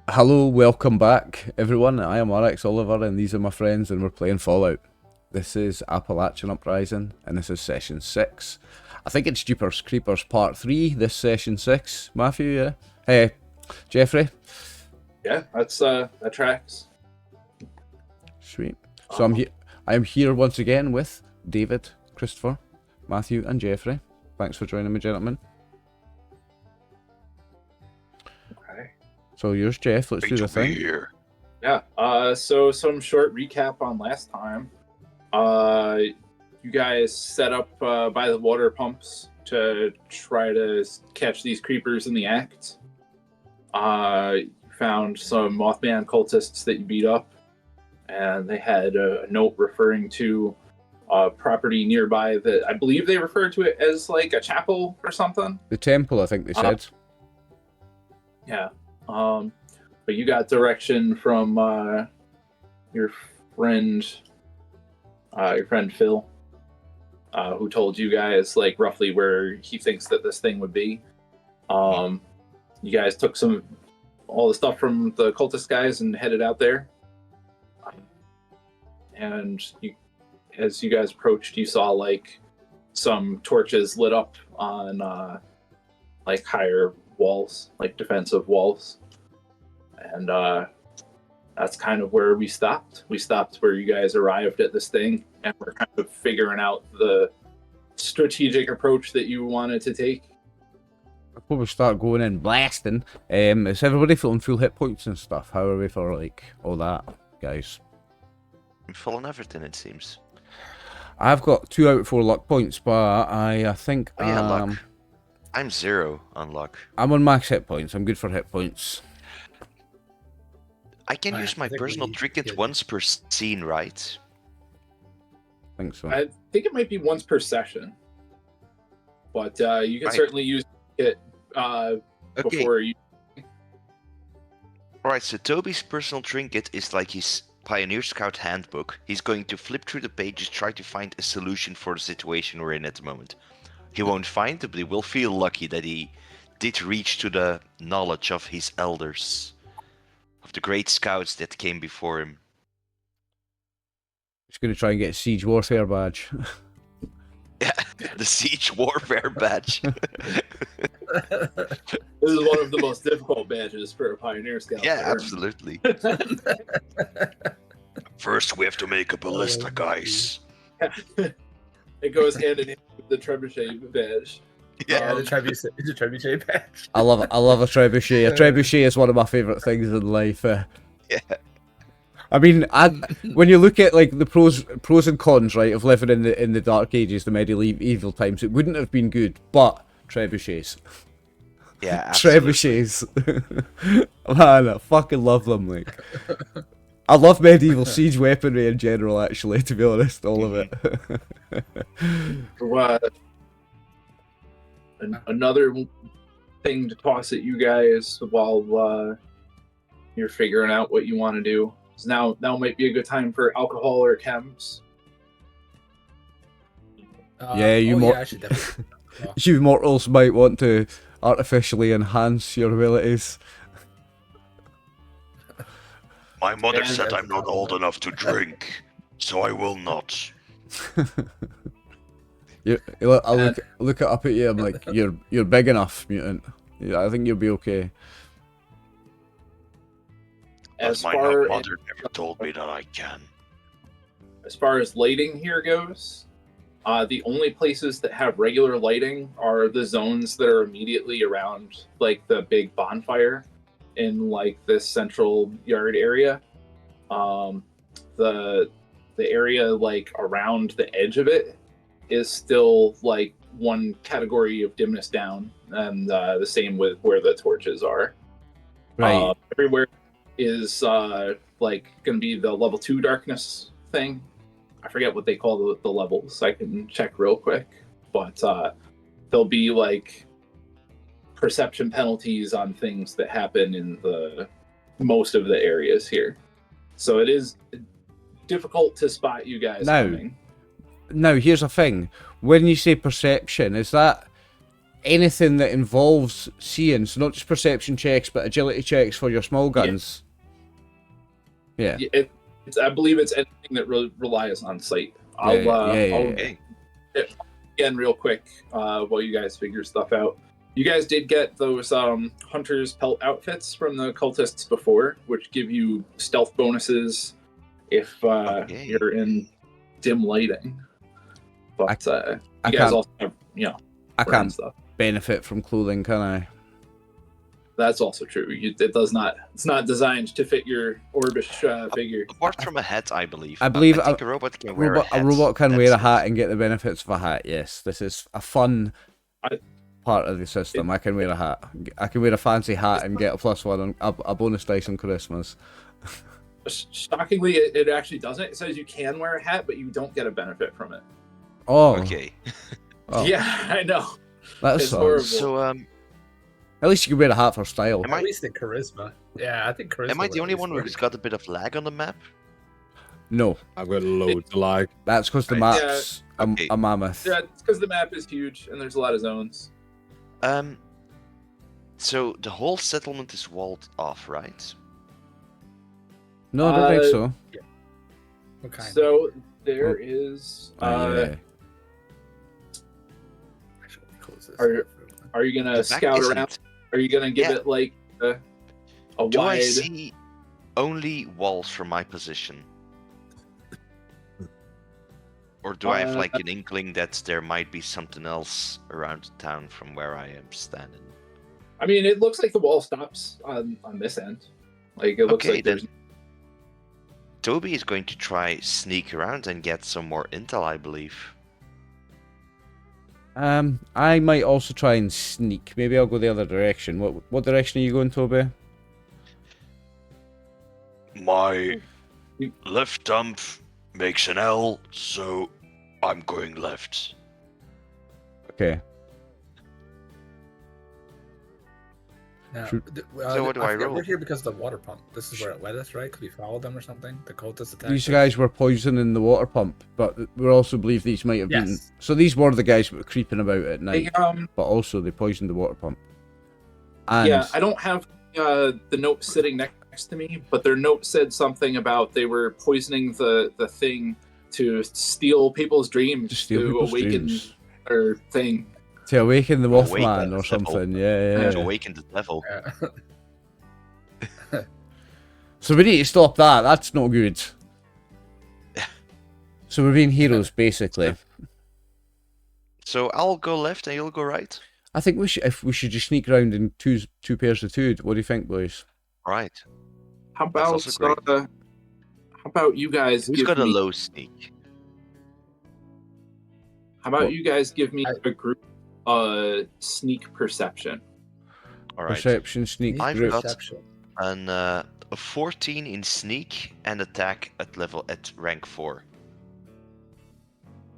Hello, welcome back, everyone. I am RxOliver, and these are my friends, and we're playing Fallout. This is Appalachian Uprising, and this is session 6. I think it's Jeepers Creepers Part 3, this session 6. Matthew, yeah? Hey, Jeffrey? Yeah, that tracks. Sweet. So I'm here once again with David, Christopher, Matthew, and Jeffrey. Thanks for joining me, gentlemen. Okay. So yours, Jeff. Let's do the thing. Here. Yeah. So some short recap on last time. You guys set up by the water pumps to try to catch these creepers in the act. You found some Mothman cultists that you beat up, and they had a note referring to a property nearby that I believe they referred to it as like a chapel or something. The temple, I think they said. Yeah. But you got direction from your friend Phil, who told you guys like roughly where he thinks that this thing would be. You guys took all the stuff from the cultist guys and headed out there. And as you guys approached, you saw like some torches lit up on like higher walls, like defensive walls. And that's kind of where we stopped. We stopped where you guys arrived at this thing, and we're kind of figuring out the strategic approach that you wanted to take. Before we start going in blasting, is everybody feeling full hit points and stuff? How are we for like all that, guys? I'm full on everything, it seems. I've got 2 out of 4 luck points, but I think Oh, yeah, luck. I'm 0 on luck. I'm on max hit points. I'm good for hit points. I can use my personal trinket once per scene, right? I think so. I think it might be once per session, but you can Right. certainly use it before you. Alright, so Toby's personal trinket is like his Pioneer Scout handbook. He's going to flip through the pages, try to find a solution for the situation we're in at the moment. He won't find it, but he will feel lucky that he did reach to the knowledge of his elders, of the great scouts that came before him. Just going to try and get a siege warfare badge. Yeah, the siege warfare badge. This is one of the most difficult badges for a Pioneer Scout. Yeah, absolutely. First, we have to make a ballista, guys. It goes hand in hand with the trebuchet badge. Yeah, the trebuchet badge. I love a trebuchet. A trebuchet is one of my favourite things in life. Yeah. I mean, when you look at like the pros and cons, right, of living in the Dark Ages, the medieval times, it wouldn't have been good. But trebuchets, Yeah, absolutely. trebuchets, man, I fucking love them. Like, I love medieval siege weaponry in general. Actually, to be honest, all of it. Another thing to toss at you guys while you're figuring out what you want to do is now might be a good time for alcohol or chems. I should definitely. You mortals might want to artificially enhance your abilities. My mother Yeah, said that's I'm not old enough to drink, so I will not. I look it up at you. I'm like, you're big enough, mutant. Yeah, I think you'll be okay. As My far mother never told me that I can. as far as lighting here goes, the only places that have regular lighting are the zones that are immediately around like the big bonfire in like this central yard area. The area like around the edge of it is still like one category of dimness down, and the same with where the torches are. Right. Everywhere is like going to be the level 2 darkness thing. I forget what they call the levels. I can check real quick, but there'll be like perception penalties on things that happen in the most of the areas here. So it is difficult to spot you guys coming. Now, here's a thing. When you say perception, is that anything that involves seeing, so not just perception checks, but agility checks for your small guns. Yeah. I believe it's anything that relies on sight. I'll again real quick while you guys figure stuff out. You guys did get those hunter's pelt outfits from the cultists before, which give you stealth bonuses if you're in dim lighting. But you guys also have, I can't stuff. Benefit from clothing, can I? That's also true. It's not designed to fit your orbish figure. Apart from a hat, I believe. I think a robot can wear a hat. A robot can wear a hat and get the benefits of a hat, yes. This is a fun part of the system. I can wear a hat. I can wear a fancy hat and get a +1 on a bonus dice on Christmas. Shockingly, it actually doesn't. It says you can wear a hat, but you don't get a benefit from it. Oh. Okay. Oh. Yeah, I know. That's horrible. So, at least you can wear a hat for style. At least the charisma. Yeah, I think charisma. Am I the only one who's got a bit of lag on the map? No. I've got loads of lag. That's because the map's a mammoth. Yeah, it's because the map is huge and there's a lot of zones. So the whole settlement is walled off, right? No, I don't think so. Yeah. Okay. So there is. Yeah. Are you gonna scout around? Are you gonna give it like a wide? Do I see only walls from my position, or do I have like an inkling that there might be something else around town from where I am standing? I mean, it looks like the wall stops on this end. Like it looks like there's. Toby is going to try sneak around and get some more intel, I believe. I might also try and sneak. Maybe I'll go the other direction. What direction are you going, Toby? My left thumb makes an L, so I'm going left. Okay. Now, so what do I roll? We're here because of the water pump. This is where it led us, right? Because we followed them or something. The cultists attacked. These guys were poisoning the water pump, but we also believe these might have been. So these were the guys that were creeping about at night, but also they poisoned the water pump. And yeah, I don't have the note sitting next to me, but their note said something about they were poisoning the thing to steal people's dreams, to awaken their thing. To awaken the Wolfman or something, yeah. To awaken the devil. Yeah. So we need to stop that. That's not good. So we're being heroes, basically. So I'll go left and you'll go right. I think we should just sneak around in two pairs of two. What do you think, boys? Right. How about you guys? Who's got a low sneak? How about you guys give me a group sneak perception? All right. Perception, sneak, I've group. got a 14 in sneak and attack at rank 4.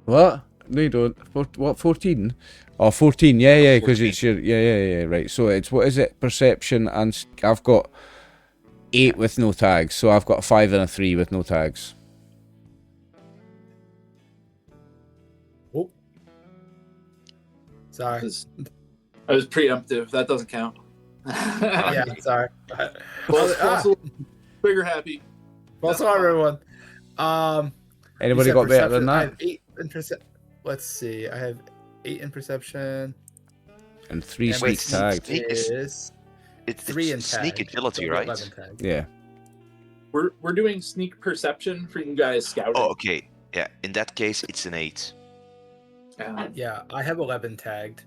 What? No, you don't. What? 14? Oh, 14. Yeah. Because it's your yeah. Right. So it's what is it? Perception and I've got 8 with no tags. So I've got a 5 and a 3 with no tags. Oh. Sorry. I was preemptive. That doesn't count. Yeah, sorry. Well, bigger happy. Well, sorry, everyone. Anybody got better than that? I have 8 in perception. Let's see. I have 8 in perception. And 3 sneak tagged. It's 3 in sneak agility, right? Yeah. We're doing sneak perception for you guys scouting. Oh, okay. Yeah. In that case, it's an 8. Yeah, I have 11 tagged.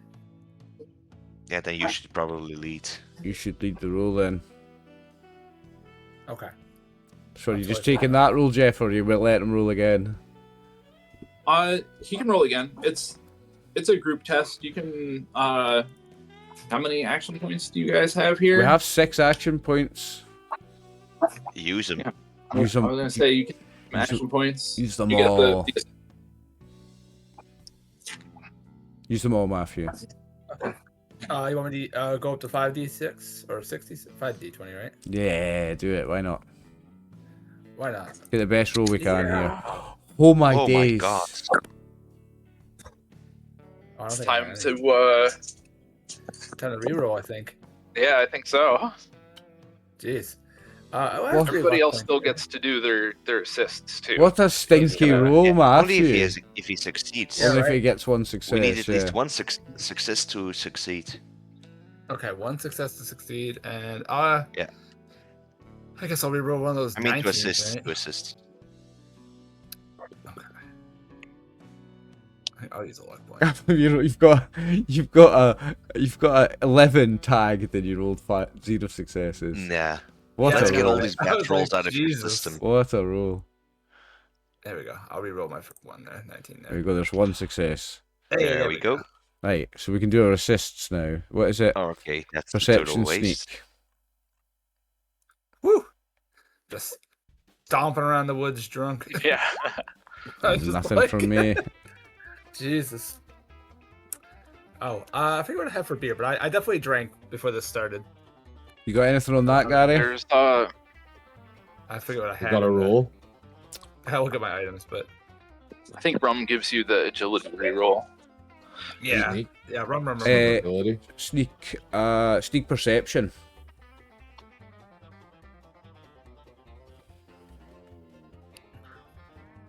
Yeah, then you should probably lead. You should lead the roll then. Okay. So you just taking that roll, Jeff, or you will let him roll again? He can roll again. It's a group test. You can how many action points do you guys have here? We have 6 action points. Use them. Yeah. Use them. I was gonna say you can action points. Use them you all. Get Use them all, Matthew. Okay. You want me to go up to 5d6 or 5d20, right? Yeah, do it. Why not? Why not? Get the best roll we can here. Oh my days. My god. It's time to time to reroll, I think. Yeah, I think so. Jeez. Everybody else still gets to do their assists too. What a stinky gonna- roll, Only Matthew. if he succeeds. Yeah, Only if right. he gets one success. We need at least yeah. one success to succeed. Okay, one success to succeed, and Yeah. I guess I'll reroll one of those. I mean, 19s, to assist. right? To assist. Okay. I'll use a luck point. You've got a 11 tagged and you rolled 0 successes. Nah. What Yeah, Let's a get roll. all these I was bad rolls like, out of your Jesus. system. What a roll. There we go. I'll reroll my one there. 19 There there. we go, there's one success. Hey, There we go. Right, so we can do our assists now. What is it? Oh, okay, that's the total Perception waste. sneak. Woo! Just stomping around the woods drunk. Yeah. I just Nothing like- from me. Jesus. Oh, I forget what I had for beer, but I definitely drank before this started. You got anything on that, Gary? There's I forget what I You had. got a in the- roll? I'll look at my items, but I think rum gives you the agility reroll. yeah, Sneak yeah, rum. ability. Sneak perception.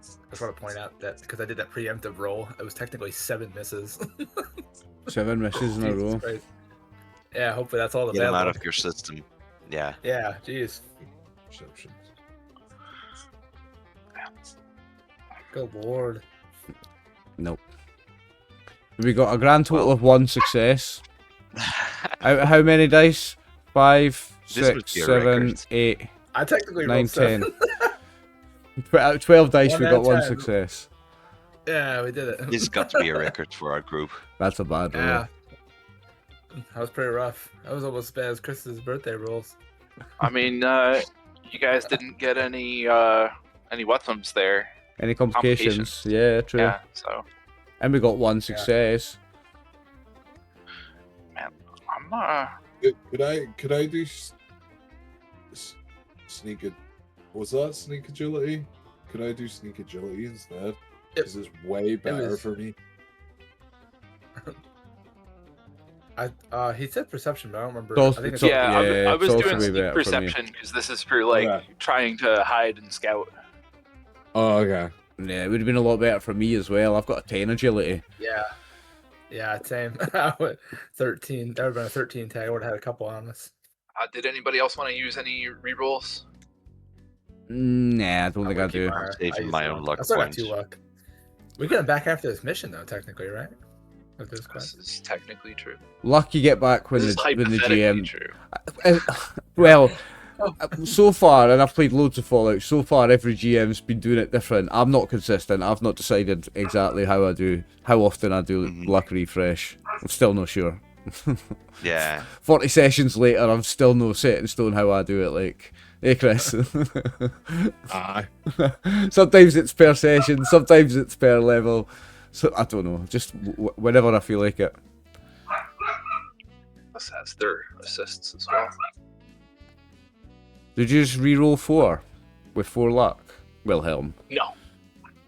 I just want to point out that because I did that preemptive roll, it was technically 7 misses. 7 misses in a Jesus row. Christ. Yeah, hopefully that's all Get them out available. of your system. Yeah. Yeah, jeez. Perception. Good lord. Nope. We got a grand total of 1 success. Out of how many dice? 5, This would 6, be a 7, record. 8, I technically 9, rolled 7. 10. Out of 12 dice, One we out got of 1 10. success. Yeah, we did it. This has got to be a record for our group. That's a bad roll. Yeah. That was pretty rough. That was almost as bad as Chris's birthday rolls. I mean, you guys didn't get any weapons there. Any complications? Yeah, true. Yeah, so And we got 1 success. I'm Could I do sneak? Was that sneak agility? Could I do sneak agility instead? Because it's way better was- for me. He said perception, but I don't remember. Those- I think it's So- yeah, I it's was also doing way sneak better for me. perception because this is for like Okay. trying to hide and scout. Oh, okay. Yeah, it would have been a lot better for me as well. I've got a 10 agility. Yeah. Yeah, same. I would 13. That would have been a 13 tag. I would have had a couple on us. Did anybody else want to use any rerolls? Nah, I don't think I would keep do. mine. saving my own luck I still got points. 2 luck. We get them back after this mission, though, technically, right? With this This quest. is technically true. Luck you get back when This is the hypothetically GM. true. Well, so far, and I've played loads of Fallout. So far, every GM's been doing it different. I'm not consistent. I've not decided exactly how often I do luck refresh. I'm still not sure. Yeah. 40 sessions later, I'm still no set in stone how I do it. Like, hey, Chris. Aye. Sometimes it's per session, sometimes it's per level. So I don't know. Just whenever I feel like it. This has their assists as well. Did you just re-roll 4 with 4 luck, Wilhelm? No.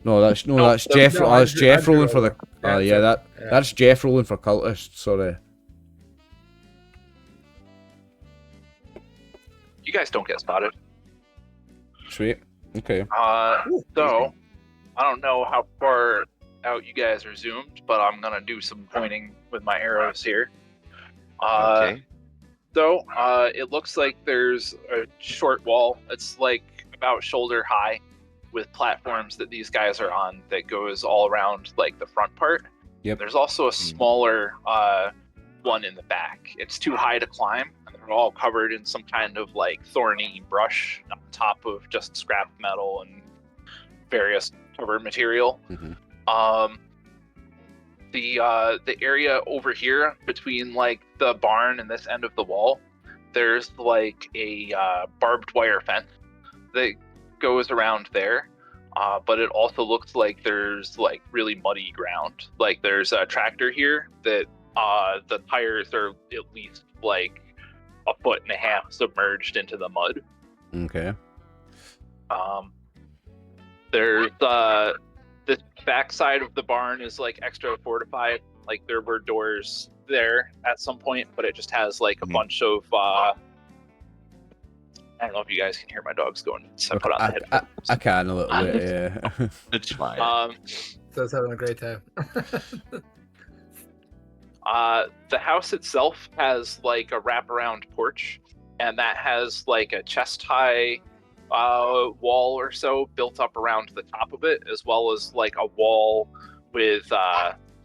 No, that's No, Jeff. no, That's I Jeff drew rolling for the. luck. Oh Yeah, yeah, yeah. that's Jeff rolling for cultists. Sorry. You guys don't get spotted. Sweet. Okay. So, I don't know how far out you guys are zoomed, but I'm gonna do some pointing with my arrows here. Okay. So, it looks like there's a short wall. It's like about shoulder high with platforms that these guys are on that goes all around like the front part. Yep. There's also a smaller one in the back. It's too high to climb, and they're all covered in some kind of like thorny brush on top of just scrap metal and various cover material. Mhm. The area over here between like the barn and this end of the wall, there's like a barbed wire fence that goes around there. But it also looks like there's like really muddy ground. Like there's a tractor here that the tires are at least like 1.5 feet submerged into the mud. Okay. There's the back side of the barn is like extra fortified Like there were doors there at some point, but it just has like a Mhm. bunch of I don't know if you guys can hear my dogs going. So put on the headphones. I can a little bit, yeah. It's fine. So it's having a great time. The house itself has like a wraparound porch, and that has like a chest high wall or so built up around the top of it, as well as like a wall with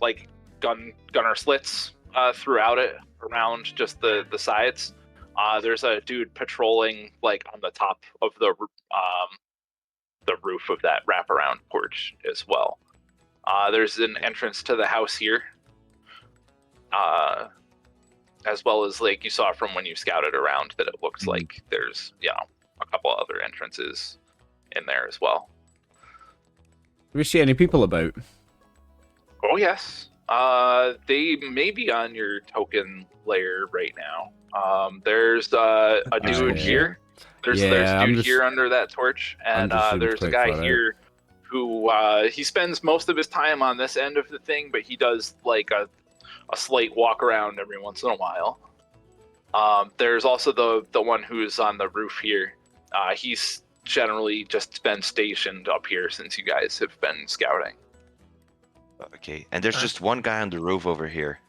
like gunner slits throughout it around just the sides. There's a dude patrolling like on the top of the roof of that wraparound porch as well. There's an entrance to the house here, as well as like you saw from when you scouted around that it looks like there's a couple other entrances in there as well. Do we see any people about? Oh yes, they may be on your token layer right now. There's a dude yeah. here. There's Yeah, dude here under that torch, and there's a guy here who he spends most of his time on this end of the thing, but he does like a slight walk around every once in a while. There's also the one who's on the roof here. He's generally just been stationed up here since you guys have been scouting. Okay, and there's just one guy on the roof over here.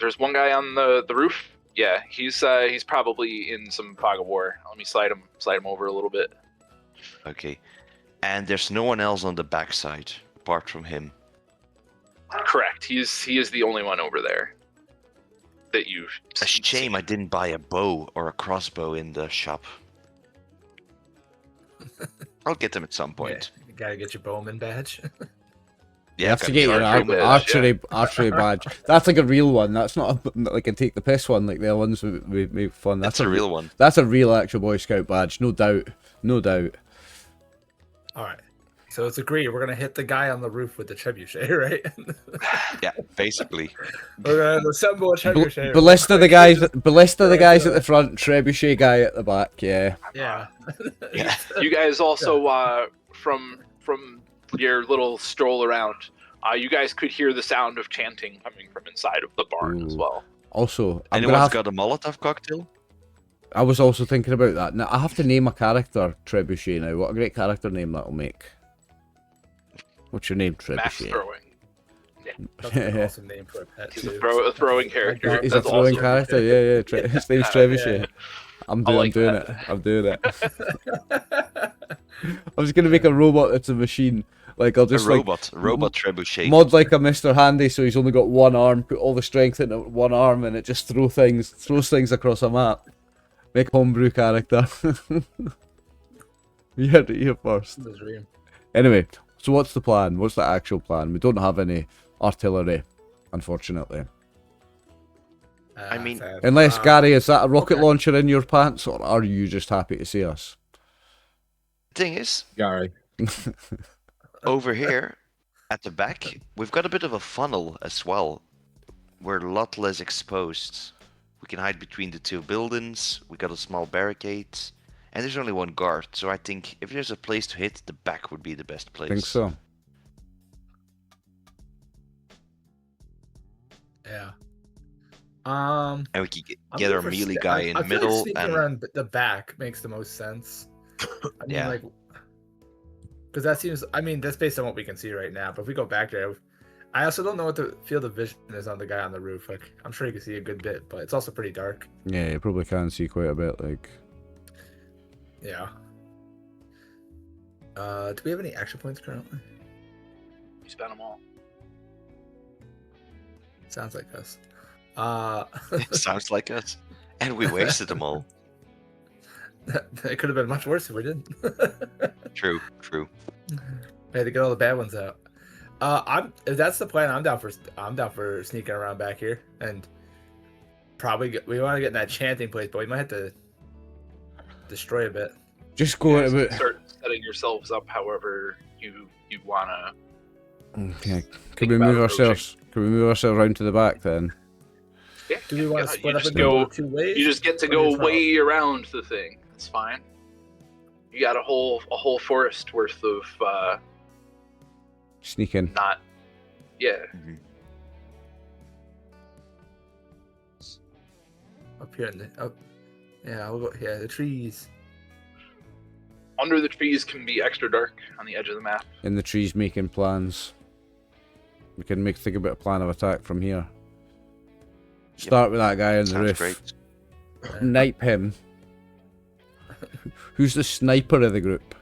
There's one guy on the roof. Yeah, he's probably in some fog of war. Let me slide him over a little bit. Okay, and there's no one else on the backside apart from him. Correct. He is the only one over there that you've A shame I didn't buy a bow or a crossbow in the shop. I'll get them at some point. Yeah, you gotta get your bowman badge. You have to get your archery badge, archery badge. That's like a real one. That's not like a take the piss one like the other ones we make fun. That's a real one. That's a real actual Boy Scout badge, no doubt. No doubt. All right. So it's agreed. We're gonna hit the guy on the roof with the trebuchet, right? Yeah, basically. We're gonna assemble a trebuchet. Ballista the guys at the front, trebuchet guy at the back. Yeah. Yeah. Yeah. You guys also from your little stroll around, you guys could hear the sound of chanting coming from inside of the barn as well. Also, Anyone's got a Molotov cocktail? I was also thinking about that. Now I have to name a character Trebuchet now. What a great character name that'll make. What's your name, Max Trebuchet? throwing. That's an awesome name for a pet. He's too. a throwing character. He's a That's throwing awesome. character. Yeah. His name's Trebuchet. Yeah. I'm I like doing that. it. I'm doing it. I was gonna make a robot that's a machine. Like I'll just Robot trebuchet. mod like a Mr. Handy, so he's only got one arm. Put all the strength into one arm, and it just throws things across a map. Make homebrew character. You heard it here first. That's real. Anyway, so what's the plan? What's the actual plan? We don't have any artillery, unfortunately. I mean- Sad. Unless, Gary, is that a rocket okay. launcher in your pants, or are you just happy to see us? Thing is, Gary. over here at the back, we've got a bit of a funnel as well. We're a lot less exposed. We can hide between the two buildings. We got a small barricade, and there's only one guard. So I think if there's a place to hit, the back would be the best place. I think so. Yeah. And we can I'm get our looking for melee sta- guy I in the feel like middle, sneaking and around the back makes the most sense. I mean, Yeah. like, because that seems. I mean, that's based on what we can see right now. But if we go back there, I also don't know what the field of vision is on the guy on the roof. Like, I'm sure you can see a good bit, but it's also pretty dark. Yeah, you probably can see quite a bit. Like, Yeah. Do we have any action points currently? You spent them all. Sounds like us. sounds like us. And we wasted them all. It could have been much worse if we didn't. True. We had to get all the bad ones out. If that's the plan, I'm down for sneaking around back here and probably we want to get in that chanting place, but we might have to destroy a bit. just go You guys about. can start setting yourselves up however you wanna. Okay. Think Can we about move approaching. ourselves? Can we move ourselves around to the back then? Yeah, Do we want to split up just into go? two ways? You just get to Or go just way around the thing. It's fine. You got a whole forest worth of Sneaking. not. Yeah. Up here in the yeah, we'll go. Yeah, the trees. Under the trees can be extra dark on the edge of the map. In the trees making plans. We can think about a plan of attack from here. Start with that guy on the Sounds roof. great. Snipe him. Who's the sniper of the group?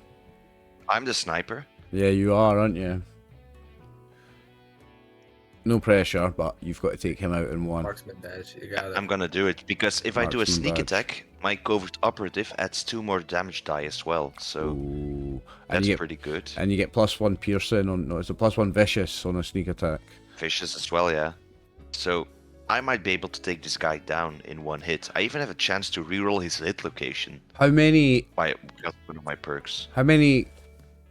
I'm the sniper. Yeah, you are, aren't you? No pressure, but you've got to take him out in one. Marksman badge. You got it. I'm gonna do it because if I do a Marksman sneak badge. attack, my covert operative adds 2 more damage die as well. So Ooh. And that's you get, pretty good. and you get +1 piercing on. No, it's a +1 vicious on a sneak attack. Vicious as well, yeah. So I might be able to take this guy down in 1 hit. I even have a chance to reroll his hit location How many by one of my perks.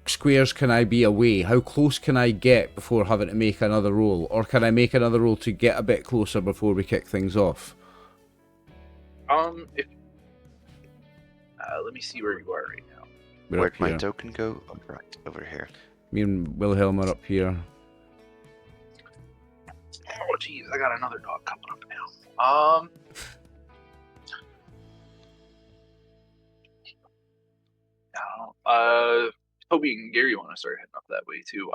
squares can I be away? How close can I get before having to make another roll? Or can I make another roll to get a bit closer before we kick things off? If let me see where you are right now. We're Where'd up my here. token go? Oh, right, over here. Me and Wilhelm are up here. Oh jeez, I got another dog coming up now. Toby and Gary want to start heading up that way too.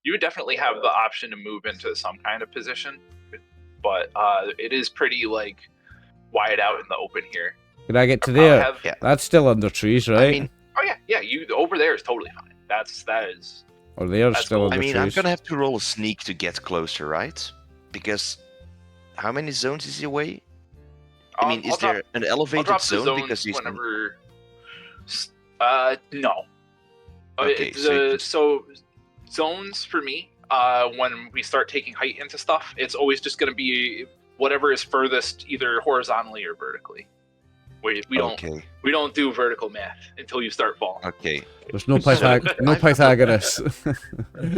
You would definitely have the option to move into some kind of position, but it is pretty like wide out in the open here. Can I get to there? Yeah. That's still under trees, right? I mean, Oh yeah, you over there is totally fine. That is. or they're that's still cool. under I mean, trees. I'm gonna have to roll a sneak to get closer, right? Because how many zones is he away? I mean, is there an I'll elevated drop the zone zones because he's whenever. No. Okay, So zones for me, when we start taking height into stuff, it's always just going to be whatever is furthest, either horizontally or vertically. We don't do vertical math until you start falling. Okay. There's no Pythagoras.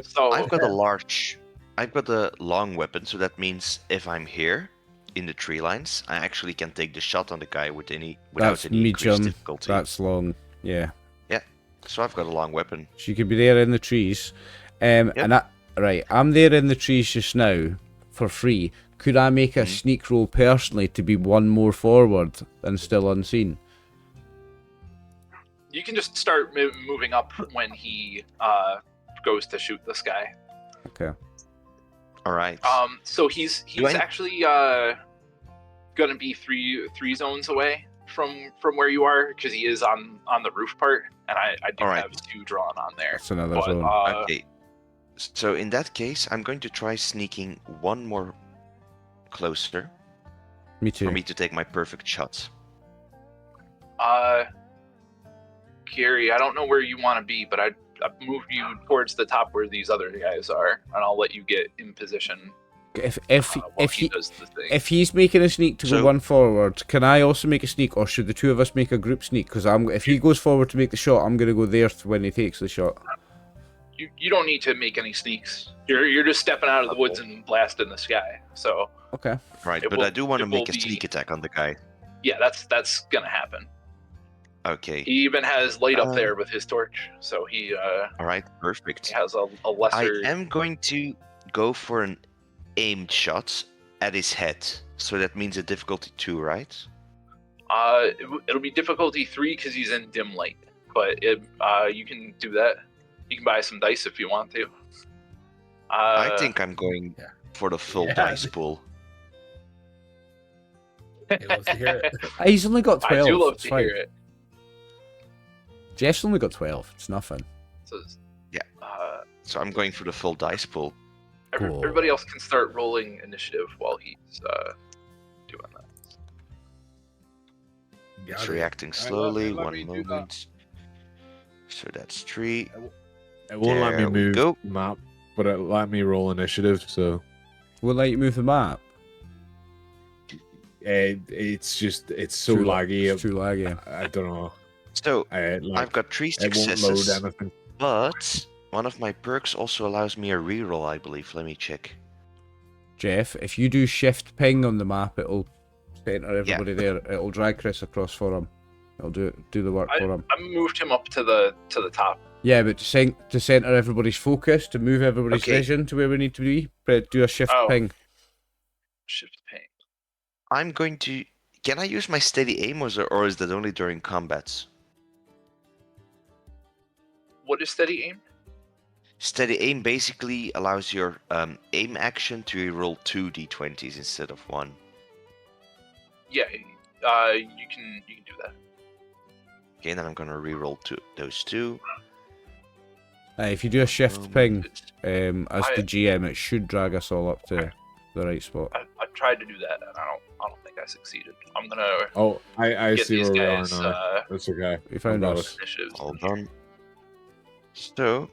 So I've got a long weapon, so that means if I'm here in the tree lines, I actually can take the shot on the guy without That's any increased medium. difficulty. That's long. Yeah. So I've got a long weapon. So you could be there in the trees. And I'm there in the trees just now for free. Could I make a sneak roll personally to be one more forward and still unseen? you can just start moving up when he goes to shoot this guy. Okay. All right. So he's actually gonna be three zones away from where you are, because he is on the roof part, and I do have 2 drawn on there. That's another But, zone. Okay. So in that case, I'm going to try sneaking one more closer Me too. for me to take my perfect shot. Gary, I don't know where you want to be, but I'd move you towards the top where these other guys are, and I'll let you get in position. If he's making a sneak to go one forward, can I also make a sneak, or should the 2 of us make a group sneak? Because if he goes forward to make the shot, I'm going to go there when he takes the shot. You don't need to make any sneaks. You're just stepping out of the woods and blasting the sky. So Okay. Right, but I do want to make a sneak attack on the guy. yeah, that's gonna happen. Okay. He even has light up there with his torch, so he All right, perfect. has a lesser. I am going to go for an aimed shot at his head. So that means a difficulty 2, right? It'll be difficulty 3 because he's in dim light, but you can do that. You can buy some dice if you want to. I think I'm going for the full dice pool. He loves to hear it. He's only got 12. I do love It's to fine. hear it. Jeff's only got 12. It's nothing. So, Yeah. So I'm going for the full dice pool. Cool. Everybody else can start rolling initiative while he's doing that. It's Got it. reacting Alright, slowly. let One me do moment. So that's 3. It won't let me There we move go. map, but it let me roll initiative, so We'll let you move the map. it's so Too- laggy. It's too laggy. I don't know. So Like, I've got 3 it won't load successes, anything. but one of my perks also allows me a reroll, I believe. Let me check. Jeff, if you do shift ping on the map, it'll center everybody there. It'll drag Chris across for him. It'll do the work for him. I moved him up to the top. Yeah, but to center everybody's focus, to move everybody's Okay. vision to where we need to be, do a shift Oh. ping. Shift paint. I'm going to. Can I use my steady aim, or is that only during combats? What is steady aim? Steady aim basically allows your aim action to roll 2 d20s instead of 1. Yeah, you can do that. Okay, then I'm gonna reroll those 2. If you do a shift ping as the I- GM, it should drag us all up to the right spot. I tried to do that, and I don't think I succeeded. I'm gonna Oh, I get see these where guys we are now. That's okay. We found I got us. it. initiatives. Hold on. So,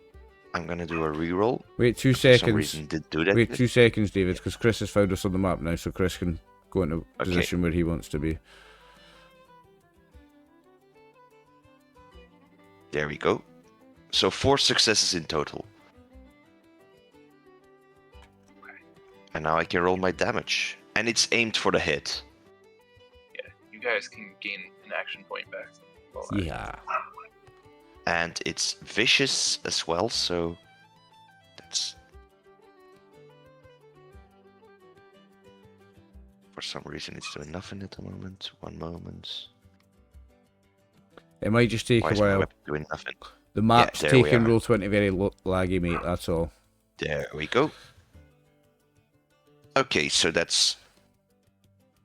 I'm gonna do a reroll. Wait 2 For some seconds. reason, did do that. Wait 2 seconds, David, because Chris has found us on the map now, so Chris can go into a Okay. position where he wants to be. There we go. So 4 successes in total. And now I can roll my damage. And it's aimed for the hit. Yeah, you guys can gain an action point back. Well, Yeah. And it's vicious as well, so that's... For some reason it's doing nothing at the moment. 1 moment. It might just take Why a is my while. weapon doing nothing? The map's there we taking are. Roll20 very laggy, mate, that's all. There we go. Okay, so that's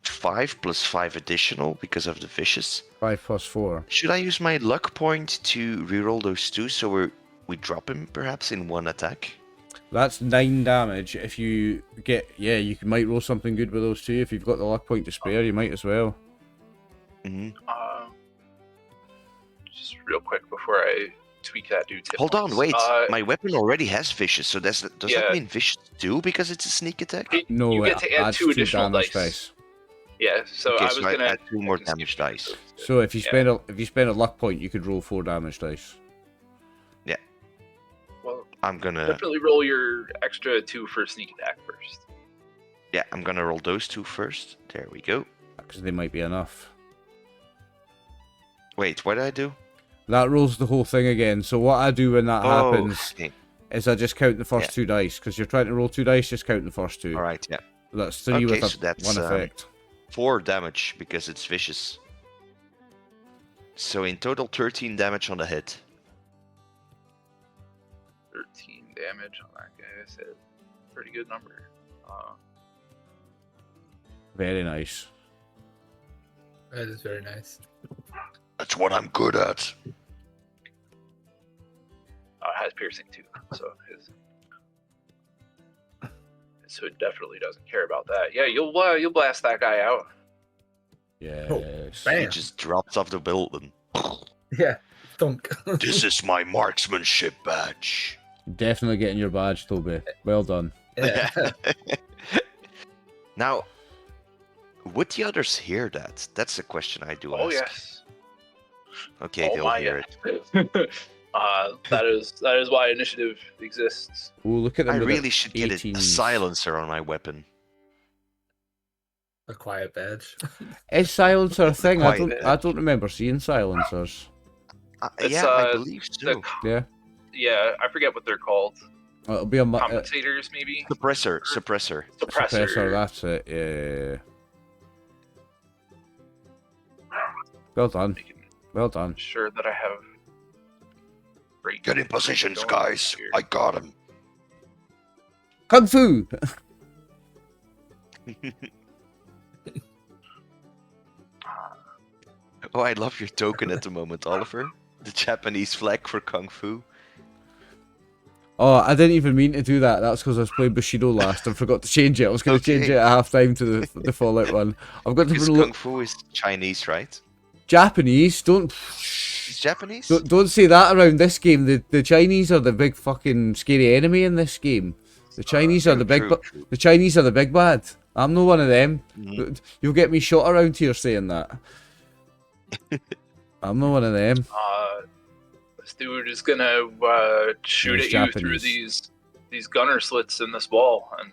5 plus 5 additional because of the vicious. 5 plus 4. Should I use my luck point to reroll those 2 so we drop him perhaps in 1 attack? That's 9 damage. If you get... Yeah, you might roll something good with those 2. If you've got the luck point to spare, you might as well. Mm-hmm. Just real quick before I tweak that dude's hit Hold on, points. wait. My weapon already has vicious, so does Yeah. that mean vicious 2 because it's a sneak attack? No, you get it to add adds 2 additional damage dice. Yeah, so Okay, I was so gonna add 2 more I can skip damage that, dice. so- So if you Yeah. spend a luck point, you could roll 4 damage dice. Well, I'm gonna... definitely roll your extra 2 for sneak attack first. Yeah, I'm gonna roll those 2 first. There we go. Because they might be enough. Wait, what did I do? That rolls the whole thing again. So what I do when that happens Okay. is I just count the first Yeah. 2 dice. Because you're trying to roll 2 dice, just count the first 2. Alright, yeah. That's 3 Okay, with so that's, 1 effect. 4 damage because it's vicious. So in total 13 damage on the hit. 13 damage on that guy. I said pretty good number. Very nice. That is very nice. That's what I'm good at. It has piercing too, so his hood definitely doesn't care about that. Yeah, you'll blast that guy out. Yes. bam. He just drops off the building. Yeah. Thunk. This is my marksmanship badge. Definitely getting your badge, Toby. Well done. Yeah. Now, would the others hear that? That's the question I do Oh ask. yes. Okay, Oh they'll my hear it. that is why initiative exists. Oh, look at them. I with really should get a 18s. silencer on my weapon. A quiet badge. Is silencer a thing? I Quite don't remember seeing silencers. It's, Yeah, I believe so. Yeah. Yeah, I forget what they're called. It'll be a Compensators, maybe. Suppressor. suppressor. That's it. Yeah. Well done. Making Well done. sure that I have. Great Get in positions, going guys. here. I got him. Kung Fu. Oh, I love your token at the moment, Oliver. The Japanese flag for Kung Fu. Oh, I didn't even mean to do that. That's because I was playing Bushido last and forgot to change it. I was going to change Okay. it at half time to the Fallout one. I've got to Because look Kung Fu is Chinese, right? Japanese. It's Japanese? Don't say that around this game. The Chinese are the big fucking scary enemy in this game. The Chinese are the big True. the Chinese are the big bad. I'm no one of them. Mhm. You'll get me shot around here saying that. I'm not one of them. This dude is gonna shoot He's at you through Japanese. these gunner slits in this wall and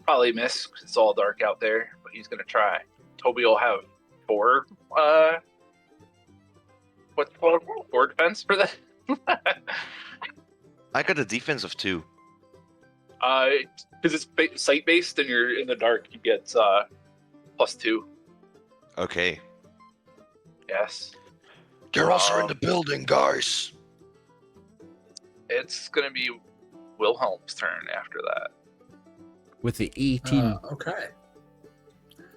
probably miss 'cause it's all dark out there. But he's gonna try. Toby will have 4. What's it called? 4 defense for that. I got a defense of 2. Because it's sight based and you're in the dark, you get +2. Okay. Yes. They're also in the building, guys. It's gonna be Wilhelm's turn after that. With the 18. Okay.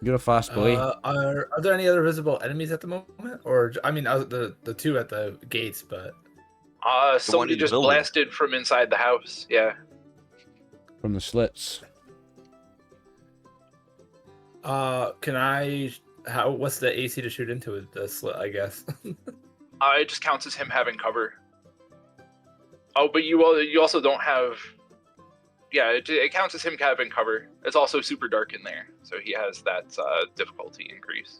You're a fast boy. Are there any other visible enemies at the moment? Or, I mean, the two at the gates, but... Somebody in the just building. blasted from inside the house. Yeah. From the slits. Can I... What's the AC to shoot into the slit, I guess? It just counts as him having cover. Oh, but you also don't have... Yeah, it counts as him having cover. It's also super dark in there, so he has that difficulty increase.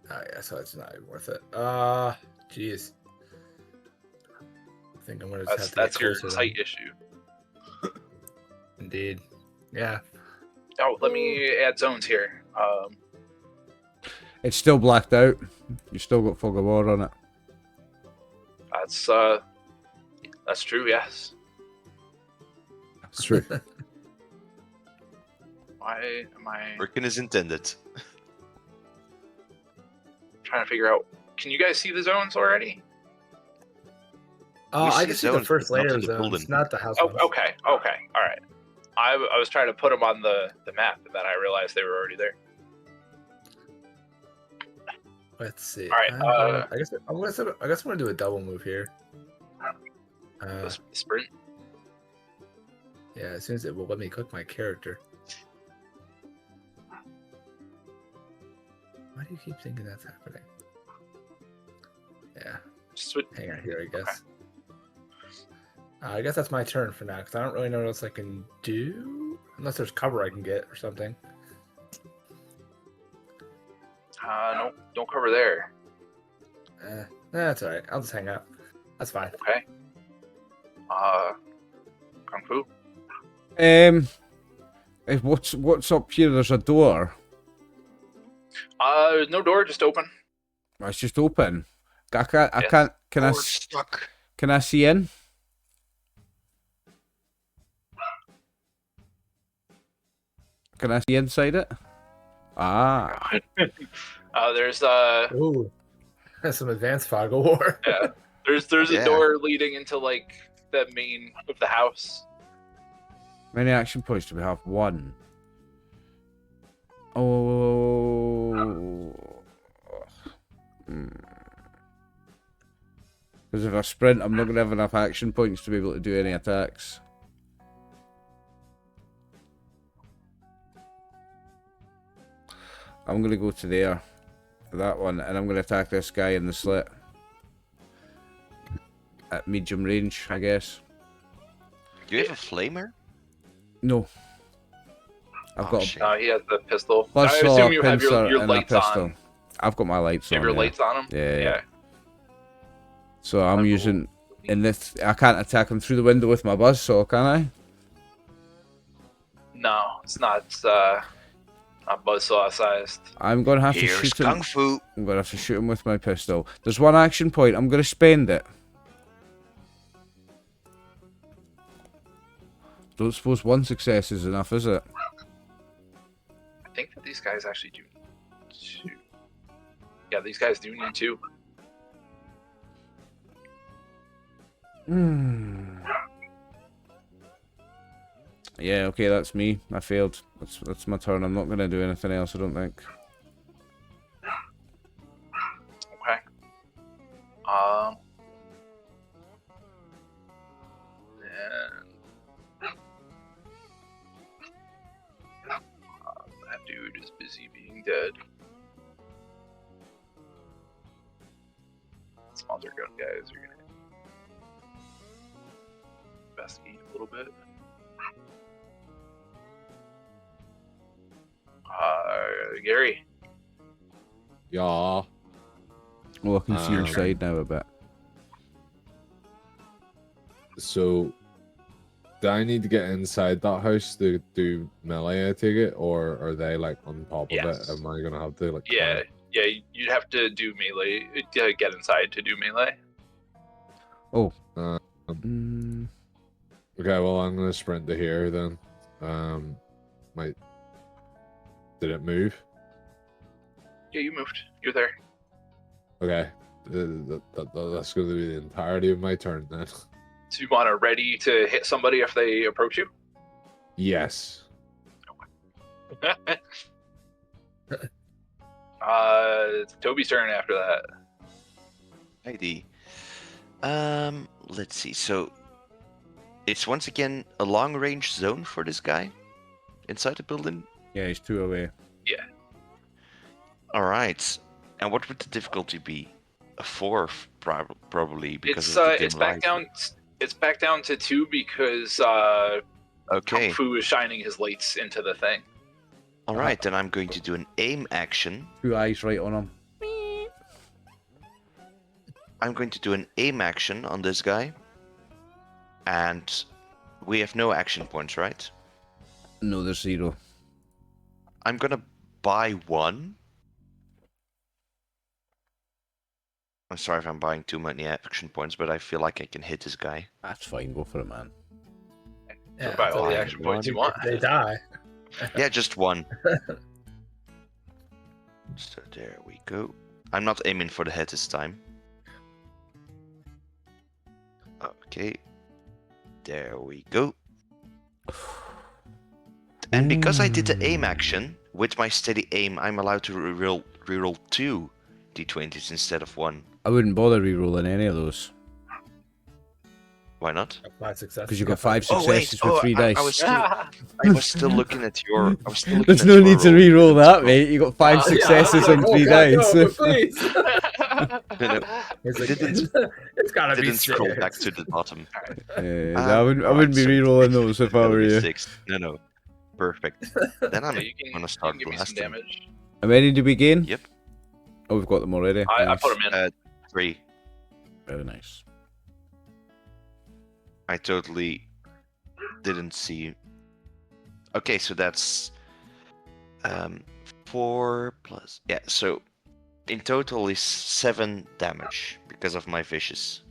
Oh, yeah, so it's not even worth it. Jeez. I think I'm gonna just have to That's get your closer sight then. issue. Indeed. Yeah. Oh, let me add zones here. It's still blacked out. You still got fog of war on it. That's true. Yes. It's true. Why am I Working as intended. trying to figure out? Can you guys see the zones already? I see can see the zones, first but not layer in of the zones, building. not the house Oh, ones. okay, all right. I was trying to put them on the map, and then I realized they were already there. Let's see. All right, I guess I'm gonna do a double move here. The sprint. Yeah, as soon as it will let me click my character. Why do you keep thinking that's happening? Yeah, hang on here, I guess. I guess that's my turn for now, because I don't really know what else I can do. Unless there's cover I can get or something. No, don't cover there. That's alright. I'll just hang out. That's fine. Okay. Kung Fu. What's up here? There's a door. There's no door, just open. It's just open. I Yes. can't. Can I? We're stuck. Can I see in? Can I see inside it? Ah. There's Ooh. That's some advanced fog of war. yeah. There's a Yeah. door leading into like the main of the house. Many action points do we have? 1. Oh. Because if I sprint, I'm not going to have enough action points to be able to do any attacks. I'm going to go to there. For that one. And I'm going to attack this guy in the slit. At medium range, I guess. Do you have a flamer? No. I've Oh, got shit. He has the pistol. a I buzzsaw, assume you have pincer, your and a lights pistol. on. I've got my lights You on. have your yeah. lights on them? Yeah. So I'm I will- using in this. I can't attack him through the window with my buzzsaw, can I? No, it's not buzzsaw sized. I'm gonna have to Here's shoot him. Kung Fu. I'm gonna have to shoot him with my pistol. There's one action point. I'm gonna spend it. Don't suppose one success is enough, is it? I think that these guys actually do need 2. Yeah, these guys do need 2. Yeah. Okay, that's me. I failed. That's my turn. I'm not gonna do anything else. I don't think. Okay. That dude is busy being dead. Spawns are good, guys. You're gonna investigate a little bit. Gary. Yeah. Oh, I can see inside now a bit. So, do I need to get inside that house to do melee, I take it? Or are they like on top of Yes. it? Am I gonna have to like Yeah, you'd have to do melee. Get inside to do melee. Oh. Okay, well I'm gonna sprint to here then. Did it move? Yeah, you moved. You're there. Okay. That's going to be the entirety of my turn then. So you want to ready to hit somebody if they approach you? Yes. It's Toby's turn after that. ID. Let's see. So it's once again a long range zone for this guy inside the building. Yeah, he's 2 away. All right. And what would the difficulty be? A 4, probably because It's of the dim it's back light. down. It's back down to 2 because Okay. Kung Fu is shining his lights into the thing. All right. Then I'm going to do an aim action. 2 eyes right on him. I'm going to do an aim action on this guy. And we have no action points, right? No, there's 0. I'm gonna buy 1. I'm sorry if I'm buying too many action points, but I feel like I can hit this guy. That's fine, go for it, man. So buy all the fine. action points you want. They die. Yeah, just 1. So there we go. I'm not aiming for the head this time. Okay. There we go. And because I did the aim action, with my steady aim, I'm allowed to reroll 2 d20s instead of 1. I wouldn't bother re-rolling any of those. Why not? 5 successes. Because you got 5 Oh, wait. successes with 3 dice. I was still looking at your. I was still looking There's at no your need to roll. re-roll that, mate. You got 5 Yeah. successes on 3 God, dice. no, please. No, It's, like, didn't- it's gotta be Didn't scroll 6. back to the bottom. Yeah, I wouldn't be so re-rolling those if I That'll were be you. 6. No. Perfect. Then I'm Yeah, you can, gonna you start can give me some blasting. damage. How many did we gain? Yep. Oh, we've got them already. I Nice. put them in. 3. Very nice. I totally didn't see. Okay, so that's 4 plus. Yeah, so in total is 7 damage because of my vicious.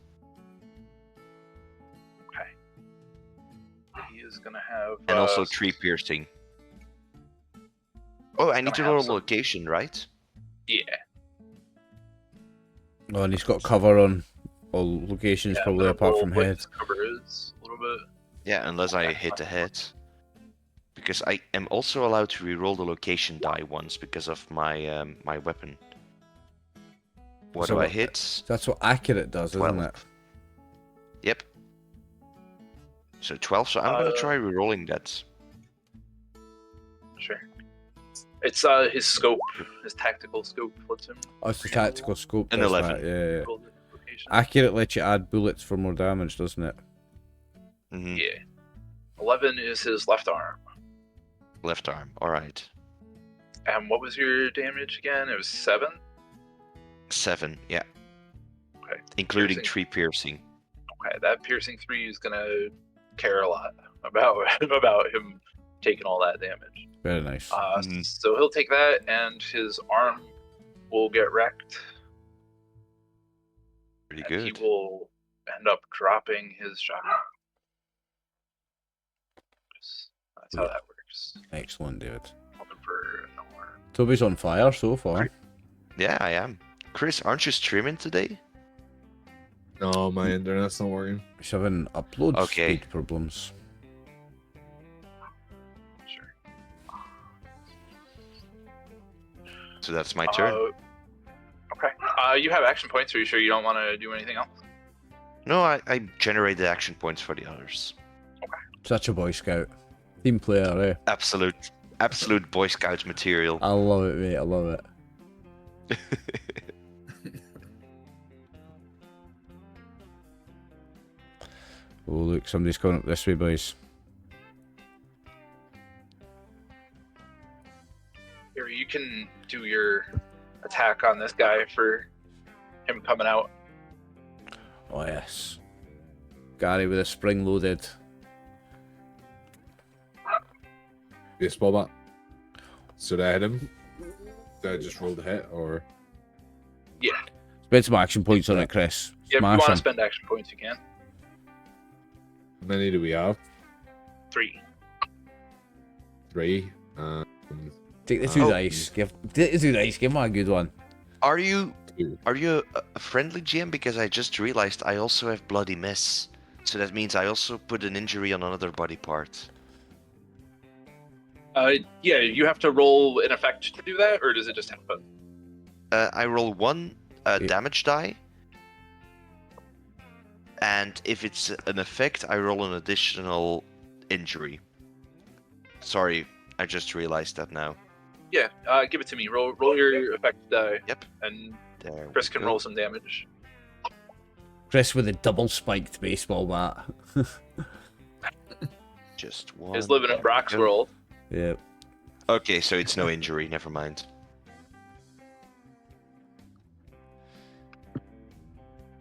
He is gonna have. And also 3 piercing. Oh, I need to Gonna have roll a some- location, right? Yeah. Oh, and he's got cover on all locations, Yeah, probably I'm gonna apart roll from what head. his cover is a little bit. Yeah, unless I hit the head. Because I am also allowed to reroll the location die once because of my my weapon. What So do I what- hit? That's what accurate does, isn't 12. it? Yep. So 12, so I'm gonna Uh, try rerolling that. Sure. It's his scope, his tactical scope lets him Oh, it's the tactical scope. An does 11. that, yeah. roll the location. Accurate lets you add bullets for more damage, doesn't it? Hmm. Yeah. 11 is his left arm. Left arm, alright. And what was your damage again? It was 7? 7, yeah. Okay. Including Piercing. 3 piercing. Okay, that piercing 3 is gonna care a lot about about him taking all that damage. Very nice. Mhm. So he'll take that, and his arm will get wrecked. Pretty And good. he will end up dropping his shotgun. That's how that works. Excellent, David. Hoping for no more. Toby's on fire so far. Yeah, I am. Chris, aren't you streaming today? No, my internet's not working. He's having upload Okay. speed problems. Sure. So that's my turn. Okay. You have action points. Are you sure you don't want to do anything else? No, I generated action points for the others. Such a Boy Scout. Team player, eh? Absolute Boy Scout material. I love it, mate. I love it. Oh, look, somebody's coming up this way, boys. Here, you can do your attack on this guy for him coming out. Oh, yes. Gary with a spring loaded. Baseball bat. Should I hit him? Did I just roll the hit or? Yeah. Spend some action points on it, Chris. Yeah, if you Smash want to him. spend action points, you can. How many do we have? 3. 3. Take the 2 Oh. dice. Take the 2 dice. Give me a good one. Are you a friendly GM? Because I just realized I also have bloody miss, so that means I also put an injury on another body part. Yeah, you have to roll an effect to do that, or does it just happen? I roll 1 Yeah. damage die, and if it's an effect, I roll an additional injury. Sorry, I just realized that now. Yeah, give it to me. Roll your effect die. Yep. And There. Chris we can go. roll some damage. Chris with a double spiked baseball bat. Just 1. He's living in Brock's world. Yep. Okay, so it's no injury. Never mind.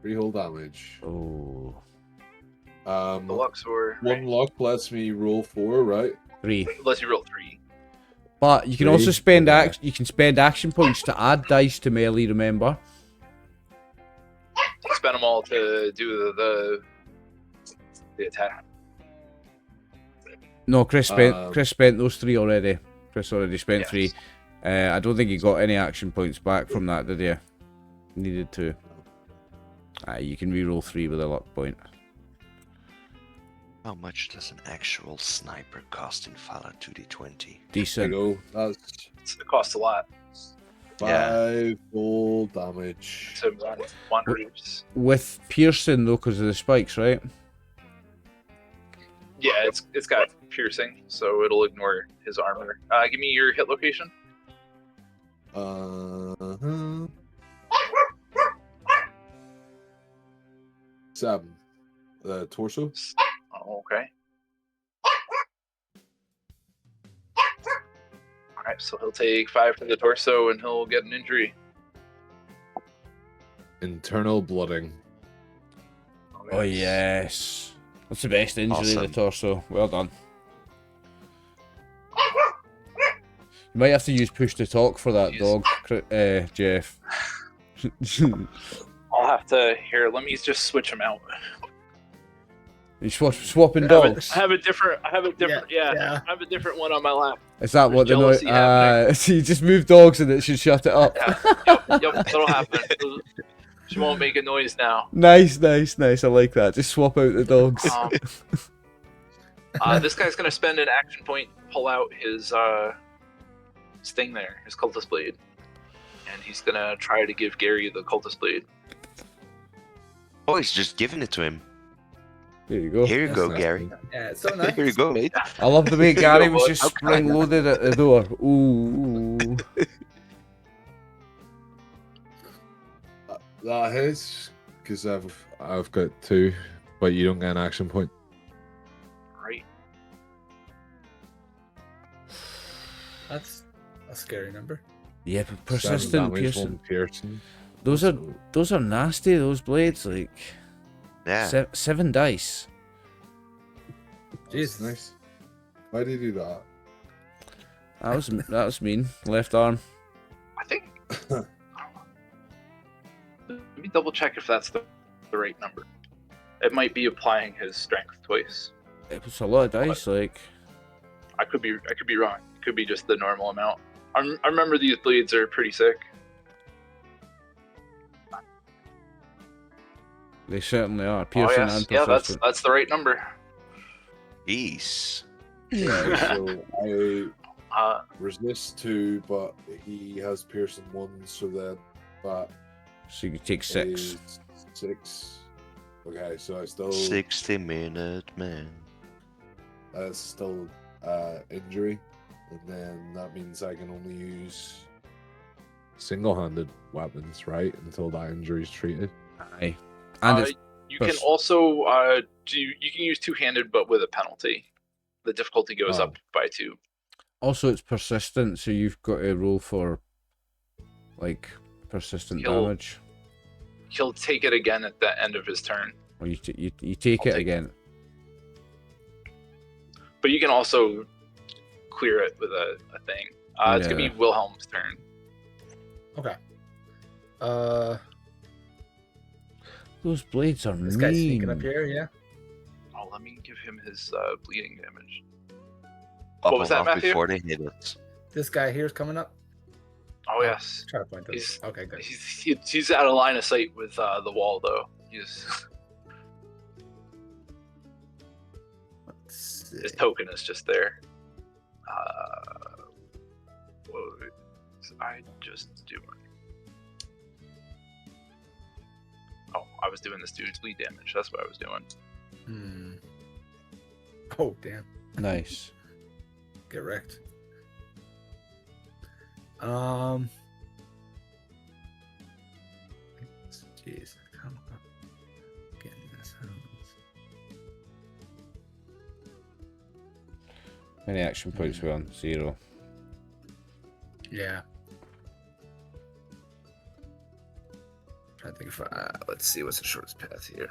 Reroll damage. Oh. The Luxor. 1 luck lets me roll 4, right? 3. Unless you roll 3. But you can Three. also spend Okay. you can spend action points to add dice to melee. Remember? Spend them all to do the attack. No, Chris spent Um, Chris spent those 3 already. Chris already spent Yes. 3. I don't think you got any action points back from that, did you? Needed to. You can reroll 3 with a luck point. How much does an actual sniper cost in Fallout 2d20? There you Decent. go. That's It costs a lot 5 full damage. to run wanderers. With piercing though, because of the spikes, right? Yeah, it's got piercing, so it'll ignore his armor. Give me your hit location. Uh-huh. 7. The torso. Oh, okay. Alright, so he'll take 5 to the torso and he'll get an injury. Internal blooding. Oh yes. That's the best injury, the Awesome. torso. Well done. You might have to use push to talk for that Jeez. dog, Jeff. I'll have to here. Let me just switch them out. You swapping I dogs? have a different. Yeah, yeah. I have a different one on my lap. Is that what the noise? jealousy happening. So you just move dogs and it should shut it up. Yep, that'll happen. She won't make a noise now. Nice. I like that. Just swap out the dogs. This guy's gonna spend an action point, pull out his thing there, his cultist blade, and he's gonna try to give Gary the cultist blade. Oh, he's just giving it to him. There you go. Here you That's go, nice. Gary. Yeah, it's so nice. Here you go, mate. I love the way Gary was just Okay. spring loaded at the door. Ooh. That hits because I've got 2, but you don't get an action point. Right. That's a scary number. Yeah, but 7 persistent damage, piercing. 1 piercing. Those are nasty. Those blades, like Yeah. 7 dice. Jeez, Nice. Why did you do that? That was mean. Left arm. I think. Let me double check if that's the right number. It might be applying his strength twice. It was a lot of dice. Like I could be wrong. It could be just the normal amount. I remember these blades are pretty sick. they certainly are. Oh Piercing yes, and yeah, persistent. that's the right number. Jeez. Right, so I Uh, resist 2, but he has piercing 1, so that So you take 6. is 6. Okay, so I still 60-minute man. that's still injury, and then that means I can only use single-handed weapons, right, until that injury is treated. Aye. And it's you can also you can use two-handed, but with a penalty. The difficulty goes Oh. up by 2. also it's persistent, so you've got to roll for like persistent He'll- damage. He'll take it again at the end of his turn. Or you take I'll it take again. But you can also clear it with a thing. It's gonna be Yeah. Wilhelm's turn. Okay. Those blades are This guy's sneaking up mean. here, yeah. Oh, let me give him his bleeding damage. Up What was and that, off Matthew? before they hit it. This guy here is coming up. Oh yes. Try to point to He's- Okay, good. He's out of line of sight with the wall though. His Let's see. token is just there. What was I just doing? Oh, I was doing this dude's bleed damage. That's what I was doing. Hmm. Oh damn! Nice. Get wrecked. Jeez. Come on. Getting this. How many action points we on? 0. Yeah. Trying to think if let's see what's the shortest path here.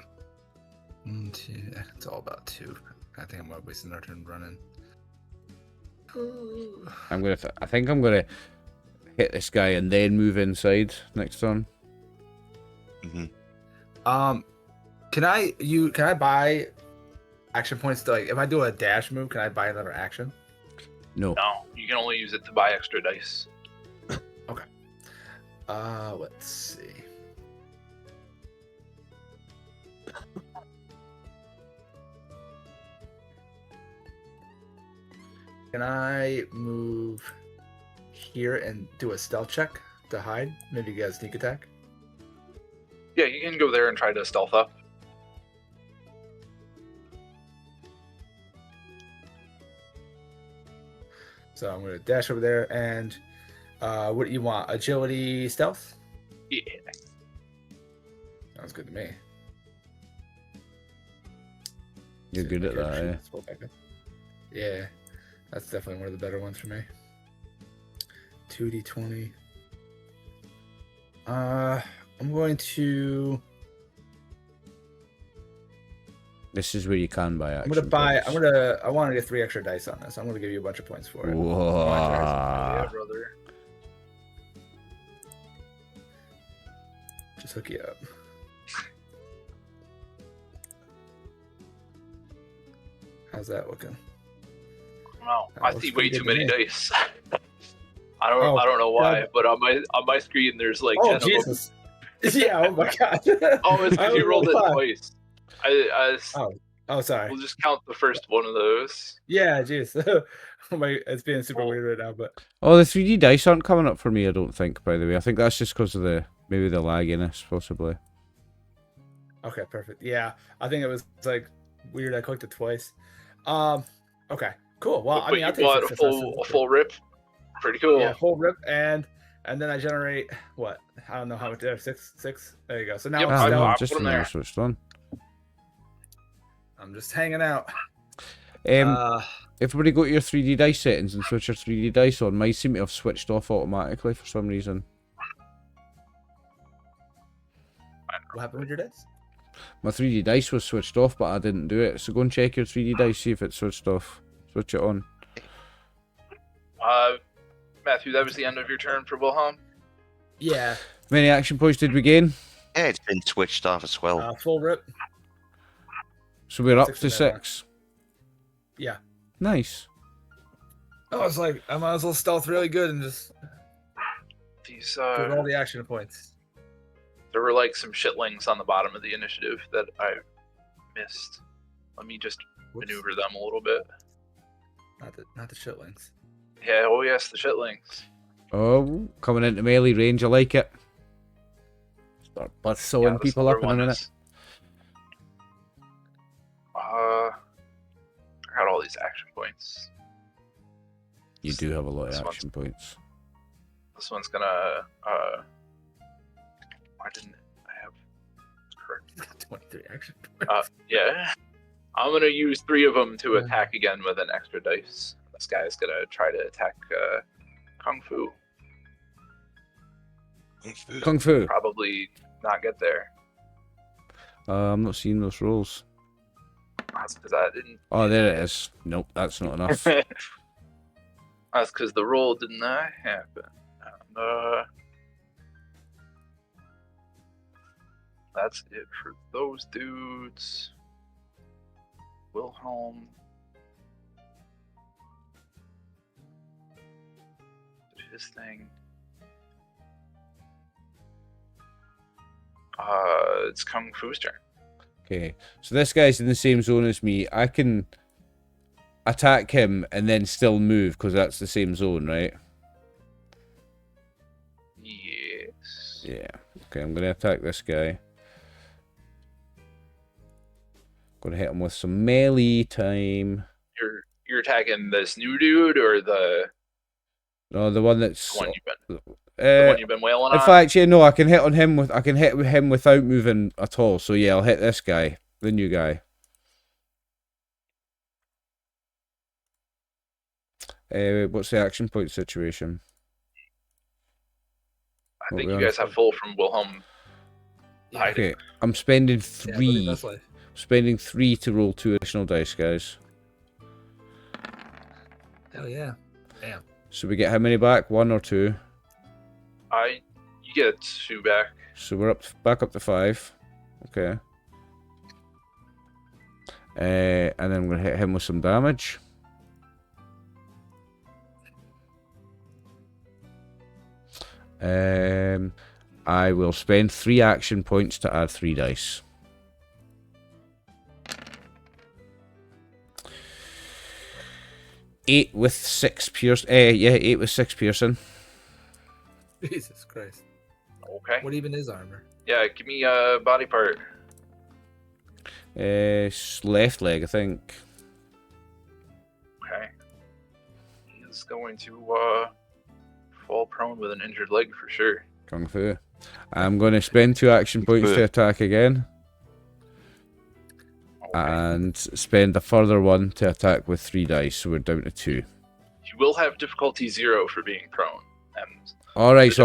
1, 2. It's all about 2. I think I'm wasting our turn running. I think I'm gonna hit this guy and then move inside next turn. Can I buy action points to, like, if I do a dash move, can I buy another action? No. No, you can only use it to buy extra dice. Okay. Let's see. Can I move here and do a stealth check to hide? Maybe get a sneak attack? Yeah, you can go there and try to stealth up. So I'm going to dash over there and what do you want? Agility, stealth? Yeah. Sounds good to me. You're good at that, eh? Yeah, that's definitely one of the better ones for me. 2d20. I'm going to. This is where you can buy action. I want to get 3 extra dice on this. I'm gonna give you a bunch of points for it. Whoa. Yeah, brother. Just hook you up. How's that looking? Wow, That I looks see way pretty too good to many me. dice. I don't know why, God. but on my screen there's like 10 Oh of them. Jesus! Yeah. Oh my God. Oh, it's I because only you rolled it rolled 5. twice. Oh, sorry. We'll just count the first one of those. Yeah, jeez. Oh my, it's being super weird right now, but Oh, the 3D dice aren't coming up for me, I don't think, by the way. I think that's just because of maybe the lagginess, possibly. okay, perfect. Yeah, I think it was like weird. I clicked it twice. Okay, cool. Well, But I'll you take want a successes. full rip? Pretty cool. Yeah, full rip, and then I generate what? I don't know how much there. 6. There you go. So now Yep, I'm, Ah, I- no, I just put 'em another there. switched on. I'm just hanging out. Everybody go to your 3D dice settings and switch your 3D dice on. Mine seem to have switched off automatically for some reason. What happened with your dice? My 3D dice was switched off, but I didn't do it. So go and check your 3D dice, see if it's switched off. Switch it on. Matthew, that was the end of your turn for Wilhelm. Yeah. How many action points did we gain? Yeah, it's been switched off as well. Full rip. So we're up 6 to from that 6. Yeah. Nice. I was like, I might as well stealth really good and just These get all the action points. there were like some shitlings on the bottom of the initiative that I missed. Let me just Whoops. maneuver them a little bit. Not the shitlings. Yeah, oh yes, the shitlings. Oh, coming into melee range, I like it. Start buzzsawing Yeah, people this up in a other one minute. is- I got all these action points. You do have a lot This of one's- action points. This one's gonna. Why didn't I have correct? He's got 23 action points. Yeah. I'm gonna use 3 of them to attack again with an extra dice. This guy's gonna try to attack Kung Fu. Kung Fu. Probably not get there. I'm not seeing those rolls. That's because I didn't. Oh, there it is. Nope, that's not enough. That's because the roll did not happen. And, that's it for those dudes. Wilhelm. his thing. It's Kung Fu's turn. Okay, so this guy's in the same zone as me. I can attack him and then still move because that's the same zone, right? Yes. Yeah. Okay, I'm gonna attack this guy. Gonna hit him with some melee time. You're attacking this new dude or the No, the one that's one you've been wailing in on? fact, yeah, no, I can hit him without moving at all. So yeah, I'll hit this guy, the new guy. What's the action point situation? I think you guys have full from Wilhelm hiding. Okay, I'm spending Yeah, living three. best life. Spending 3 to roll 2 additional dice, guys. Hell yeah. Damn. So we get how many back? 1 or 2? You get 2 back. So we're back up to 5. Okay. And then I'm gonna hit him with some damage. I will spend 3 action points to add 3 dice. Eight with 6 pierce. Yeah, 8 with 6 piercing. Jesus Christ. Okay. What even is armor? Yeah, give me a body part. Left leg, I think. Okay. He is going to fall prone with an injured leg for sure. Kung Fu. I'm going to spend 2 action points to attack again. Okay. And spend a further 1 to attack with 3 dice, so we're down to 2. You will have difficulty 0 for being prone, and All right, the so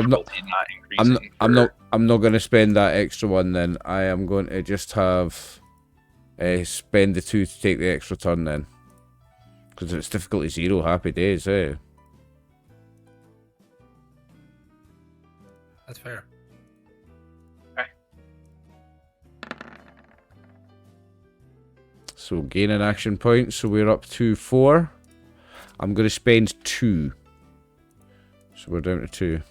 I'm not going to spend that extra 1 then. I am going to just have spend the 2 to take the extra turn then, because it's difficulty 0. Happy days, eh? That's fair. So gain an action point, so we're up to 4. I'm going to spend 2. So we're down to 2.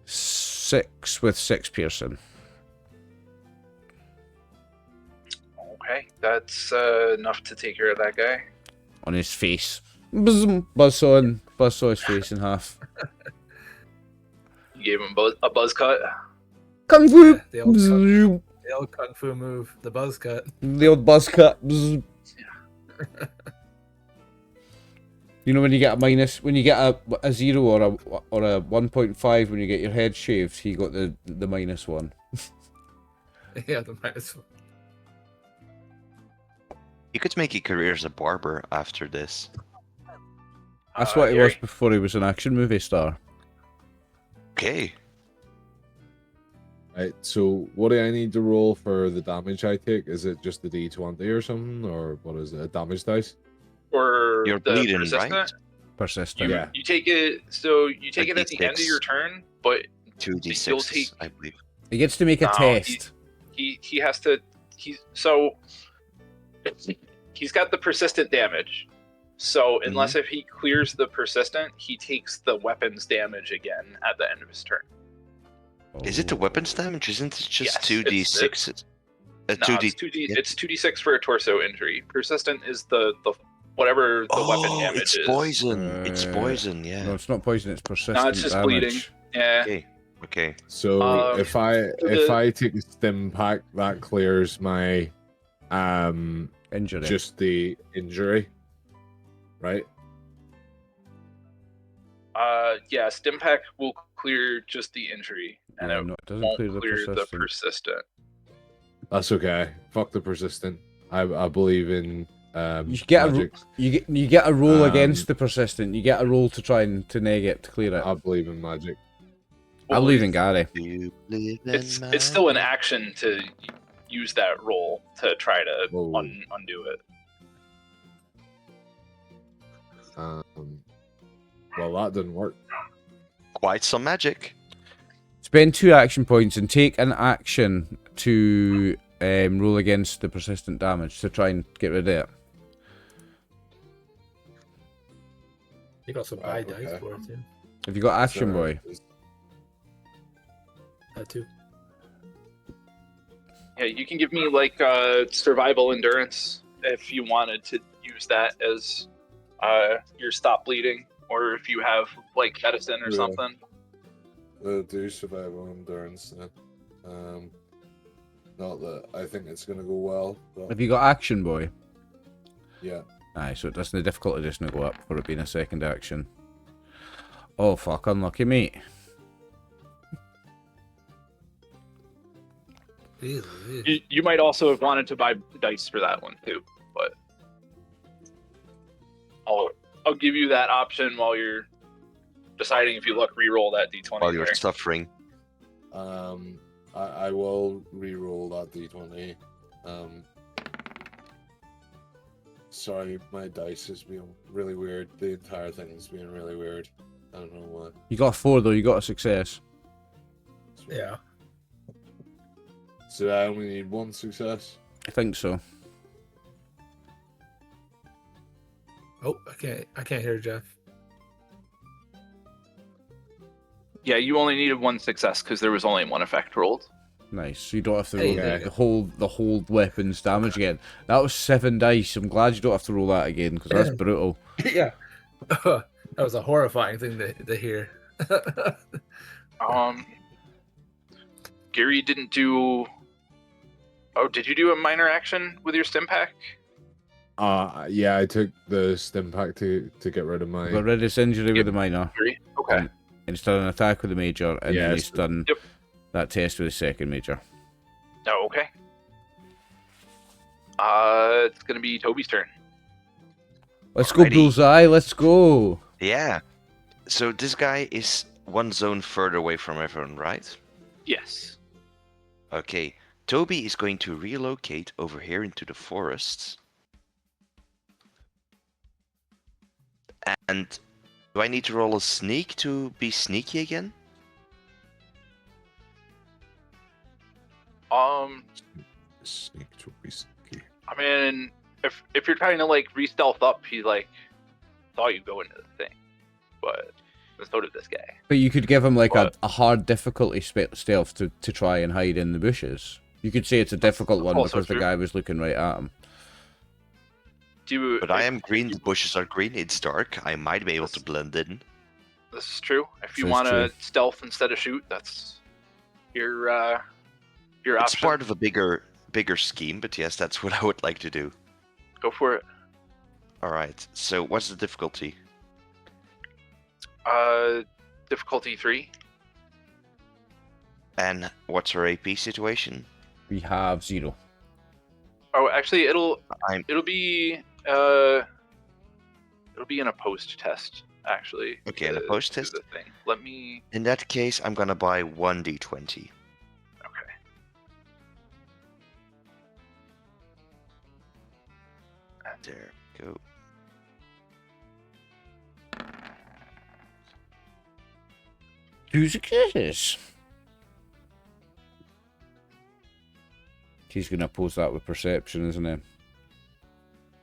Six with 6 piercing. Okay, that's enough to take care of that guy. On his face. Buzzsaw his face in half. You gave him a buzz cut. Kung Fu! Yeah, the old Kung Fu move, the buzz cut. The old buzz cut. You know when you get a 0 or a 1.5 when you get your head shaved, he got the -1. Yeah, the -1. You could make a career as a barber after this. That's what he was before he was an action movie star. Okay. Right, so what do I need to roll for the damage I take? Is it just the D20 or something, or what is it? A damage dice? Or You're the bleeding, persistent? right? Persistent. Yeah. You take it. So you take it at the end of 26. your turn, but 2d6, You'll take- I believe. He gets to make a No, test. he has to. He's got the persistent damage. So unless if he clears the persistent, he takes the weapons damage again at the end of his turn. Is it the weapons damage? Isn't it just Yes, 2d6? No, it's 2d6 for a torso injury. Persistent is the whatever the weapon damage it's is. poison. It's poison, No, yeah. it's not poison. It's persistent No, it's just damage. bleeding. Yeah. Okay. So if the- I take a stim pack, that clears my Injury. just the injury, right? Yeah, stim pack will clear just the injury, and Yeah, it no, it doesn't won't clear the clear the persistent. persistent. That's okay. Fuck the persistent. I believe in You get magic. you get a roll Um, against the persistent. You get a roll to try and to neg it to clear it. I believe in magic. I believe in Gary. Do you believe in It's still an magic? action to use that roll to try to Whoa. undo it. Well, that didn't work. Quite some magic. Spend 2 action points and take an action to roll against the persistent damage to try and get rid of it. You can also buy okay. dice for it too. Have you got action, So, boy? That too. Yeah, you can give me like survival endurance if you wanted to use that as your stop bleeding, or if you have like medicine or Yeah. something. Do survival endurance then. Not that I think it's gonna go well, but Have you got action, boy? yeah. Aye, so it doesn't, the difficulty doesn't go up for it being a second action. Oh fuck, unlucky mate. You might also have wanted to buy dice for that one too, but I'll give you that option while you're deciding if you re-roll that d20. While you're there. suffering. I will re-roll that d20. Sorry, my dice is being really weird. The entire thing is being really weird. I don't know why. You got a 4 though, you got a success. Yeah. So I only need one success. I think so. Oh, I can't hear Jeff. Yeah, you only needed one success because there was only one effect rolled. Nice. So you don't have to Hey, roll there you the whole weapon's damage again. That was 7 dice. I'm glad you don't have to roll that again because that's brutal. Yeah. That was a horrifying thing to hear. Gary didn't do. Oh, did you do a minor action with your stim pack? Yeah, I took the stim pack to get rid of my. Got rid of his injury with the minor. Gary? Okay. And he's done an attack with the major, and then Yes. he's done Yep. that test with the second major. Oh, okay. It's gonna be Toby's turn. Let's go, Alrighty. Bullseye. Let's go. Yeah. So this guy is one zone further away from everyone, right? Yes. Okay. Toby is going to relocate over here into the forests. And do I need to roll a sneak to be sneaky again? Sneak to be sneaky. I mean, if you're trying to like re-stealth up, he like saw you go into the thing, but so did this guy. But you could give him like What? a hard difficulty stealth to try and hide in the bushes. You could say it's a difficult one also because the true. guy was looking right at him. But I am green, the bushes are green, it's dark. I might be able to blend in. This is true. If you This is want to true. stealth instead of shoot, that's your It's option. part of a bigger scheme, but yes, that's what I would like to do. Go for it. Alright, so what's the difficulty? Difficulty 3. And what's our AP situation? We have 0. Oh, actually, it'll be an opposed test. Actually. Okay, an to opposed do test? the thing. Let me. In that case, I'm gonna buy 1d20. Okay. There we go. Two successes. He's gonna oppose that with perception, isn't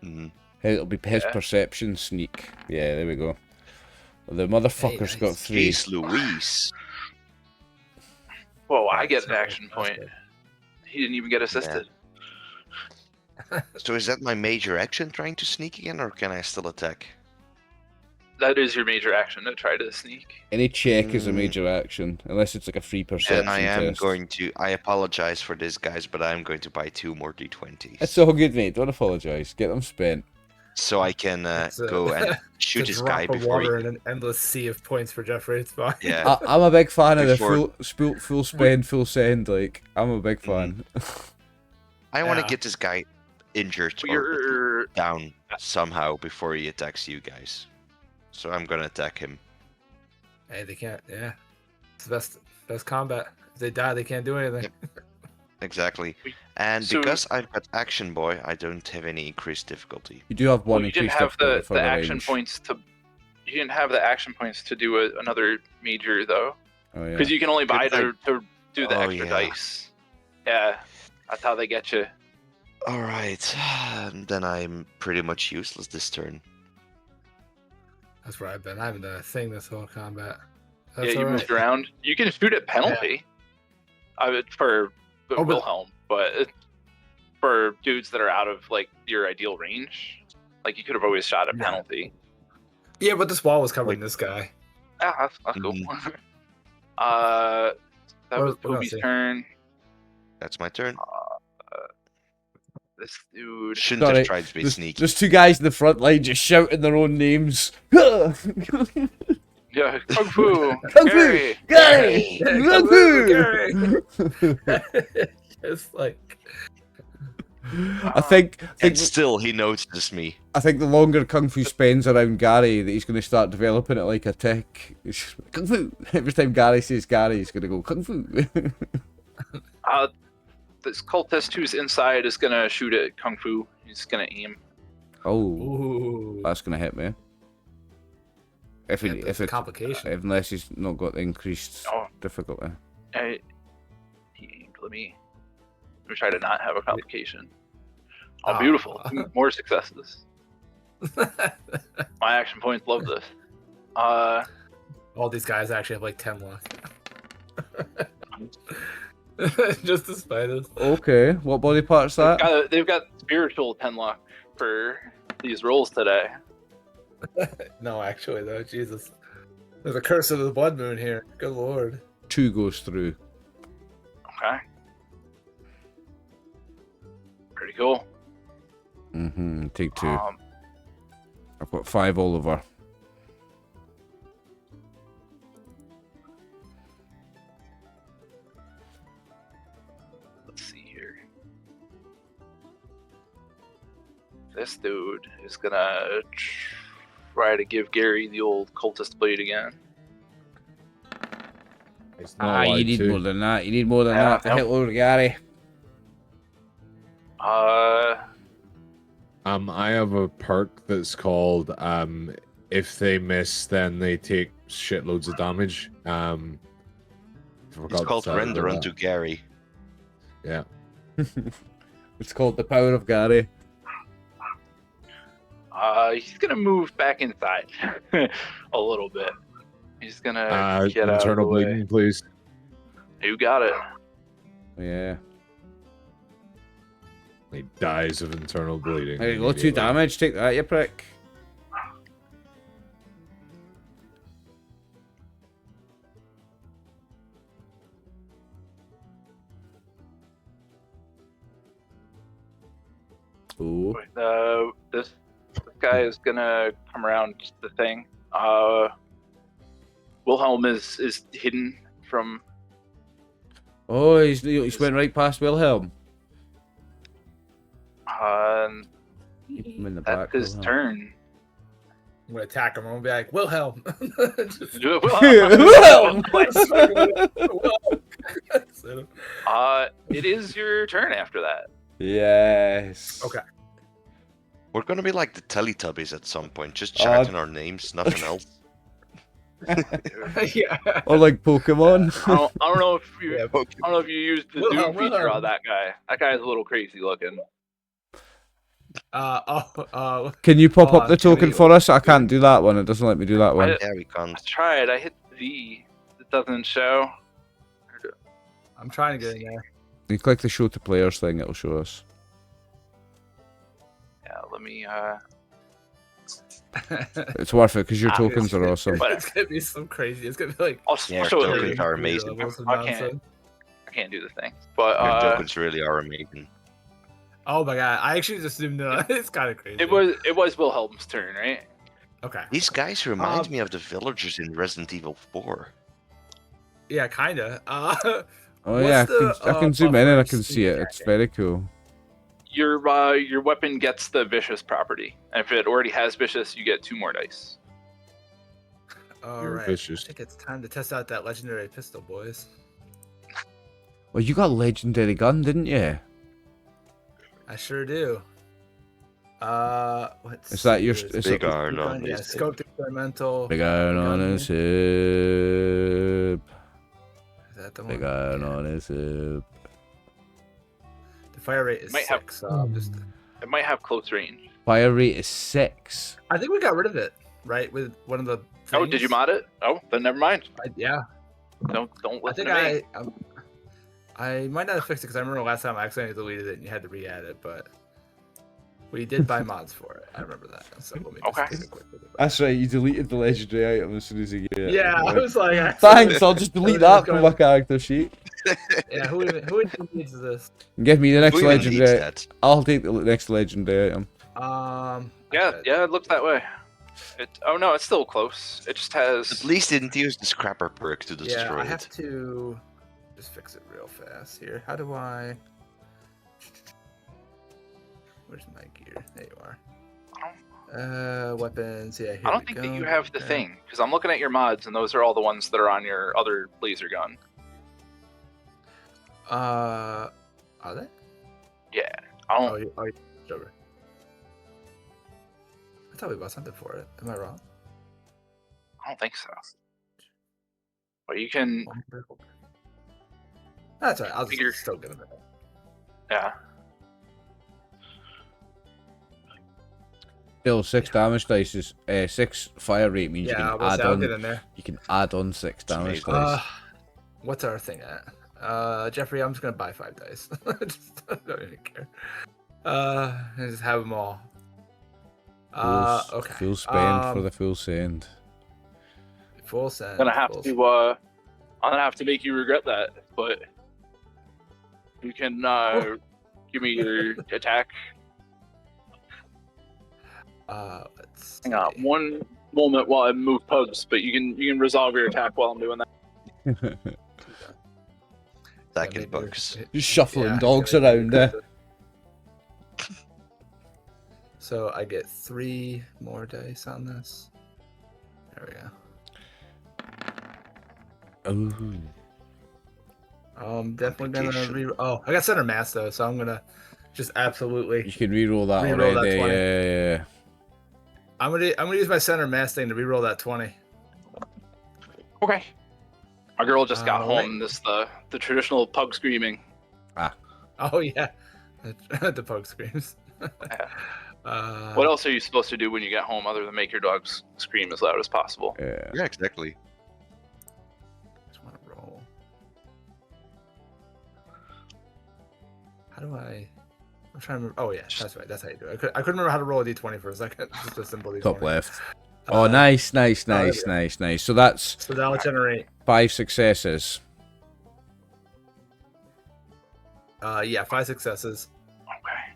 he? Mhm. It'll be his Yeah. perception sneak. Yeah, there we go. Well, the motherfucker's Hey, got nice. 3. Jeez Louise. Whoa, I get an That's action point. good. He didn't even get assisted. So is that my major action trying to sneak again, or can I still attack? That is your major action to try to sneak. Any check is a Mm. major action, unless it's like a free perception And I am test. going to. I apologize for this, guys, but I'm going to buy 2 more d20s. It's all good, mate. Don't apologise. Get them spent. So I can It's a- go and shoot It's a this guy drop of before water he. in an endless sea of points for Jeffrey. It's fine. Yeah. I'm a big fan of the Before- full spend, full send. Like, I'm a big fan. I want to Yeah. get this guy injured or You're down somehow before he attacks you guys. So I'm gonna attack him. Hey, they can't. Yeah, it's the best combat. If they die, they can't do anything. Exactly. And So- because I've got Action Boy, I don't have any increased difficulty. You do have one you didn't increased have difficulty the for action range. points to. You didn't have the action points to do another major though, Oh, yeah. because you can only buy Couldn't to do the Oh, extra yeah. dice. Yeah. That's how they get you. All right, then I'm pretty much useless this turn. That's where I've been. I haven't done a thing this whole combat. Yeah, That's you all right. moved around. You can shoot at penalty. For the Oh, but- Wilhelm, but for dudes that are out of like your ideal range, like you could have always shot at Yeah. penalty. Yeah, but this wall was covering this guy. Yeah, that's cool. That We're was gonna Toby's see. turn. That's my turn. This dude. Shouldn't Sorry, have tried to be There's, sneaky. there's two guys in the front line just shouting their own names. Kung Yeah, Kung Fu. Fu! Gary. Gary! Yeah, Kung Fu! It's like I think And still, he notices me. I think the longer Kung Fu spends around Gary, that he's going to start developing it like a tick. It's Kung Fu. Every time Gary says Gary, he's going to go Kung Fu. This cultist who's inside is gonna shoot at Kung Fu. He's gonna aim. Oh, ooh. that's going to hit me. If Yeah, it, that's if it, complication. unless he's not got the increased Oh. difficulty. He aimed. Let me try to not have a complication. Oh, Ah. beautiful. More successes. My action points love this. All these guys actually have like 10 luck. Just to spite us. Okay, what body part's that? They've got spiritual 10 luck for these rolls today. No, actually, though, Jesus. There's a curse of the blood moon here. Good lord. 2 goes through. Okay. Pretty cool. Take 2. Um, I've got 5 all over. let's see here. This dude is gonna try to give Gary the old cultist blade again. It's not You allowed need to. more than that. You need more than Yeah, that to nope. hit over Gary. I have a perk that's called if they miss, then they take shitloads of damage. Forgot It's to called tell you Render about unto Gary. that. It's called the power of Gary. He's gonna move back inside a little bit. He's gonna Yeah. get out of the Internal way. bleeding, please. You got it. Yeah. He dies of internal bleeding. There you go, 2 immediately. damage. Take that, you prick. Ooh. This guy is gonna come around the thing. Wilhelm is hidden from. Oh, he's went right past Wilhelm. Keep him in the That's back. his Wilhelm. turn. I'm gonna attack him. I'm gonna be like, Wilhelm. Just- Wilhelm! It is your turn after that. Yes. Okay. We're gonna be like the Teletubbies at some point, just shouting our names, nothing else. Yeah. Or like Pokemon. I don't know if you Yeah, I don't know if you used the Wilhelm, Doom feature Wilhelm. on that guy. That guy's a little crazy looking. Can you pop Oh, up the can token we- for us? I can't do that one. It doesn't let me do that one. There we can't. I tried. I hit V. It doesn't show. I'm trying to get in there. You click the show to players thing, it'll show us. Yeah, let me. It's worth it because your Ah, tokens are awesome. But- It's gonna be so crazy. It's gonna be like I'll Yeah, show it tokens later. are amazing. levels of I can't. nonsense. I can't do the thing. But Your tokens really are amazing. Oh my god! I actually just assumed it's kind of crazy. it was Wilhelm's turn, right? Okay. These guys remind me of the villagers in Resident Evil 4. Yeah, kinda. Oh What's yeah, the, I can zoom in buffer and I can sneak see it. attack? It's very cool. Your weapon gets the vicious property, and if it already has vicious, you get 2 more dice. All You're right. vicious. I think it's time to test out that legendary pistol, boys. Well, you got a legendary gun, didn't you? I sure do. What's Is that your? Is Big it iron on Yeah, this. scoped experimental. big iron on gun his here. hip? Is that the Big one? iron Yeah. on his hip. fire rate is Might have- 6. So I'm just. It might have close range. Fire rate is 6. I think we got rid of it, right? With one of the. Oh, did you things. mod it? Oh, then never mind. Yeah. Don't I listen think to me. I might not have fixed it because I remember last time I accidentally deleted it and you had to re-add it, but we did buy mods for it. I remember that. So let me just Okay. take a quick look at that. That's right, you deleted the legendary item as soon as you get it. Yeah, I was like, Thanks, I'll just delete that from my character sheet. Yeah, who even needs this? Give me the next Who even needs legendary. that? I'll take the next legendary item. Yeah, okay. yeah, it looks that way. Oh no, it's still close. It just has. At least didn't use the scrapper perk to Yeah, destroy I have it. to just fix it real fast here. How do I? Where's my gear? There you are. Weapons. Yeah, here I don't we think go. that you have the Okay. thing because I'm looking at your mods and those are all the ones that are on your other laser gun. Are they? Yeah, I don't. Oh, it's over. I thought we bought something for it. Am I wrong? I don't think so. But you can. That's all right. I'll Figure- just still get it. Yeah. Still 6 damage dice is 6 fire rate means Yeah, you we'll can say add I'll get on. in there. You can add on 6 damage amazing. dice. What's our thing at? Jeffrey, I'm just gonna buy 5 dice. I don't even care. And just have them all. Okay. Full spend for Um, the full send. Full send. I'm gonna have full to. I'm gonna have to make you regret that, but you can give me your attack. Let's Hang on see. one moment while I move pugs, but you can resolve your attack while I'm doing that. Back Yeah, in maybe bugs. Just shuffling yeah, dogs maybe around there. So I get 3 more dice on this. There we go. Ooh. Definitely gonna Complication. I got center mass though, so I'm gonna just absolutely. You can reroll that Reroll that already. 20. Yeah. I'm gonna use my center mass thing to reroll that 20. Okay. My girl just got Alright. home. This the traditional pug screaming. Oh yeah, the pug screams. What else are you supposed to do when you get home other than make your dogs scream as loud as possible? Yeah. Yeah, exactly. Just want to roll. How do I? I'm trying to remember. Oh yeah, that's right. That's how you do it. I couldn't remember how to roll a d20 for a second. Just a simple d20. Top left. Oh, nice. there we go. So that's So that'll generate. 5 successes. Yeah, 5 successes. Okay.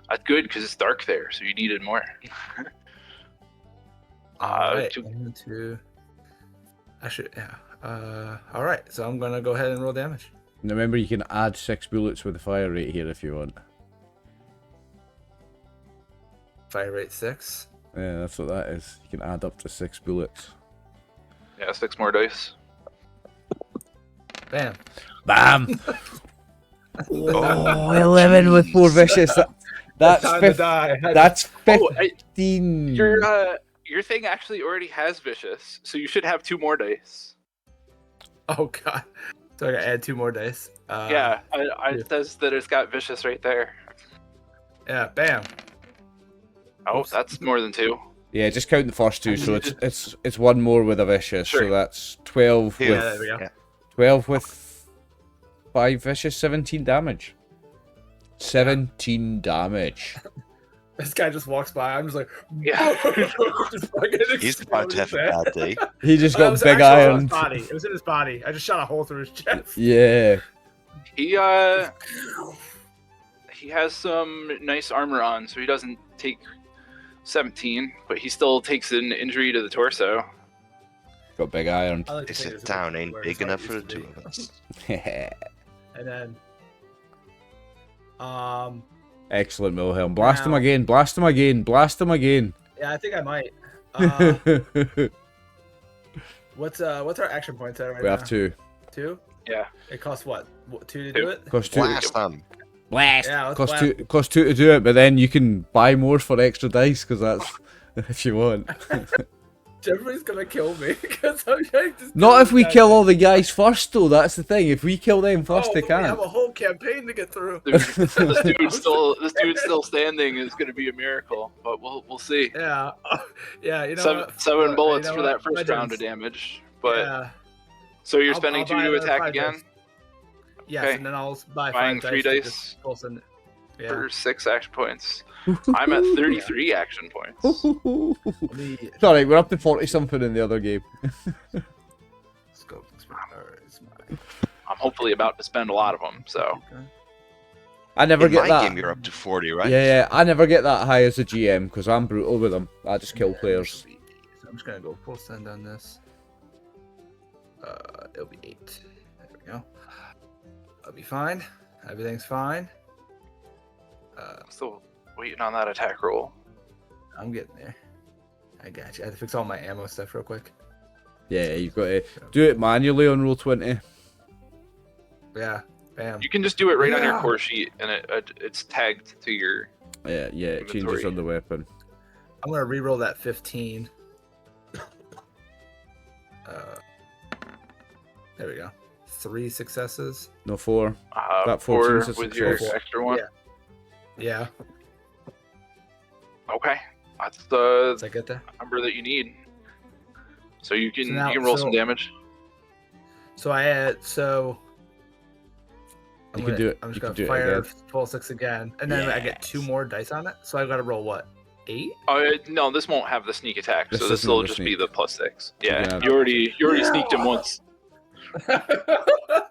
That's good because it's dark there, so you needed more. All right. 2. 1, 2. Actually, yeah. All right. So I'm gonna go ahead and roll damage. And remember, you can add 6 bullets with the fire rate here if you want. Fire rate 6. Yeah, that's what that is. You can add up to 6 bullets. Yeah, 6 more dice. Bam. Bam! Oh, 11 with 4 vicious. That's Time to die. That's Oh, 15. your thing actually already has vicious, so you should have 2 more dice. Oh god. So I gotta add 2 more dice. Yeah, it says that it's got vicious right there. Yeah. Bam. Oh, Oops. that's more than 2. Yeah, just count the first 2, so it's 1 more with a vicious, so Sure. that's 12 Yeah, Yeah. with There we go. Yeah. 12 with 5 vicious, 17 damage. 17 damage. This guy just walks by. I'm just like, Yeah. just fucking He's about to have a bad day. He just That got was big actually in iron. his body. It was in his body. I just shot a hole through his chest. Yeah. He has some nice armor on, so he doesn't take 17, but he still takes an injury to the torso. Got big iron. I like to This think town it's ain't where big it's like enough it for the used to 2 be. of us. And then, Excellent, Wilhelm. Blast him Now- again. Blast him again. Blast him again. yeah, I think I might. What's our action points at right We now? have 2. 2? Yeah. It costs what? 2 to 2. do it? Cost 2. Blast them. Blast. Yeah, let's Cost blast. 2. Cost 2 to do it, but then you can buy more for extra dice because that's if you want. Jeffrey's gonna kill me because I'm trying to. Not if we kill all the guys first, though. That's the thing. If we kill them first, they We can't. have a whole campaign to get through. Dude, this dude's still standing is going to be a miracle, but we'll see. Yeah, yeah. You know Seven, what? seven bullets You know for that what? first round of Legends. damage, but Yeah. so you're I'll spending 2 buy to another attack 5 again dice. Yes, Okay. and then I'll buy Buying 5 3 to dice just pull some- Yeah. for 6 action points. I'm at 33 action points. Let me- Sorry, we're up to 40 something in the other game. Let's go. It's mine. I'm hopefully about to spend a lot of them, so I never In get my that. game, you're up to 40, right? Yeah, I never get that high as a GM because I'm brutal with them. I just kill players. So I'm just gonna go full send on this. It'll be 8. There we go. That'll be fine. Everything's fine. I'm still waiting on that attack roll. I'm getting there. I got you. I had to fix all my ammo stuff real quick. Yeah, you've got to do it manually on roll 20. Yeah. Bam. You can just do it right on your Yeah. core sheet, and it's tagged to your. Yeah, it changes Inventory. on the weapon. I'm gonna re-roll that 15. There we go. 3 successes. No, 4. That 4 14's a with your success. extra one. Yeah. Okay, that's the Did I get there? number that you need. So you can So now- you can roll so- some damage. So I had You can do it. I'm You just can gonna do it fire again. full 6 again, and then I get 2 Yes. more dice on it. So I got to roll what? 8? No, this won't have the sneak attack, This so this doesn't will have the just sneak. be the +6. So Yeah, yeah. you already sneaked him once.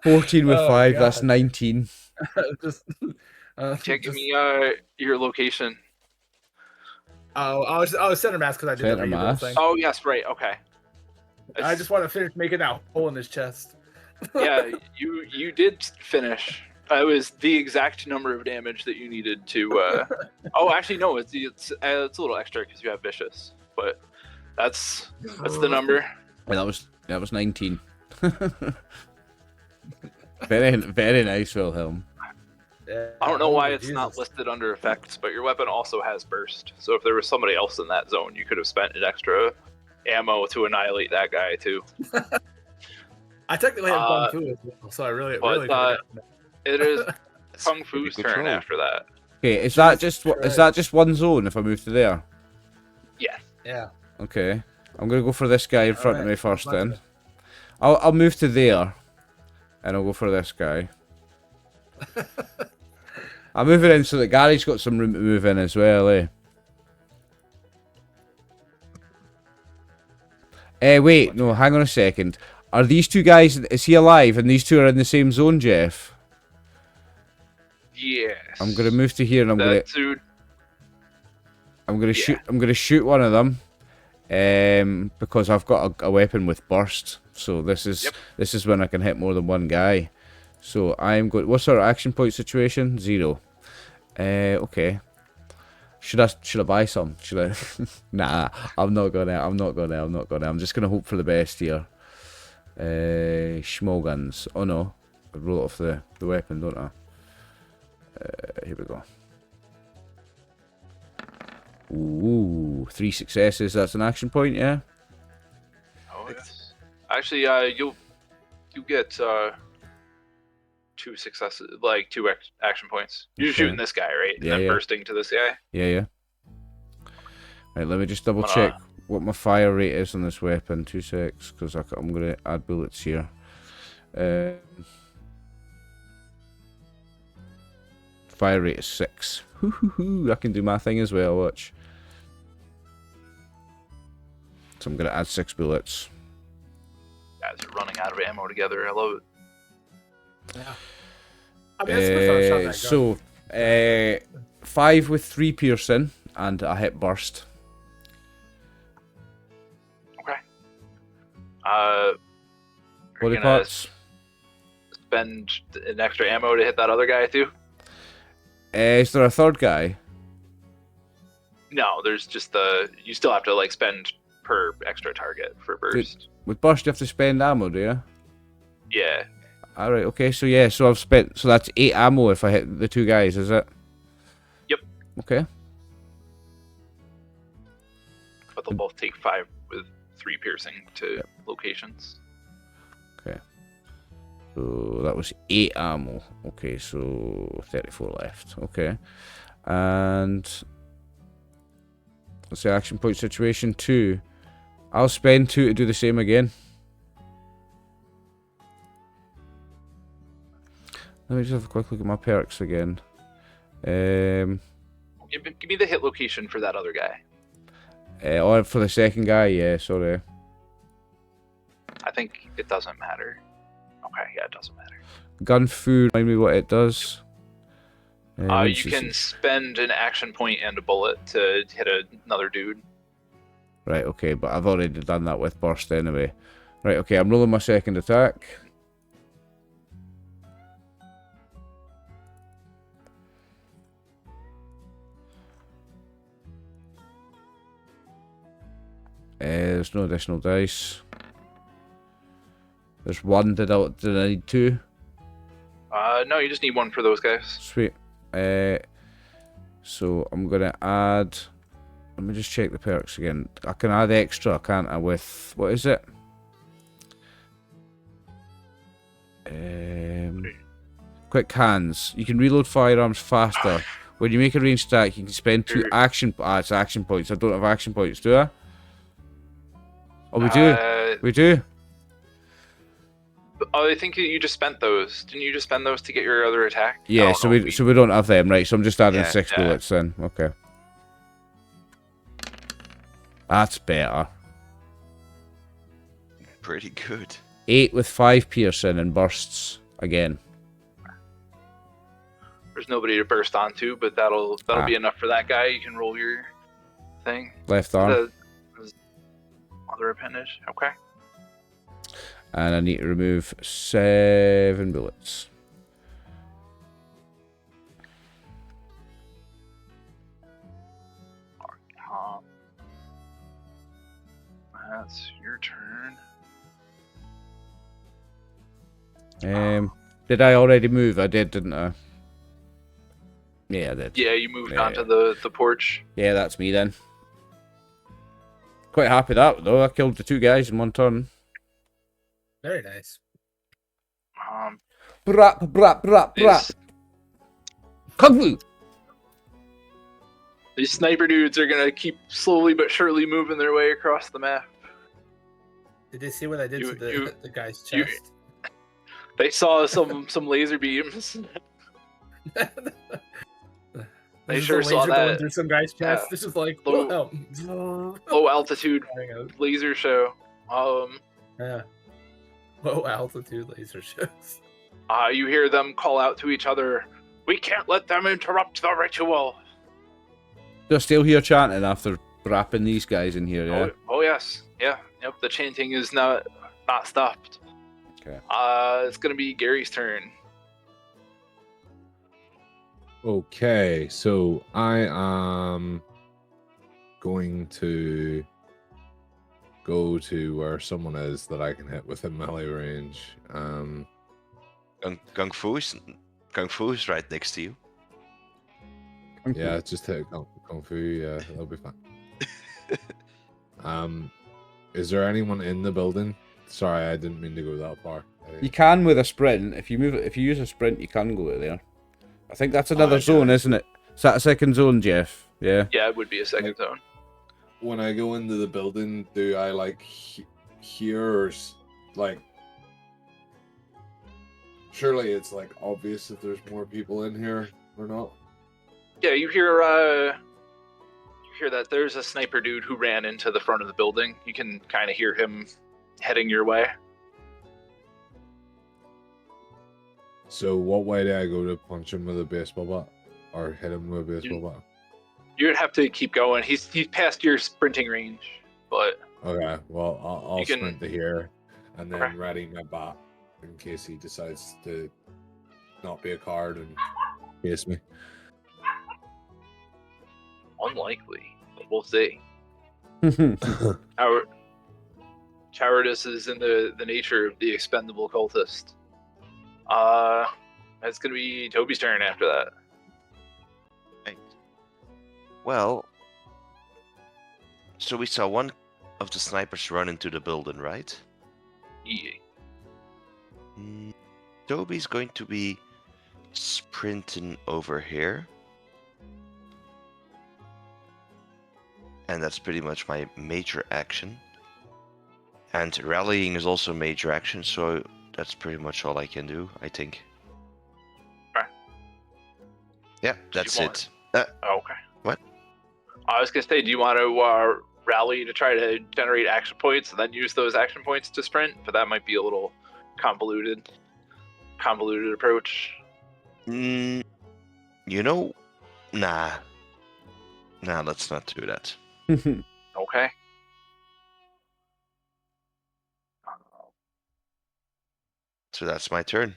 14 with Oh, 5, that's God. 19. Just, Can't give just- me your location. Oh, I was center mass because I did the Center reroll mass? thing. Oh yes, right. Okay. I just want to finish making that hole in his chest. Yeah, you did finish. It was the exact number of damage that you needed to. Oh, actually, no. It's a little extra because you have vicious, but that's the number. Well, that was 19. Very nice, Wilhelm. Yeah, I don't know why it's Jesus. not listed under effects, but your weapon also has burst. So if there was somebody else in that zone, you could have spent an extra ammo to annihilate that guy too. I technically have kung fu as well, so I really forgot. It is That's Kung pretty Fu's good turn roll. after that. Okay, is that just Christ. one zone if I move to there? Yes. Yeah. Okay. I'm gonna go for this guy in front of Alright, me first my then. turn. I'll move to there. And I'll go for this guy. I'm moving in so that Gary's got some room to move in as well, eh? Wait, no, hang on a second. Are these two guys, is he alive and these two are in the same zone, Jeff? Yes. I'm gonna move to here and that dude. I'm gonna shoot one of them. Because I've got a weapon with burst. So this is when I can hit more than one guy. So I'm going. What's our action point situation? 0. Okay. Should I buy some? Should I? Nah, I'm not gonna. I'm just gonna hope for the best here. Small guns. Oh no, I roll off the weapon, don't I? Here we go. Ooh, 3 successes. That's an action point, yeah. Oh, it's actually you'll get 2 successes, like 2 action points. You're Okay. shooting this guy, right? And Yeah, then yeah. bursting to this guy. Yeah. Right, let me just double check what my fire rate is on this weapon. 2 secs, because I'm gonna add bullets here. Fire rate is 6. Hoo-hoo-hoo, I can do my thing as well, watch. So I'm gonna add 6 bullets. Guys are running out of ammo together. I love it. Yeah. I mean, that's the first time I shot that gun. 5 with 3 piercing, and I hit burst. Okay. Are you Body gonna parts. spend an extra ammo to hit that other guy too? Is there a third guy? No, there's just you still have to like spend per extra target for burst. With burst, you have to spend ammo, do you? Yeah. Alright, okay, so yeah, so I've spent, so that's 8 ammo if I hit the 2 guys, is it? Yep. Okay. But they'll both take 5 with 3 piercing to Yep. locations. Okay. So that was 8 ammo. Okay, so 34 left. Okay. And let's say action point situation 2. I'll spend 2 to do the same again. Let me just have a quick look at my perks again. Give me the hit location for that other guy. Or for the second guy, yeah, sorry. I think it doesn't matter. Okay, yeah, it doesn't matter. Gun fu, remind me what it does. You can spend an action point and a bullet to hit another dude. Right, okay, but I've already done that with burst anyway. Right, okay, I'm rolling my second attack. There's no additional dice. There's 1. Did I need 2? No, you just need 1 for those guys. Sweet. So I'm gonna add. Let me just check the perks again. I can add extra, can't I? With what is it? Quick hands. You can reload firearms faster. When you make a ranged attack, you can spend 2 action. It's action points. I don't have action points, do I? Oh, we do. We do. Oh, I think you just spent those. Didn't you just spend those to get your other attack? Yeah. So we don't have them, right? So I'm just adding Yeah, 6 bullets then. Okay. That's better. Pretty good. 8 with 5 piercing and bursts again. There's nobody to burst onto, but that'll be enough for that guy. You can roll your thing. Left arm. The other appendage. Okay. And I need to remove 7 bullets. That's your turn. Did I already move? I did, didn't I? Yeah, I did. Yeah, you moved Yeah. onto the porch. Yeah, that's me then. Quite happy that though. I killed the 2 guys in 1 turn. Very nice. Brap, brap, brap, brap. Kung Fu! These sniper dudes are gonna keep slowly but surely moving their way across the map. Did they see what I did You- to the guy's you- chest? They saw some laser beams. They This is sure a saw laser going that. through some guy's chest. Yeah. This is like Low- Wilhelm. Low altitude laser show. Yeah. Low altitude laser shows. You hear them call out to each other. We can't let them interrupt the ritual. They're still here chanting after brapping these guys in here, yeah? Oh yes, yeah, yep. The chanting is not stopped. Okay. It's gonna be Gary's turn. Okay, so I am going to go to where someone is that I can hit within melee range. Kung Fu is right next to you. Yeah, just hit Kung Fu. Yeah, that'll be fine. Is there anyone in the building? Sorry, I didn't mean to go that far. You can with a sprint. If you use a sprint, you can go to there. I think that's another zone, isn't it? Is that a second zone, Jeff? Yeah. Yeah, it would be a second zone. When I go into the building, do I like hear or like? Surely it's like obvious if there's more people in here or not. Yeah, you hear that there's a sniper dude who ran into the front of the building. You can kind of hear him heading your way. So what way do I go to punch him with a baseball bat or hit him with a baseball bat? You'd have to keep going. He's past your sprinting range, but Okay, well I'll You can- sprint to here and then Okay. ready my bat in case he decides to not be a card and chase me. unlikely. But we'll see. Cowardice is in the nature of the expendable cultist. It's gonna be Toby's turn after that. Right. Well, so we saw one of the snipers run into the building, right? Yeah. Toby's going to be sprinting over here. And that's pretty much my major action. And rallying is also major action, so that's pretty much all I can do, I think. Okay. Yeah, that's it. Okay. What? I was gonna say, do you want to rally to try to generate action points and then use those action points to sprint? But that might be a little convoluted approach. You know, nah, let's not do that. Okay. So that's my turn.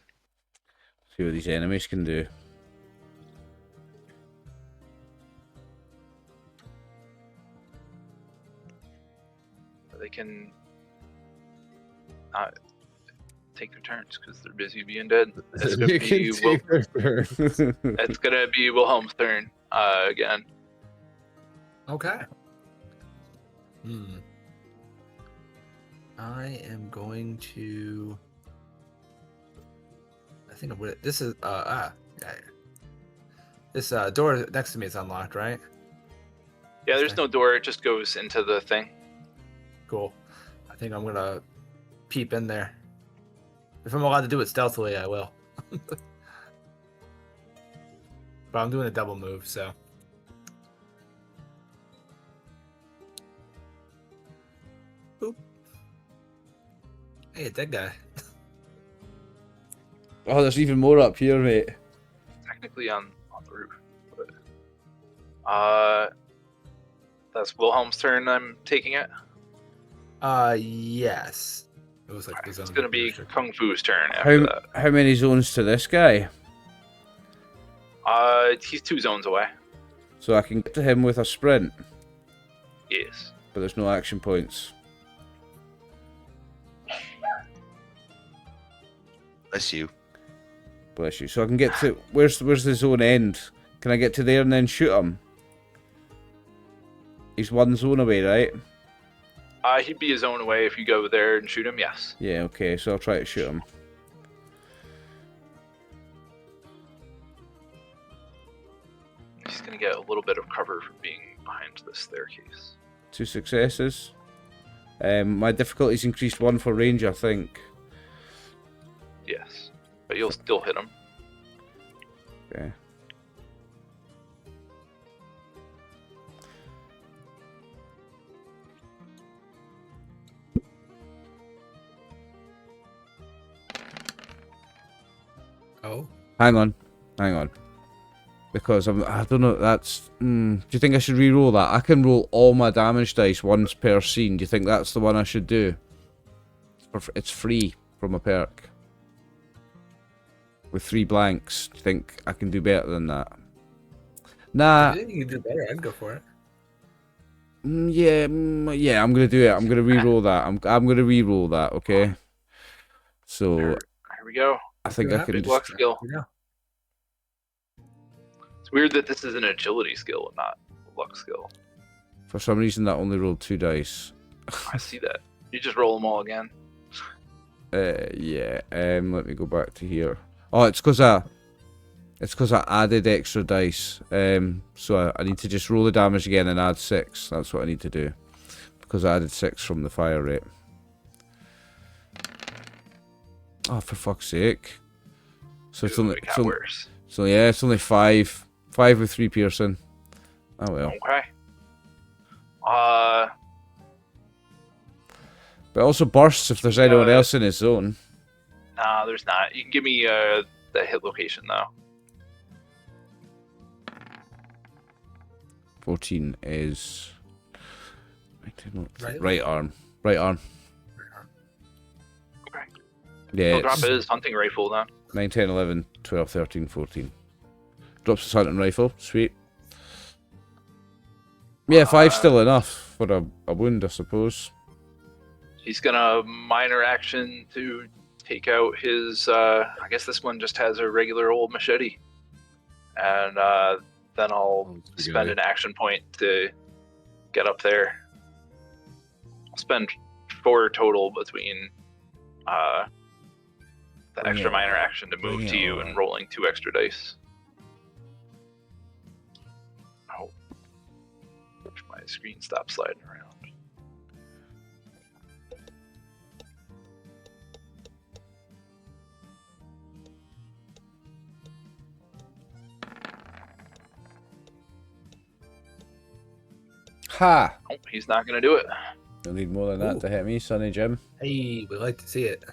See what these enemies can do. They can not take their turns because they're busy being dead. It's gonna You can be take their turns. it's gonna be Wilhelm's turn again. Okay. I am going to. I think I'm gonna. This is yeah. This door next to me is unlocked, right? Yeah, there's no door. It just goes into the thing. Cool. I think I'm gonna peep in there. If I'm allowed to do it stealthily, I will. But I'm doing a double move, so. Boop. Hey, a dead guy. Oh, there's even more up here, mate. Technically on the roof. But, that's Wilhelm's turn. I'm taking it. Yes. It was like It's gonna be Kung Fu's turn after How, that. how many zones to this guy? He's 2 zones away. So I can get to him with a sprint, Yes. but there's no action points. Bless you. Bless you. So I can get to... Where's the zone end? Can I get to there and then shoot him? He's 1 zone away, right? He'd be a zone away if you go there and shoot him, yes. Yeah, okay, so I'll try to shoot him. He's gonna get a little bit of cover from being behind the staircase. 2 successes. My difficulty's increased 1 for range, I think. Yes. But you'll still hit him. Okay. Oh. Hang on. Because I don't know, that's... do you think I should re-roll that? I can roll all my damage dice once per scene. Do you think that's the one I should do? It's free from a perk. With 3 blanks. Do you think I can do better than that? Nah. I think you can do better. I'd go for it. Yeah, I'm gonna do it. I'm gonna re-roll that. I'm gonna re-roll that, okay? So... Here we go. I think I can Big just... luck skill. Yeah. It's weird that this is an agility skill and not a luck skill. For some reason, that only rolled 2 dice. I see that. You just roll them all again. Yeah. Let me go back to here. Oh, it's because I added extra dice. So I need to just roll the damage again and add 6. That's what I need to do. Because I added 6 from the fire rate. Oh, for fuck's sake. So it's only... It got worse. So yeah, it's only 5. 5 with 3 piercing. Oh well. Okay. But also bursts if there's anyone else in his zone. Nah, there's not. You can give me the hit location though. 14 is... Right. Right arm. Right arm. Okay. Yeah, He'll drop it's his hunting rifle then. 9, 10, 11, 12, 13, 14. Drops his hunting rifle. Sweet. Yeah, 5's still enough for a wound, I suppose. He's gonna minor action to take out his. I guess this one just has a regular old machete, and then I'll spend an action point to get up there. spend 4 total between the Bring extra it minor on. action to move Bring to it you on. and rolling 2 extra dice. Oh, my screen stopped sliding around. Ha! Oh, he's not going to do it. You'll need more than that Ooh. to hit me, Sonny Jim. Hey, we like to see it.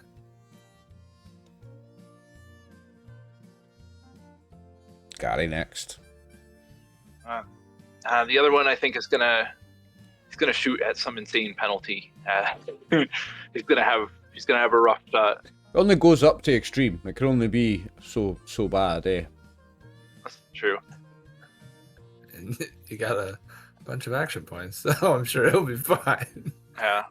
Gary next. The other one I think is gonna shoot at some insane penalty. He's gonna have a rough shot. It only goes up to extreme. It can only be so bad, eh? That's true. And you got a bunch of action points, so I'm sure it'll be fine. Yeah.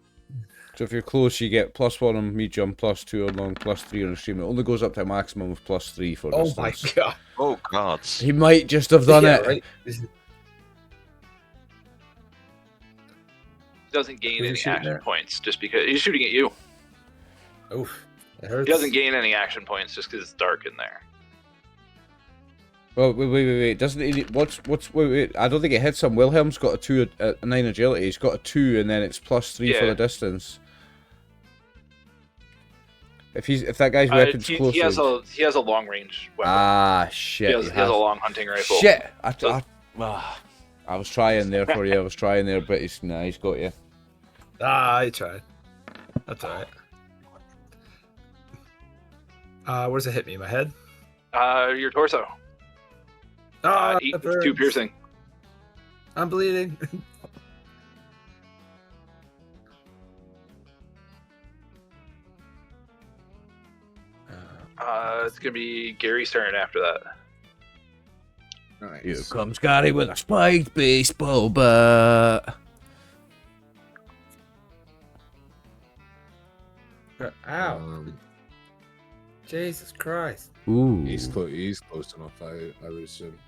So if you're close, you get +1 on medium, +2 on long, +3 on extreme. It only goes up to a maximum of +3 for Oh distance. my god. Oh god. He might just have done Yeah, it. right? He doesn't gain Who's he any shooting action at? points just because he's shooting at you. Oof. It hurts. He doesn't gain any action points just because it's dark in there. Well, wait. Doesn't he? Wait. I don't think it hits him. Wilhelm's got a 9 agility. He's got a 2, and then it's +3 for Yeah. the distance. If that guy's weapon's close He has range. a long range weapon. Ah, shit. he has a long hunting rifle. Shit! So- I was trying there for you. But he's got you. Ah, I tried. That's alright. Where's it hit me? My head? Your torso. Ah, 8 that with 2 burns. piercing. I'm bleeding. It's gonna be Gary's turn after that. Nice. Here comes Gary with a spiked baseball bat. Ow. Um, Jesus Christ. Ooh. he's close enough. I would assume.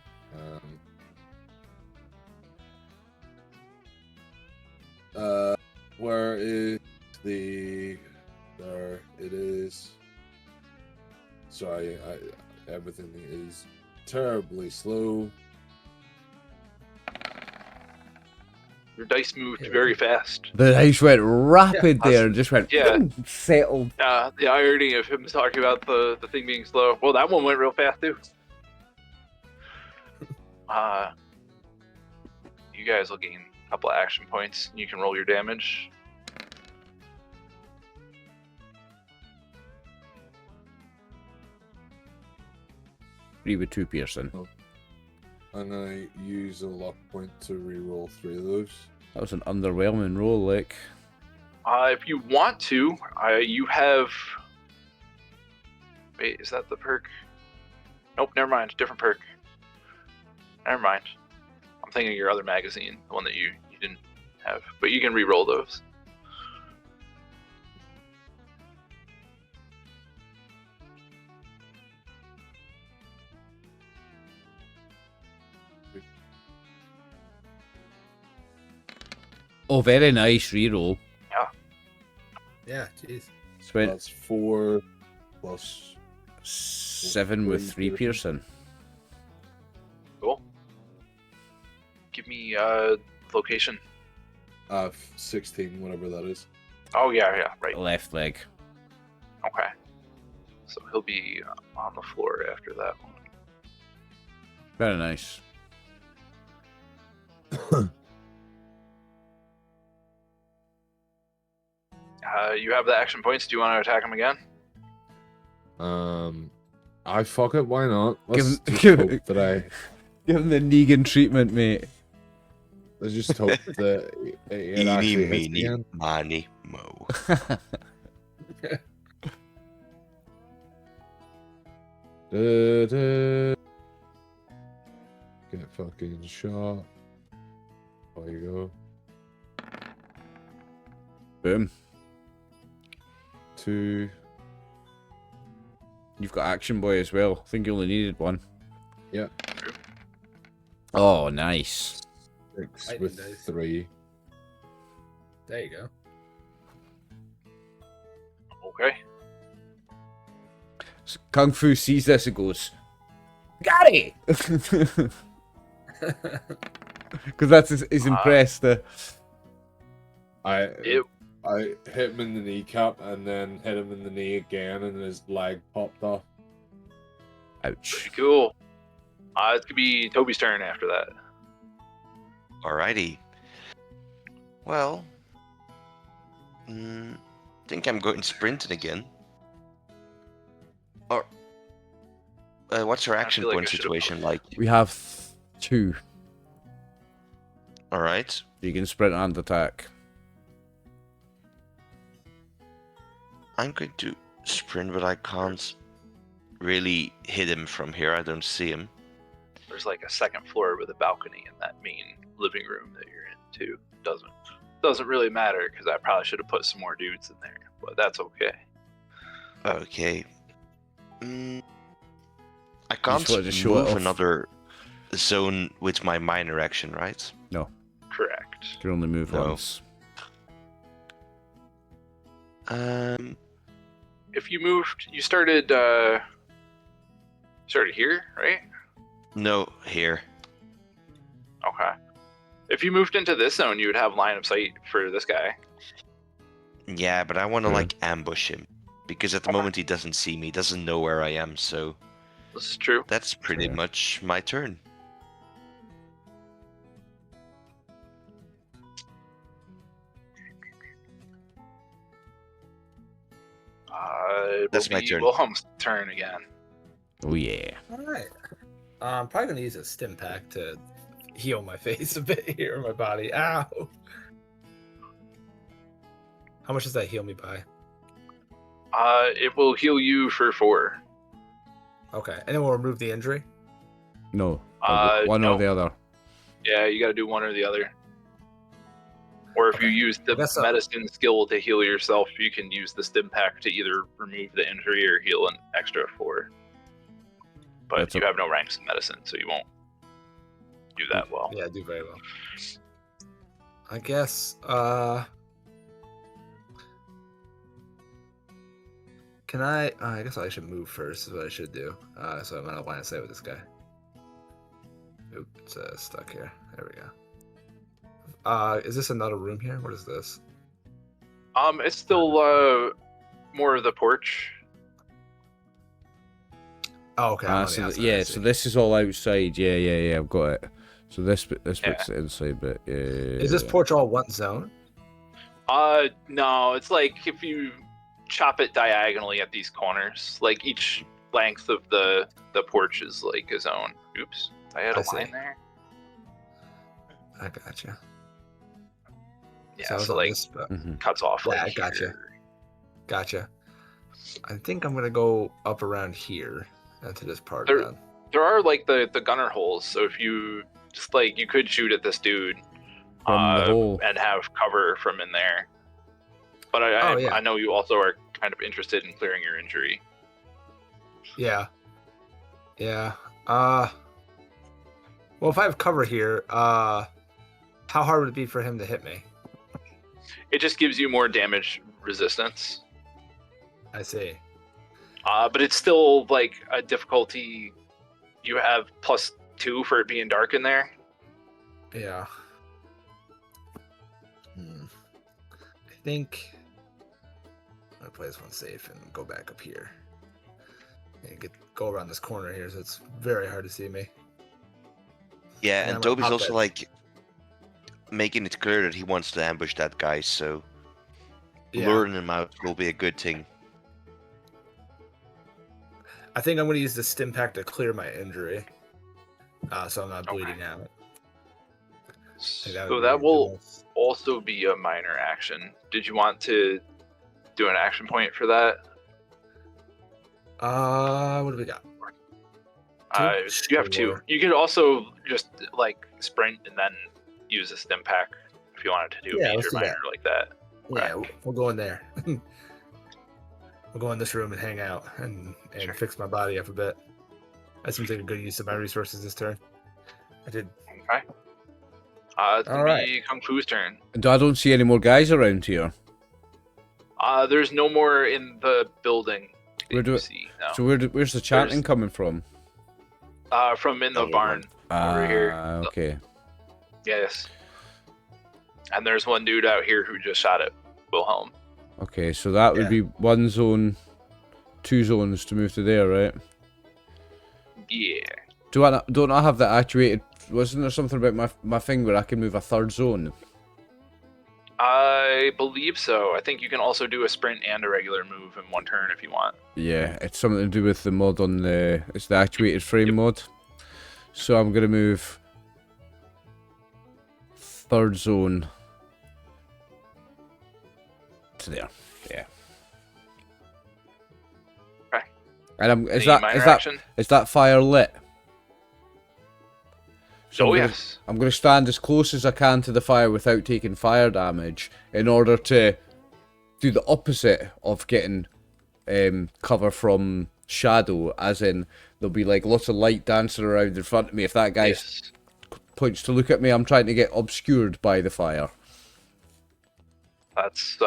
Where is the? There it is. Sorry, everything is terribly slow. Your dice moved very fast. The dice went rapid Yeah, there and just went yeah. settled. The irony of him talking about the thing being slow. Well, that one went real fast too. You guys will gain a couple of action points. You can roll your damage. Three with 2 piercing. I'm gonna use a luck point to re-roll 3 of those. That was an underwhelming roll, like. If you want to, you have. Wait, is that the perk? Nope, never mind. Different perk. Never mind. I'm thinking of your other magazine, the one that you didn't have. But you can re-roll those. Oh, very nice reroll. Yeah, jeez. Spent That's 4 plus 7 with 3 piercing. Cool. Give me location. 16, whatever that is. Oh yeah, right. Left leg. Okay. So he'll be on the floor after that one. Very nice. You have the action points. Do you want to attack him again? I fuck it. Why not? Let's Give- just hope that I. Give him the Negan treatment, mate. Let's just hope that it Eeny, actually hits me meeny, again. miny, mo. Get fucking shot. There you go. Boom. 2. You've got Action Boy as well. I think you only needed 1. Yeah. Oh, nice. 6 Lightning with dice. 3. There you go. Okay. So Kung Fu sees this and goes, "Got it!" Because that's his impressed. I It, hit him in the kneecap and then hit him in the knee again, and his leg popped off. Ouch. pretty cool. It's gonna be Toby's turn after that. Alrighty. Well, think I'm going sprinting again. Or what's our action feel like point I should've situation like? We have 2. All right. You can sprint and attack. I'm going to sprint, but I can't really hit him from here. I don't see him. There's like a second floor with a balcony in that main living room that you're in too. Doesn't really matter because I probably should have put some more dudes in there, but that's okay. Okay. I just can't wanted to show it move off. another zone with my minor action, right? No, Correct. you can only move No. once. If you moved, you started here, right? No, here. Okay. If you moved into this zone, you would have line of sight for this guy. Yeah, but I want to Yeah. like ambush him because at the Okay. moment he doesn't see me, doesn't know where I am. So This is true. that's pretty Yeah. much my turn. It That's will my be turn. Wilhelm's turn again. Oh yeah. All right. I'm probably gonna use a stim pack to heal my face a bit here, my body. Ow. How much does that heal me by? It will heal you for 4. Okay, and then we'll remove the injury. No. One no. or the other. Yeah, you got to do one or the other. Or if you Okay. use the That's a- medicine skill to heal yourself, you can use the stim pack to either remove the injury or heal an extra 4. But That's you a- have no ranks in medicine, so you won't do that well. Yeah, I do very well. I guess. Can I? I guess I should move first. Is what I should do. So I'm out of line of sight with this guy. Oop, it's stuck here. There we go. Is this another room here? What is this? It's still more of the porch. Oh, okay. I'm on the So outside, I yeah, see. so this is all outside. Yeah, I've got it. So this Yeah. bit's the inside bit. Yeah. Is this porch all one zone? No, it's like if you chop it diagonally at these corners, like each length of the porch is like a zone. Oops, I had I a see. line there. I gotcha. Yeah, I was so on like this, but- Mhm. cuts off. Yeah, like I gotcha. here. Gotcha. I think I'm gonna go up around here into this part. There- Then. There are like the gunner holes, so if you just like you could shoot at this dude From the hole. and have cover from in there. But Oh, yeah. I know you also are kind of interested in clearing your injury. Yeah. Yeah. Well, if I have cover here, how hard would it be for him to hit me? It just gives you more damage resistance. I see. But it's still like a difficulty. You have +2 for it being dark in there. Yeah. I think I'm gonna play this one safe and go back up here. And go around this corner here, so it's very hard to see me. Yeah, I'm and gonna Toby's pop also that. like making it clear that he wants to ambush that guy, so Yeah. luring him out will be a good thing. I think I'm gonna use the stim pack to clear my injury, so I'm not Okay. bleeding out. I think So would that be will the most- also be a minor action. Did you want to do an action point for that? What do we got? You have 2. Sure. You could also just like sprint and then use a stim pack if you wanted to do Yeah, major let's do minor that. like that. Yeah, we'll go in there. We'll go in this room and hang out and Sure. fix my body up a bit. That seems like a good use of my resources this turn. I did. Okay. It's gonna Alright. be Kung Fu's turn. And I don't see any more guys around here. There's no more in the building. Where do see now. So where's the chanting coming from? From in the Other barn over here. Okay. Yes. And there's one dude out here who just shot at Wilhelm. Okay, so that would be 1 zone, 2 zones to move to there, right? Yeah. Don't I have that actuated? Wasn't there something about my thing where I can move a 3rd zone? I believe so. I think you can also do a sprint and a regular move in one turn if you want. Yeah, it's something to do with the mod on the... It's the actuated frame mod. So I'm going to move 3rd zone to there. Yeah. Okay. And Is that fire lit? So yes. I'm going to stand as close as I can to the fire without taking fire damage in order to do the opposite of getting cover from shadow, as in there'll be like lots of light dancing around in front of me. If that guy points to look at me, I'm trying to get obscured by the fire. That's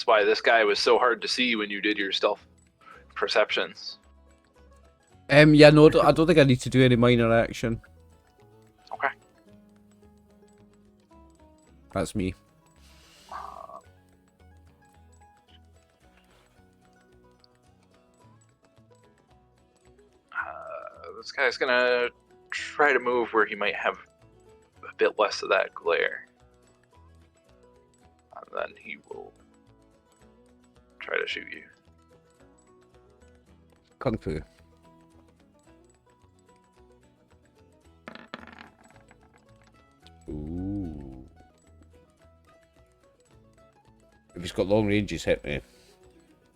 why this guy was so hard to see when you did your stealth perceptions. Yeah, no, I don't think I need to do any minor action. Okay. That's me. This guy's gonna try to move where he might have a bit less of that glare. And then he will try to shoot you. Kung Fu. Ooh. If he's got long range, he's hit me.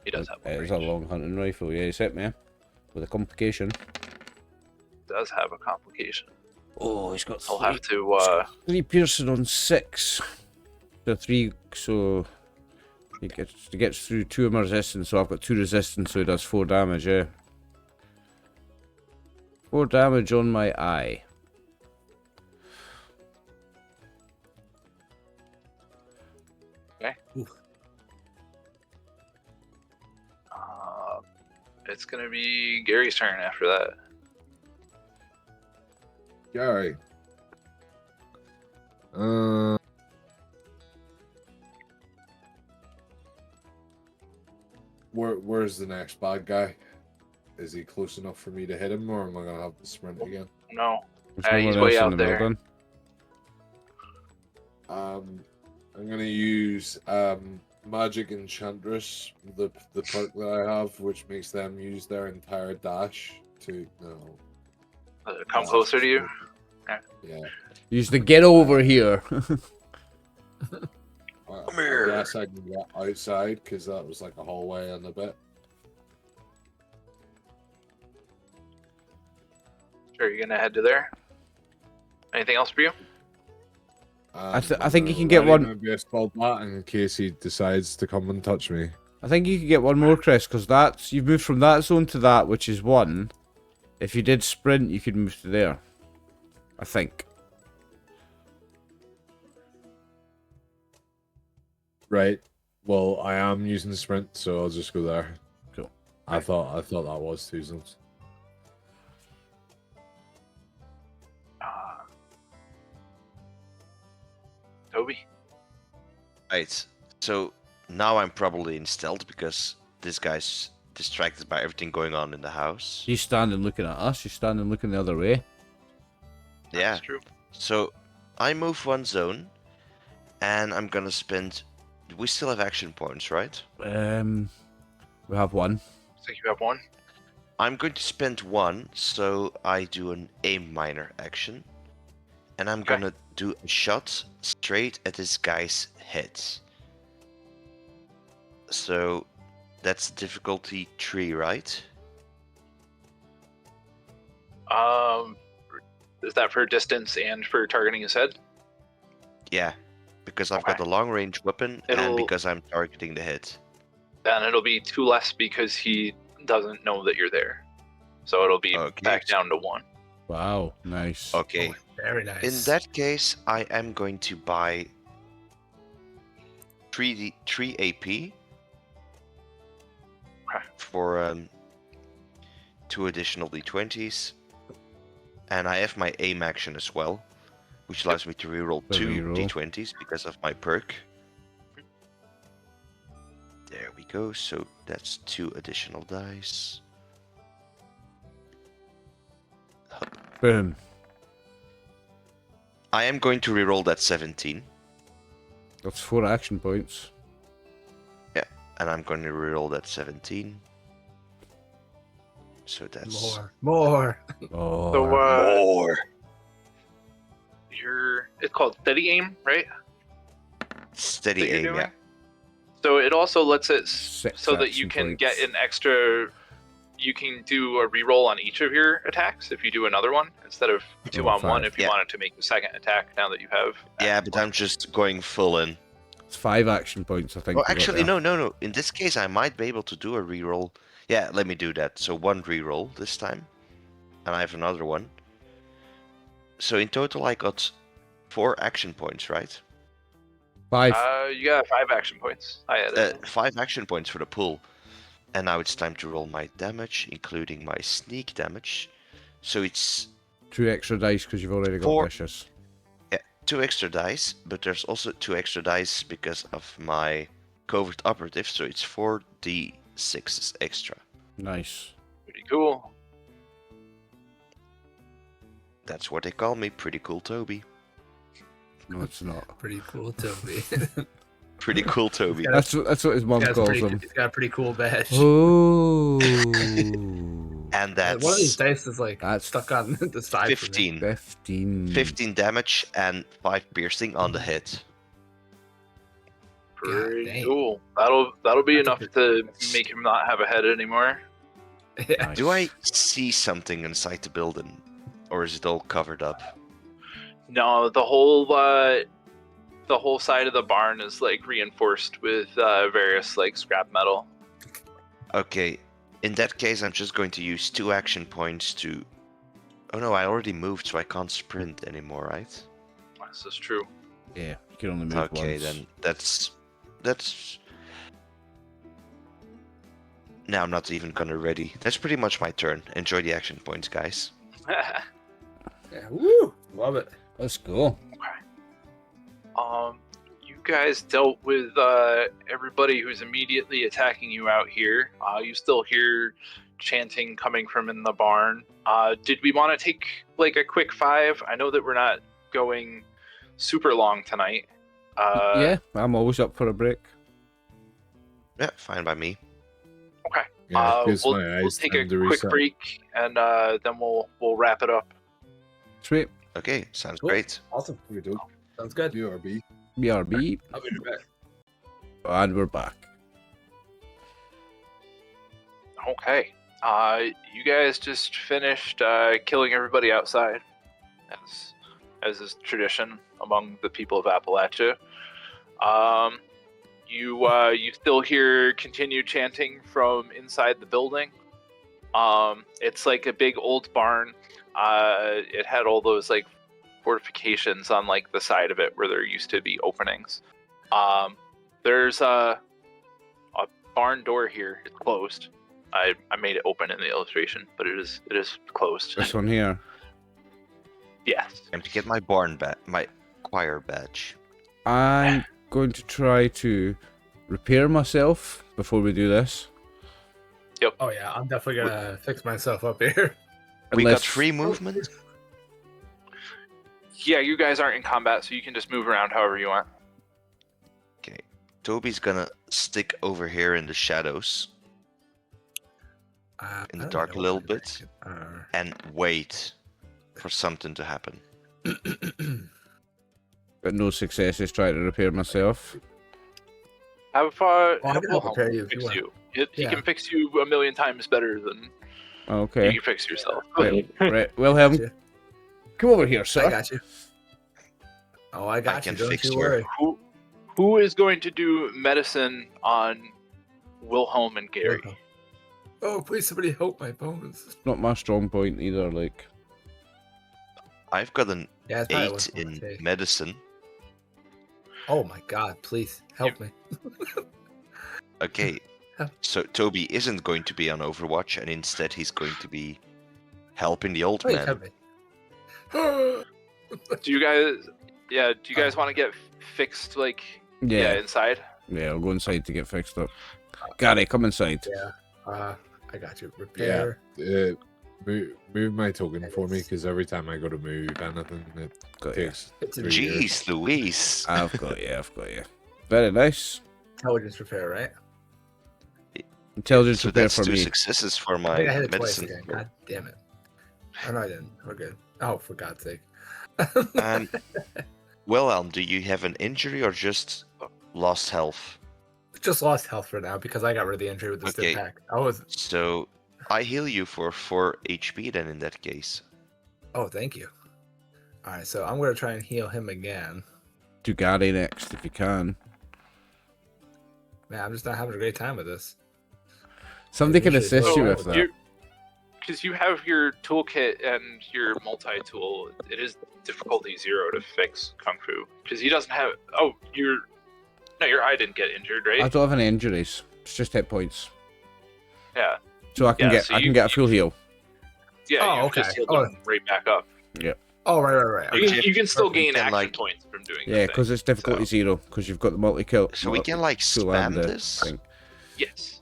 He does have It's a long hunting rifle, yeah, he's hit me. With a complication. Does have a complication. Oh, he's got I'll have to 3 piercing on 6. So 3, so he gets through 2 of my resistance, so I've got 2 resistance, so he does 4 damage, yeah. 4 damage on my eye. Okay. It's gonna be Gary's turn after that. Gary. Where's the next bad guy? Is he close enough for me to hit him, or am I gonna have to sprint again? No. There's He's no one way else in out the there. building. I'm gonna use Magic Enchantress, the perk that I have, which makes them use their entire dash to Come closer to you. Yeah. Use the get over here. I here. guess I can get outside because that was like a hallway and a bit. Sure, you're gonna head to there. Anything else for you? I think you can get one. Maybe I spelled that in case he decides to come and touch me. I think you can get one more, Chris, because you've moved from that zone to that, which is 1. If you did sprint, you could move to there. I think. Right. Well, I am using the sprint, so I'll just go there. Cool. I thought that was 2 zones. Toby. Right. So now I'm probably in stealth because this guy's distracted by everything going on in the house. He's standing looking at us. He's standing looking the other way. Yeah. That's true. So I move 1 zone, and I'm gonna spend. We still have action points, right? We have 1. I think you have 1. I'm going to spend 1, so I do an aim minor action, and I'm gonna do a shot straight at this guy's head. So that's difficulty 3, right? Is that for distance and for targeting his head? Yeah, because I've got a long range weapon and because I'm targeting the head. Then it'll be 2 less because he doesn't know that you're there. So it'll be back down to 1. Wow, nice. Okay. Oh, very nice. In that case, I am going to buy 3 AP For 2 additional d20s. And I have my aim action as well, which allows me to reroll The 2 reroll. d20s because of my perk. There we go, so that's 2 additional dice. Boom. I am going to reroll that 17, That's 4 action points. and I'm going to reroll that 17. So that's More. Oh. So more. it's called steady aim, right? Steady that you're aim, doing? yeah. So it also lets it 6 so that you action can get points. an extra. You can do a reroll on each of your attacks if you do another one instead of 2 on 1 5. if you Yeah. wanted to make a second attack now that you have. Yeah, but I'm just going full in. It's 5 action points, I think. Oh, you got actually, there. no. In this case, I might be able to do a reroll. Yeah, let me do that. So 1 reroll this time, and I have another one. So in total, I got 4 action points, right? 5. You got 5 action points. I added. 5 action points for the pool. And now it's time to roll my damage, including my sneak damage. So it's 2 extra dice because you've already got 4. vicious. 2 extra dice, but there's also 2 extra dice because of my covert operative, so it's 4d6s extra. Nice. Pretty cool. That's what they call me, Pretty Cool Toby. No, it's not. Pretty cool, Toby. Pretty Cool Toby. Yeah. That's what his mum calls him. He's got a pretty cool badge. Oh. And One of these that's dice is like That's stuck on the side. 15. 15. 15 damage and 5 piercing on the hit. Pretty dang. cool. That'll be That's a enough good- to make him not have a head anymore. For me. Yeah. Nice. Do I see something inside the building? Or is it all covered up? No, the whole side of the barn is like reinforced with various like scrap metal. Okay, in that case, I'm just going to use 2 action points to... Oh no, I already moved, so I can't sprint anymore, right? This is true. Yeah, you can only move Okay, once. then that's... Now I'm not even gonna ready. That's pretty much my turn. Enjoy the action points, guys. Yeah. Woo! Love it. Let's go. You guys dealt with everybody who's immediately attacking you out here. You still hear chanting coming from in the barn. Did we want to take like a quick 5? I know that we're not going super long tonight. Yeah, I'm always up for a break. Yeah, fine by me. Okay. Yeah, it gives We'll my eyes take a time to quick reset. break and then we'll wrap it up. Sweet. Okay, sounds Cool. great. Awesome. We do. Sounds good. URB. BRB. I'll be right back. And we're back. Okay. You guys just finished killing everybody outside, as is tradition among the people of Appalachia. You still hear continued chanting from inside the building. It's like a big old barn. It had all those like fortifications on like the side of it where there used to be openings. There's a barn door here. It's closed. I made it open in the illustration, but it is closed. This one here. Yes. Time to get my my choir badge. I'm going to try to repair myself before we do this. Oh yeah, I'm definitely gonna fix myself up here. We got Unless- free movement? Yeah, you guys aren't in combat, so you can just move around however you want. Okay. Toby's gonna stick over here in the shadows in the dark a little bit and wait for something to happen. Got no successes trying to repair myself. Have I can Wilhelm help repair you if you fix want. you. He Yeah. can fix you a million times better than you Okay. can fix yourself. Right. Wilhelm, Gotcha. come over here, I sir. got you. Oh, I got can you. Don't fix you your- worry. Who is going to do medicine on Wilhelm and Gary? Oh, please, somebody help my bones. Not my strong point either. Like, I've got an Yeah, it's probably 8 what I'm in gonna take. medicine. Oh my god, please help me. Okay, So Toby isn't going to be on Overwatch, and instead he's going to be helping the old Oh, you man. cut me. Do you guys want to get fixed, like, Yeah. inside? Yeah, I'll go inside to get fixed up. Gary, come inside. Yeah. I got you. Repair. Move my token for me, because every time I go to move anything, it Got you. takes It's a 3 years. Jeez, Louise. I've got you. Very nice. intelligence repair, right? Intelligence So repair that's for 2 me. successes for I my think I hit it twice medicine. again. God damn it. Oh, no, I didn't. We're good. Oh, for God's sake. And Wilhelm, do you have an injury or just lost health? Just lost health for now because I got rid of the injury with the Okay. stiff pack. I was. So I heal you for 4 HP then in that case. Oh, thank you. All right, so I'm gonna try and heal him again. Do Gary next if you can. Man, I'm just not having a great time with this. Somebody can usually assist you so. with that. Because you have your toolkit and your multi-tool, it is difficulty 0 to fix Kung Fu. Because he doesn't have... Oh, your eye didn't get injured, right? I don't have any injuries. It's just hit points. Yeah. So I can Yeah, get so I you- can get a full heal. Yeah, Oh, you okay. just healed Oh. him right back up. Oh, right. You Okay. can, you can still Perfect. gain And, action like- points from doing Yeah, the because thing. it's difficulty So- 0, because you've got the multi-kill. So we can like spam this? Thing. Yes.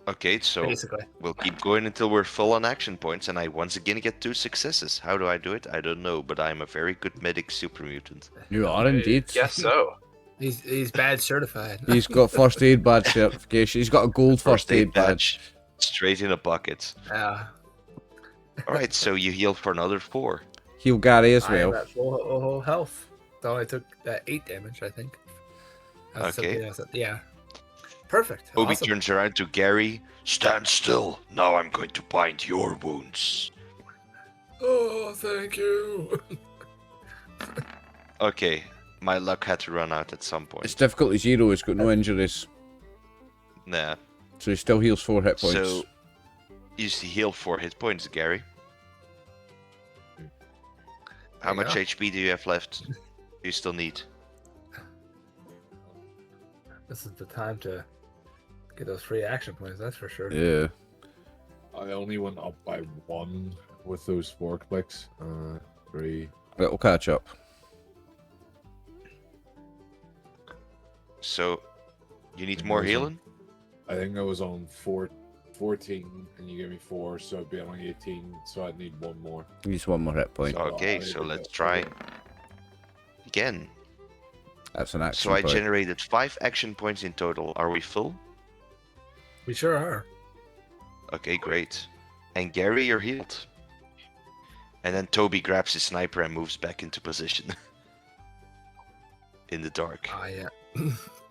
Okay, so Basically. we'll keep going until we're full on action points, and I once again get 2 successes. How do I do it? I don't know, but I'm a very good medic super mutant. You are indeed. Yes, so. He's bad certified. He's got first aid badge certification. He's got a gold first aid badge. straight in a bucket. Yeah. Alright, so you heal for another 4. Heal Gary as I am well. at full health. So I took 8 damage, I think. That's Okay. Yeah. Perfect. Obi Awesome. turns around to Gary. Stand still. Now I'm going to bind your wounds. Oh, thank you. Okay, my luck had to run out at some point. It's difficulty 0. He's got no injuries, Nah. so he still heals 4 hit points. So you heal 4 hit points, Gary. How There you much go. HP do you have left? You still need. This is the time to get those free action points, that's for sure. Yeah. I only went up by 1 with those 4 clicks. 3. It'll catch up. So you need more healing? I think I was on 14, and you gave me 4, so I'd be on 18. So I'd need 1 more. He needs 1 more hit point. Okay, so let's try again. That's an action So I point. generated 5 action points in total. Are we full? We sure are. Okay, great. And Gary, you're healed. And then Toby grabs his sniper and moves back into position. In the dark. Ah, yeah.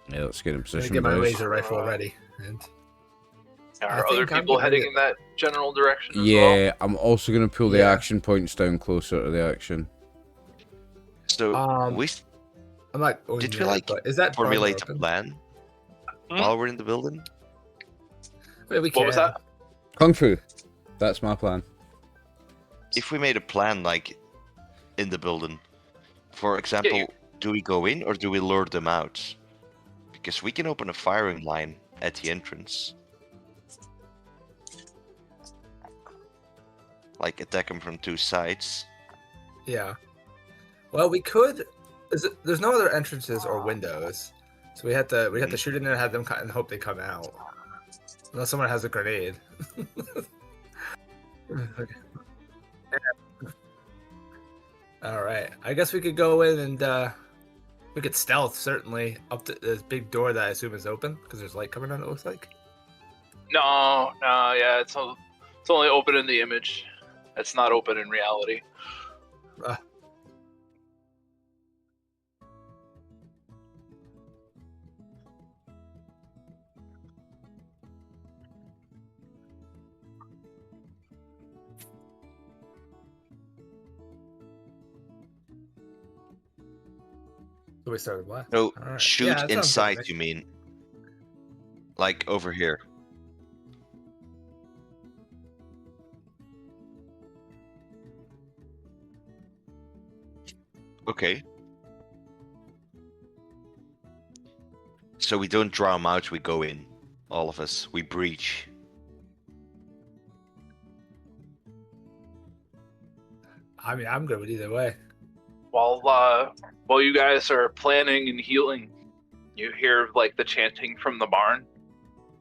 Yeah, let's get in Let me position, get my boys. laser rifle ready. And I Are other think I'm people gonna heading get- in that general direction as well? Yeah, I'm also going to pull the Yeah. action points down closer to the action. So we I'm not going Did we, near it, like, but is that door formulate a open? plan Hmm? while we're in the building. Wait, we What was can. that? Kung Fu. That's my plan. If we made a plan like in the building, for example, you- do we go in or do we lure them out? Because we can open a firing line at the entrance. Like attack them from 2 sides. Yeah. Well, we could. There's no other entrances or windows, so we have to shoot in there and have them cut and hope they come out. Unless someone has a grenade. Okay. All right. I guess we could go in and we could stealth certainly up to this big door that I assume is open because there's light coming on. It looks like. No, yeah, it's only open in the image. It's not open in reality. So we started left. No, Alright. shoot Yeah, that sounds good, inside, Nick. you mean? Like over here. Okay. So we don't draw them out, we go in all of us. We breach. I mean, I'm good with either way. While you guys are planning and healing, you hear like the chanting from the barn.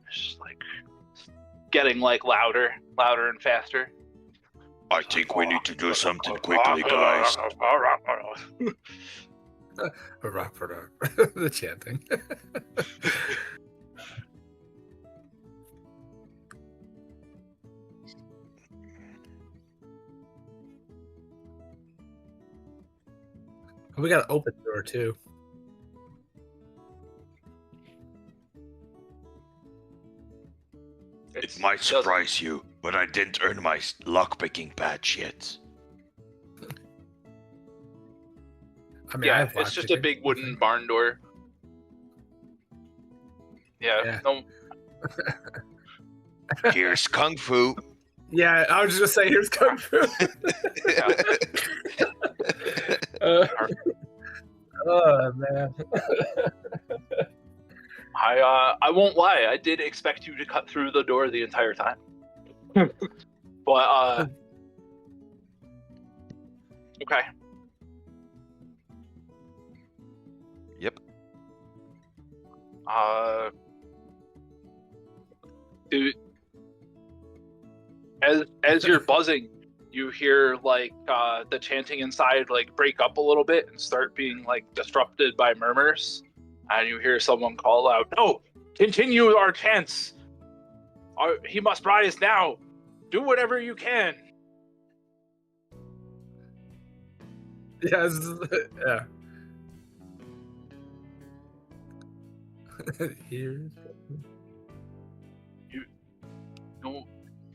It's just like getting like louder and faster. I think we need to do something quickly, guys. The chanting. We got an open door too. It might surprise you, but I didn't earn my lockpicking badge yet. I mean, Yeah, it's just a big wooden barn door. Yeah. No. Here's Kung Fu. Yeah, I was just gonna say, here's Kung Fu. Oh man. I won't lie. I did expect you to cut through the door the entire time. But okay. Yep. Dude, as you're buzzing, you hear like the chanting inside like break up a little bit and start being like disrupted by murmurs, and you hear someone call out, "No, continue our chants. He must rise now. Do whatever you can." Yes. Yeah. Here.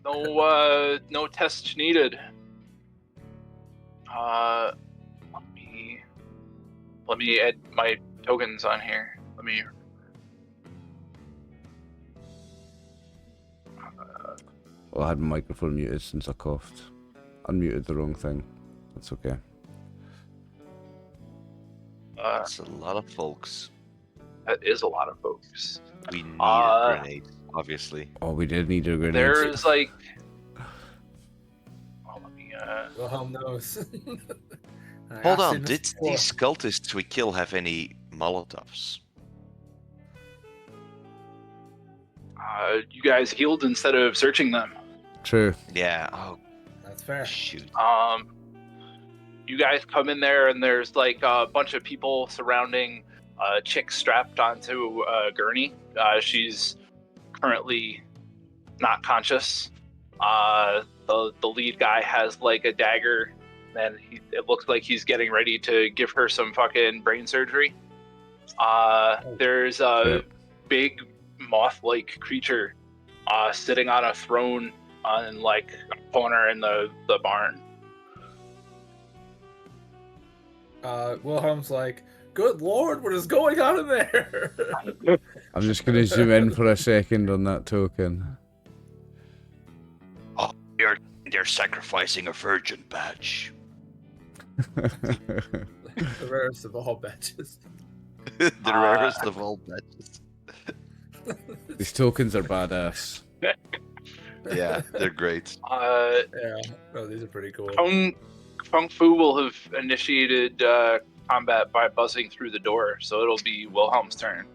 No tests needed. Let me add my tokens on here. Let me. Well, I had my microphone muted since I coughed. Unmuted the wrong thing. That's okay. That's a lot of folks. That is a lot of folks. We need a grenade, obviously. Oh, we did need a grenade. There's like. Oh, let me. Wilhelm knows. Hold on, did these cultists we kill have any Molotovs? You guys healed instead of searching them. True. Yeah. Oh, That's fair. shoot. You guys come in there and there's like a bunch of people surrounding a chick strapped onto a gurney. She's currently not conscious. The lead guy has like a dagger, and it looks like he's getting ready to give her some fucking brain surgery. There's a big moth-like creature sitting on a throne in like a corner in the barn. Wilhelm's like, good lord, what is going on in there? I'm just going to zoom in for a second on that token. Oh, they're sacrificing a virgin badge. The rarest of all badges. The rarest of all badges. These tokens are badass. Yeah, they're great. Yeah, no, these are pretty cool. Kung Fu will have initiated combat by buzzing through the door, so it'll be Wilhelm's turn.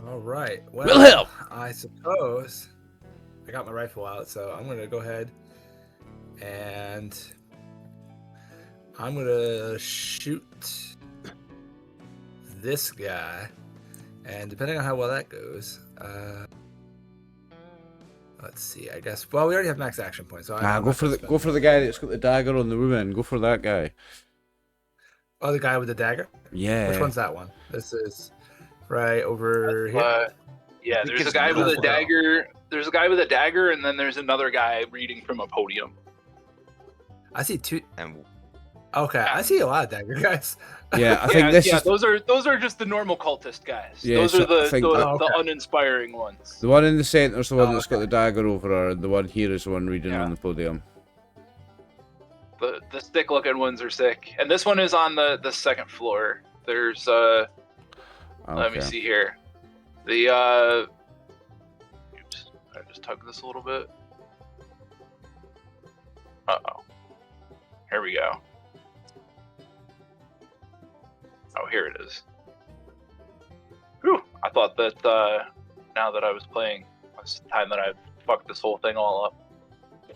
All right. Well, Wilhelm! I suppose I got my rifle out, so I'm going to go ahead and I'm going to shoot this guy. And depending on how well that goes, let's see. I guess. Well, we already have max action points, so Go for the guy that's got the dagger on the woman. Go for that guy. Oh, the guy with the dagger. Yeah. Which one's that one? This is right over here. Yeah, there's a guy with a dagger. There's a guy with a dagger, and then there's another guy reading from a podium. I see two. And Okay, I see a lot of dagger guys. Yeah, I think this is those are just the normal cultist guys. Yeah, those so are the I think the uninspiring ones. the one in the centre is the one that's got the dagger over her, and the one here is the one reading Yeah. on the podium. The stick looking ones are sick, and this one is on the second floor. There's let me Okay. see here. The oops, I just tug this a little bit. Uh-oh. Here we go. Oh, here it is. Whew, I thought that now that I was playing, it was the time that I fucked this whole thing all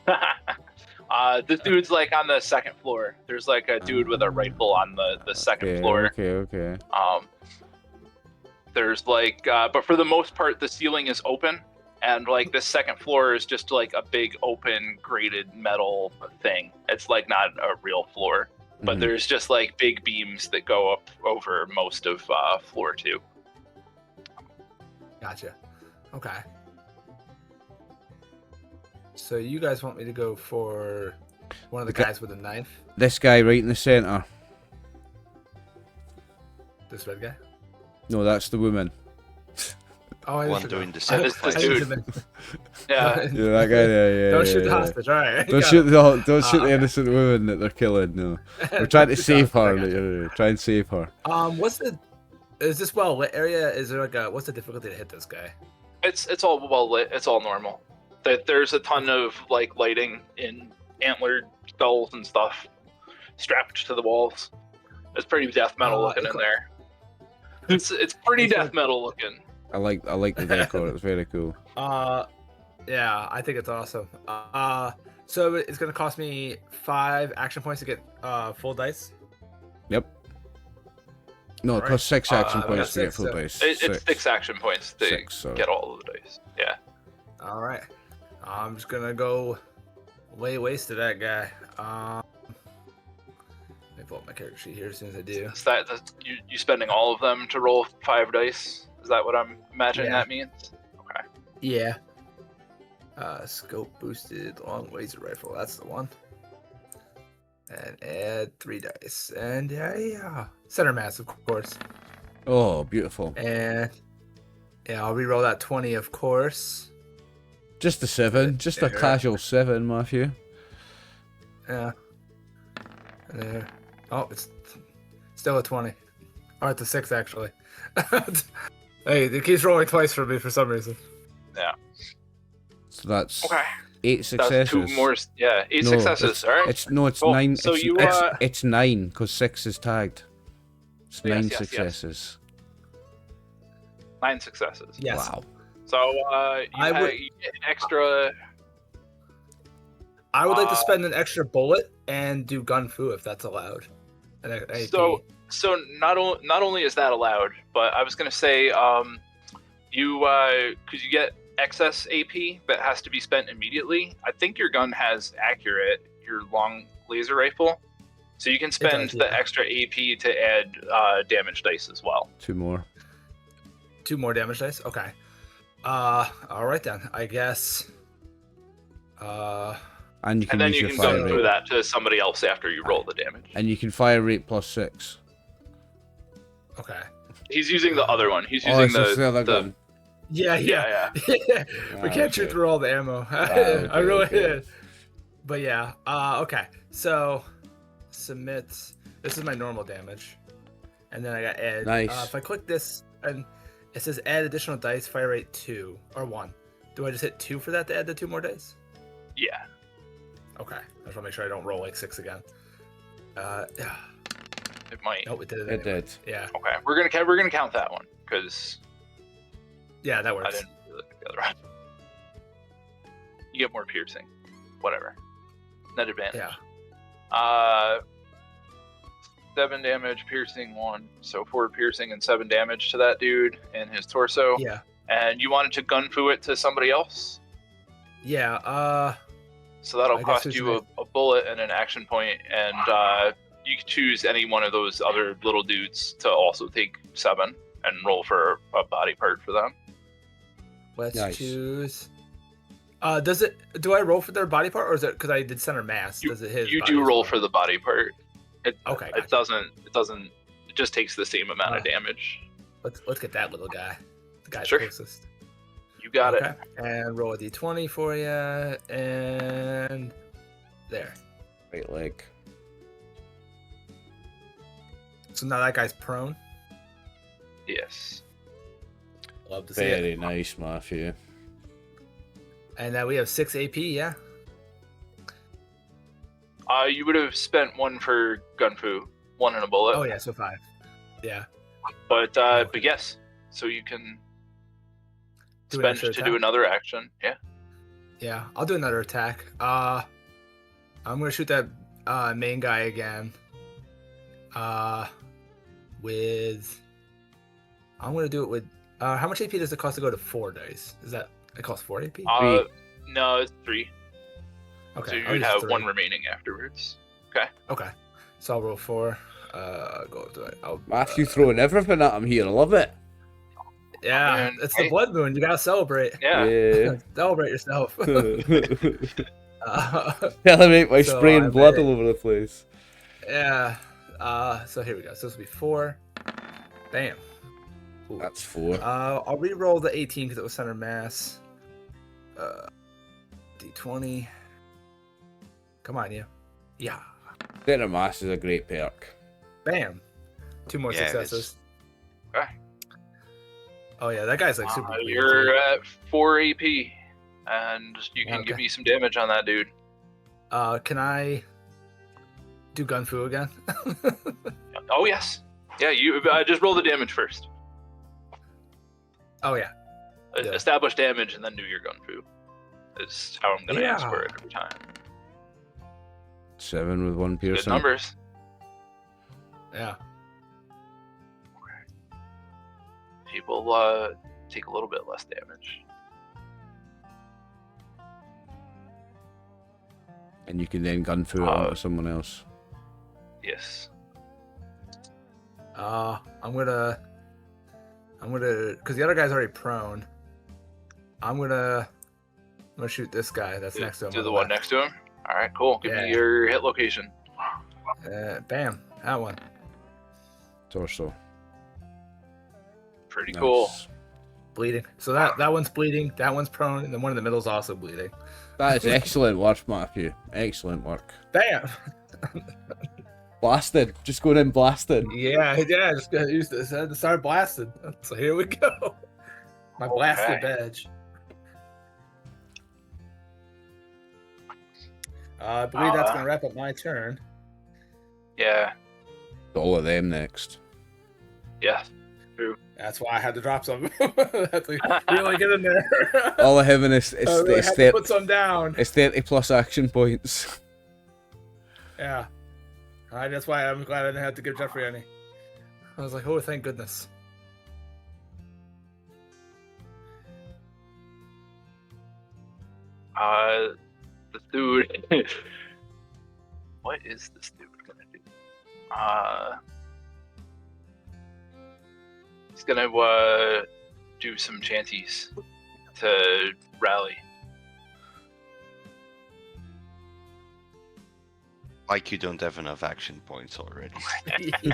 up. This dude's like on the second floor. There's like a dude with a rifle on the second floor. Okay. There's like, but for the most part, the ceiling is open, and like the second floor is just like a big open grated metal thing. It's like not a real floor, but Mhm. there's just like big beams that go up over most of floor 2. Gotcha. Okay. So you guys want me to go for one of the guys with a knife? This guy right in the center. This red guy? No, that's the woman. Oh, I One should doing know. the sacrifice. This dude. Yeah. Yeah, that guy there. Yeah. Don't yeah, shoot the yeah. hostage. All right. Don't Got shoot it. the Okay. innocent woman that they're killing. No, we're trying to save her. I gotcha. Try and save her. What's the? Is this well lit area? Is there like a? What's the difficulty to hit this guy? It's all well lit. It's all normal. There's a ton of like lighting in antlered skulls and stuff strapped to the walls. It's pretty death metal looking in there. It's pretty death metal looking. I like the decor. It's very cool. Yeah, I think it's awesome. So it's gonna cost me 5 action points to get full dice. Yep. No, it Alright. costs 6 action I points got to get 6, full so- dice. It's 6 action points to 6, sorry. get all of the dice. Yeah. All right. I'm just gonna go way wasted that guy. Let me pull up my character sheet here as soon as I do. Is that's you spending all of them to roll 5 dice? Is that what I'm imagining Yeah. that means? Okay. Yeah. Scope boosted long laser rifle. That's the one. And add 3 dice. And yeah. Center mass, of course. Oh, beautiful. And yeah, I'll reroll that 20, of course. Just a 7. Just a Yeah. casual 7, Matthew. Yeah. And there. Oh, it's still a 20. Or it's a 6, actually. Hey, it keeps rolling twice for me for some reason. So that's Okay. 8 successes. That's 2 more. Yeah, 8 No, successes. All right. It's Cool. 9. So it's, you, it's 9 because 6 is tagged. It's 9 yes. successes. 9 successes. Yes. Wow. So I would- you get an extra. I would like to spend an extra bullet and do gun fu if that's allowed. An AP. So not only is that allowed, but I was gonna say because you get excess AP that has to be spent immediately. I think your gun has accurate, your long laser rifle, so you can spend does, the yeah. extra AP to add damage dice as well. 2 more. 2 more damage dice. Okay. All right then. I guess. And you can And then use you your can fire go rate. through that to somebody else after you roll the damage. And you can fire rate plus 6. Okay. He's using the other one. He's Oh, using it's just the other the gun. Yeah. yeah. We can't shoot okay. through all the ammo. okay, I really okay. did. But yeah. Okay. So submit. This is my normal damage, and then I got add. Nice. If I click this, and it says add additional dice, fire rate 2 or 1. Do I just hit 2 for that to add the 2 more dice? Yeah. Okay. I just want to make sure I don't roll like 6 again. It might. Nope, it did. It Anyway. did. Yeah. Okay, we're gonna count that one because Yeah, that I works. didn't really look at the other one. You get more piercing, whatever. Net advantage. Yeah. 7 damage, piercing 1, so 4 piercing and 7 damage to that dude in his torso. Yeah. And you wanted to gun fu it to somebody else, Yeah. so that'll I guess cost there's you a bullet and an action point, and you can choose any one of those other little dudes to also take 7 and roll for a body part for them. Let's Nice. choose. Do I roll for their body part, or is it because I did center mass? Does it hit? You do roll for the body part. Okay. It doesn't. It just takes the same amount of Oh. damage. Let's get that little guy. The guy Sure. closest. You got it. Okay. And roll a d20 for you, and there. Right leg. So now that guy's prone. Yes. Love to see it. Very nice, Matthew. And we have 6 AP, yeah? You would have spent 1 for Gunfu, 1 and a bullet. Oh, yeah, so 5. Yeah. But yes, so you can Do an spend extra to attack? do another action. Yeah. Yeah, I'll do another attack. I'm gonna shoot that main guy again. I'm gonna do it with. How much AP does it cost to go to 4 dice? Is that it costs 4 AP? No, it's 3. Okay, So I'll you'd use have 3. 1 remaining afterwards. Okay, so I'll roll 4. Go to it. Matthew throwing everything at him here. I love it. Yeah, Man, it's hey. the blood moon. You gotta celebrate. Yeah. Celebrate yourself. Celebrate by So spraying I blood bet- all over the place. Yeah. So here we go. So this will be 4. Bam. Ooh. That's 4. I'll re-roll the 18 because it was center mass. D20. Come on, you. Yeah. Center mass is a great perk. Bam. 2 more Yeah, successes. Okay. Oh yeah, that guy's like super. weird, You're too. at 4 AP, and you can give Okay. me some damage on that dude. Can I do Gunfu again? Oh yes. Yeah, you just roll the damage first. Oh yeah. Yeah. Establish damage and then do your Gunfu. Is how I'm gonna ask for it every time. 7 with 1 Good piercing. numbers. Yeah. He will take a little bit less damage. And you can then gun through it onto someone else. Yes. I'm gonna, because the other guy's already prone. I'm gonna shoot this guy that's next to him. Do the one next to him. All right, cool. Give Yeah. me your hit location. Bam, that one. Torso. Pretty Nice. cool. Bleeding. So that one's bleeding. That one's prone, and then one in the middle is also bleeding. That is excellent work, Matthew. Excellent work. Bam. Blasted. Just going in blasted. Yeah. Just gonna use this. I had to start blasting. So here we go. My blasted badge. I believe that's gonna wrap up my turn. Yeah. All of them next. Yeah. That's why I had to drop some. That's like, really get in there. All of heaven is I really had to put some down. it's 30 plus action points. Yeah. That's why I'm glad I didn't have to give Jeffrey any. I was like, oh, thank goodness. This dude. What is this dude gonna do? He's gonna do some chanties to rally. Like you don't have enough action points already.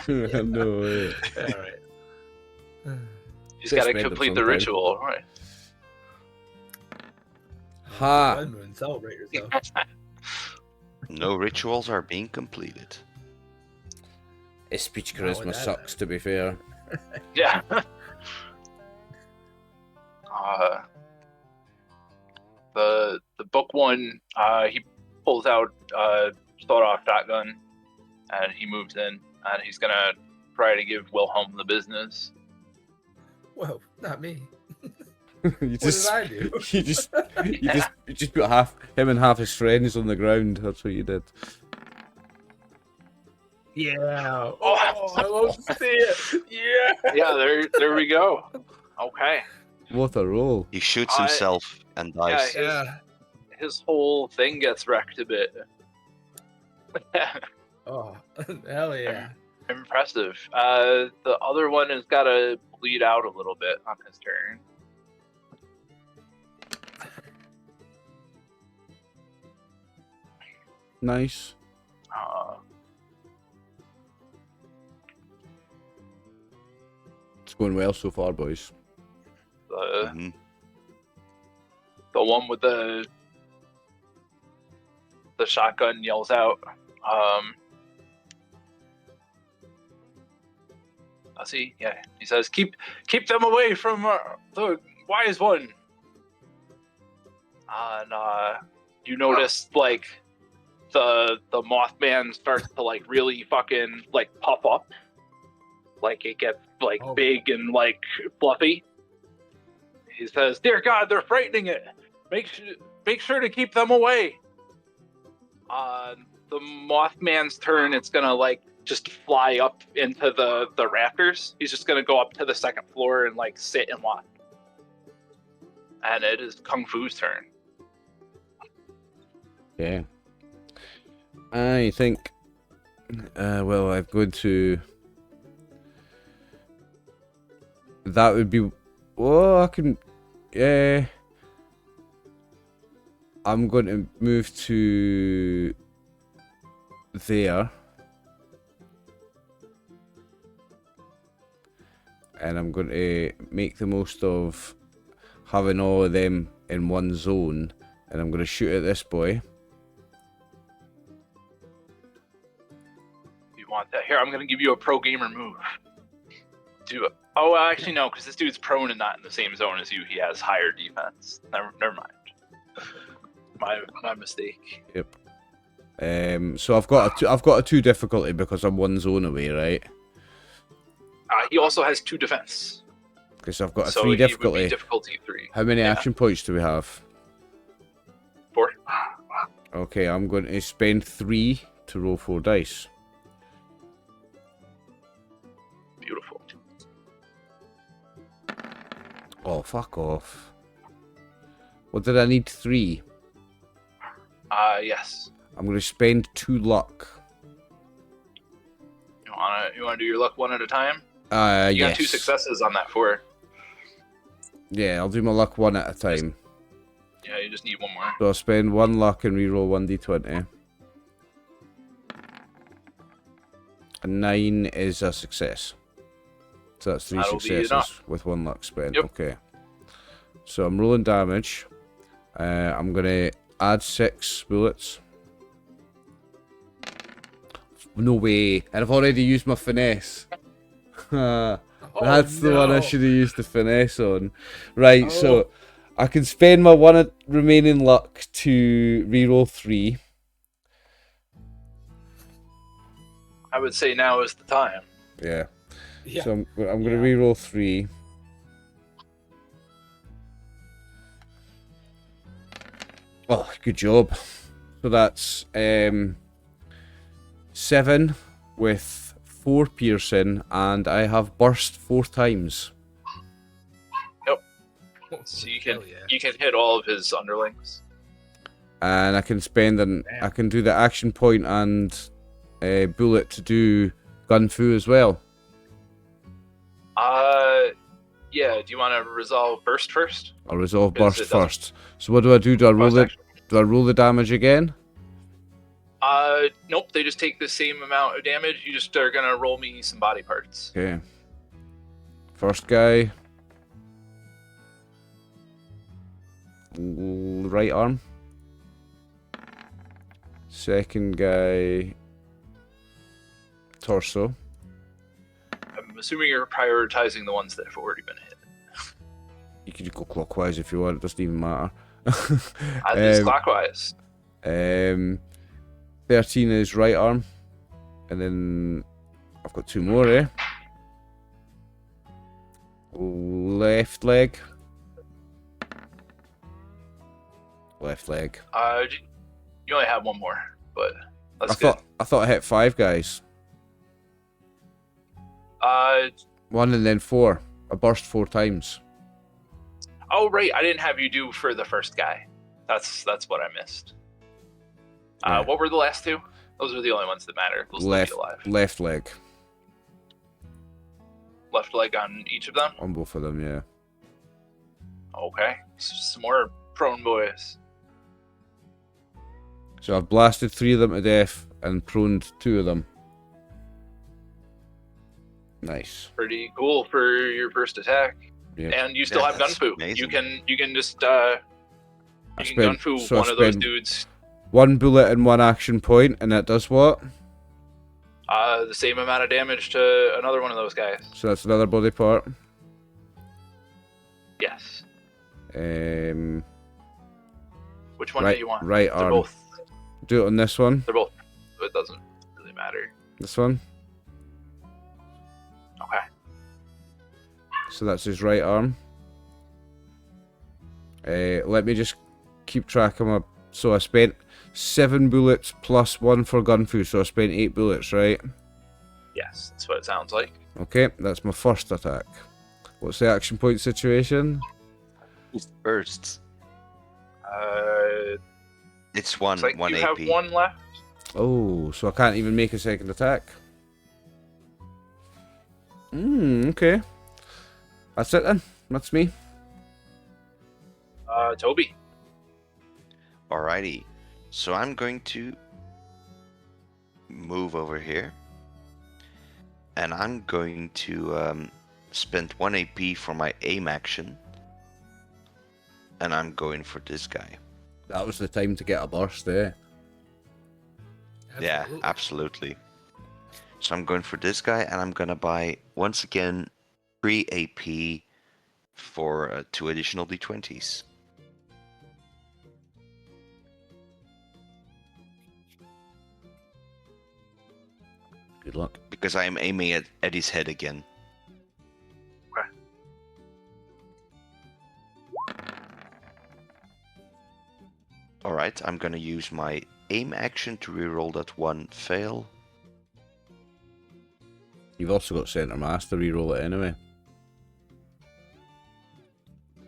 No way. All right. He's Just got to made them complete the sometime. ritual, right? Ha! Blood moon, celebrate yourself. No rituals are being completed. His speech No, charisma that- sucks, to be fair. Yeah. The book one, he pulls out sawed-off shotgun, and he moves in, and he's gonna try to give Wilhelm the business. Whoa, not me. you What just, did I do? you just put him and half his friends on the ground. That's what you did. Yeah. Oh, I love to see it. Yeah. Yeah, there we go. Okay. What a roll. He shoots I- himself and dies. Yeah. His whole thing gets wrecked a bit. Oh, hell yeah. Impressive. The other one has got to bleed out a little bit on his turn. Nice. It's going well so far, boys. Mhm. The one with the shotgun yells out, I see. Yeah, he says, keep them away from the wise one. And you notice like the Mothman starts to like really fucking like puff up, like it gets like big and like fluffy. He says, "Dear God, they're frightening it. Make sure to keep them away." The Mothman's turn. It's gonna like just fly up into the rafters. He's just gonna go up to the second floor and like sit and watch. And it is Kung Fu's turn. Yeah. I think. Well, I'm going to. That would be. Oh, I can. Yeah. I'm going to move to there. And I'm going to make the most of having all of them in one zone. And I'm going to shoot at this boy. You want that? Here, I'm going to give you a pro gamer move. Oh, actually, no, because this dude's prone and not in the same zone as you. He has higher defense. Never mind. My mistake. Yep. So I've got a 2 difficulty because I'm 1 zone away, right? He also has 2 defense. Because I've got a so 3 he difficulty. Would be difficulty 3. How many action points do we have? 4. Okay, I'm going to spend 3 to roll 4 dice. Beautiful. Oh, fuck off. What did I need? 3? Yes. I'm going to spend 2 luck. You wanna do your luck one at a time? You yes. got 2 successes on that 4. Yeah, I'll do my luck 1 at a time. Yeah, you just need 1 more. So I'll spend 1 luck and reroll 1d20. A 9 is a success. So that's 3 That'll be successes enough. with 1 luck spent. Yep. Okay. So I'm rolling damage. I'm going to add 6 bullets. No way. And I've already used my finesse. That's the one I should have used the finesse on. Right, so I can spend my 1 remaining luck to reroll 3. I would say now is the time. Yeah. So I'm going to reroll 3. Oh, good job. So that's 7 with 4 piercing, and I have burst 4 times. Yep. So you can hit all of his underlings. And I can spend I can do the action point and bullet to do gun fu as well. Yeah. Do you want to resolve burst first? I'll resolve burst first. So what do? Do I roll the damage again? Nope. They just take the same amount of damage. You just are gonna roll me some body parts. Okay. First guy. Right arm. Second guy. Torso. I'm assuming you're prioritizing the ones that have already been hit. You can go clockwise if you want. It doesn't even matter. It's clockwise. 13 is right arm. And then I've got 2 more, eh? Left leg. Left leg. You only have 1 more, but that's good. I thought I hit 5 guys. 1 and then 4. I burst 4 times. Oh right, I didn't have you do for the first guy. That's what I missed. Yeah. What were the last 2? Those are the only ones that matter. They'll still be alive. Left leg. Left leg on each of them? On both of them, yeah. Okay. Some more prone boys. So I've blasted 3 of them to death and proned 2 of them. Nice. Pretty cool for your first attack. Yeah. And you still have that's gunfu. amazing. You can just gunfu so I one of those spend dudes. 1 bullet and 1 action point, and that does what? The same amount of damage to another one of those guys. So that's another body part. Yes. Which one Right, do you want? right They're arm. both. Do it on this one. They're both. It doesn't really matter. This one. Okay. So that's his right arm. Let me just keep track of my... So I spent 7 bullets plus 1 for gun fu, so I spent 8 bullets, right? Yes, that's what it sounds like. Okay, that's my first attack. What's the action point situation? First, Uh, it's one looks like one you AP. have one left. Oh, so I can't even make a second attack. Okay. That's it then. That's me. Toby. Alrighty, so I'm going to move over here, and I'm going to spend 1 AP for my aim action, and I'm going for this guy. That was the time to get a burst, eh? Yeah, absolutely. So I'm going for this guy, and I'm gonna buy once again 3 AP for 2 additional d20s. Good luck. Because I am aiming at his head again. Okay. Alright, I'm gonna use my aim action to reroll that one fail. You've also got center mass to reroll it anyway.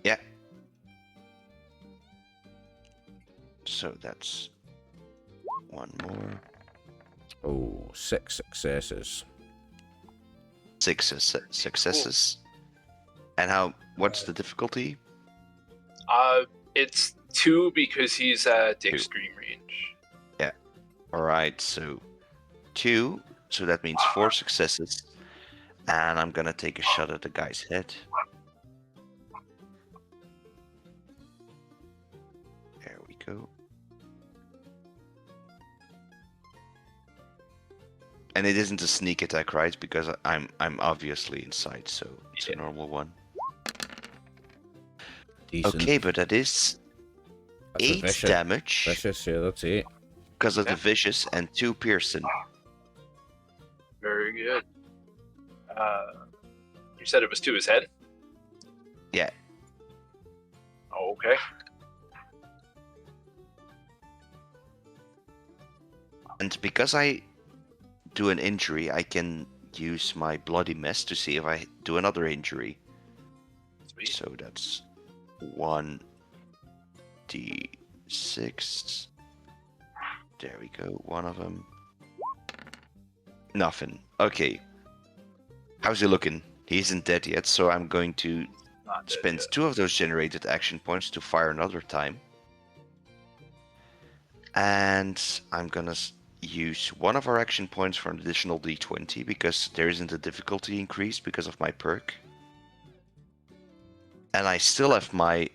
Yeah. So that's one more. Oh, 6 successes. 6 successes. And what's the difficulty? It's 2 because he's at extreme range. Alright, so 2, so that means 4 successes. And I'm gonna take a shot at the guy's head. There we go. And it isn't a sneak attack, right? Because I'm obviously inside, so it's a normal one. Decent. Okay, but that is That's a 8 vicious. damage Vicious, yeah, that's 8. because of the vicious and 2 piercing. Very good. You said it was to his head? Yeah. Oh, okay. And because I do an injury, I can use my bloody mess to see if I do another injury. Sweet. So that's 1d6. There we go, one of them. Nothing. Okay. How's he looking? He isn't dead yet, so I'm going to Not dead spend yet. 2 of those generated action points to fire another time. And I'm gonna use one of our action points for an additional d20 because there isn't a difficulty increase because of my perk. And I still have my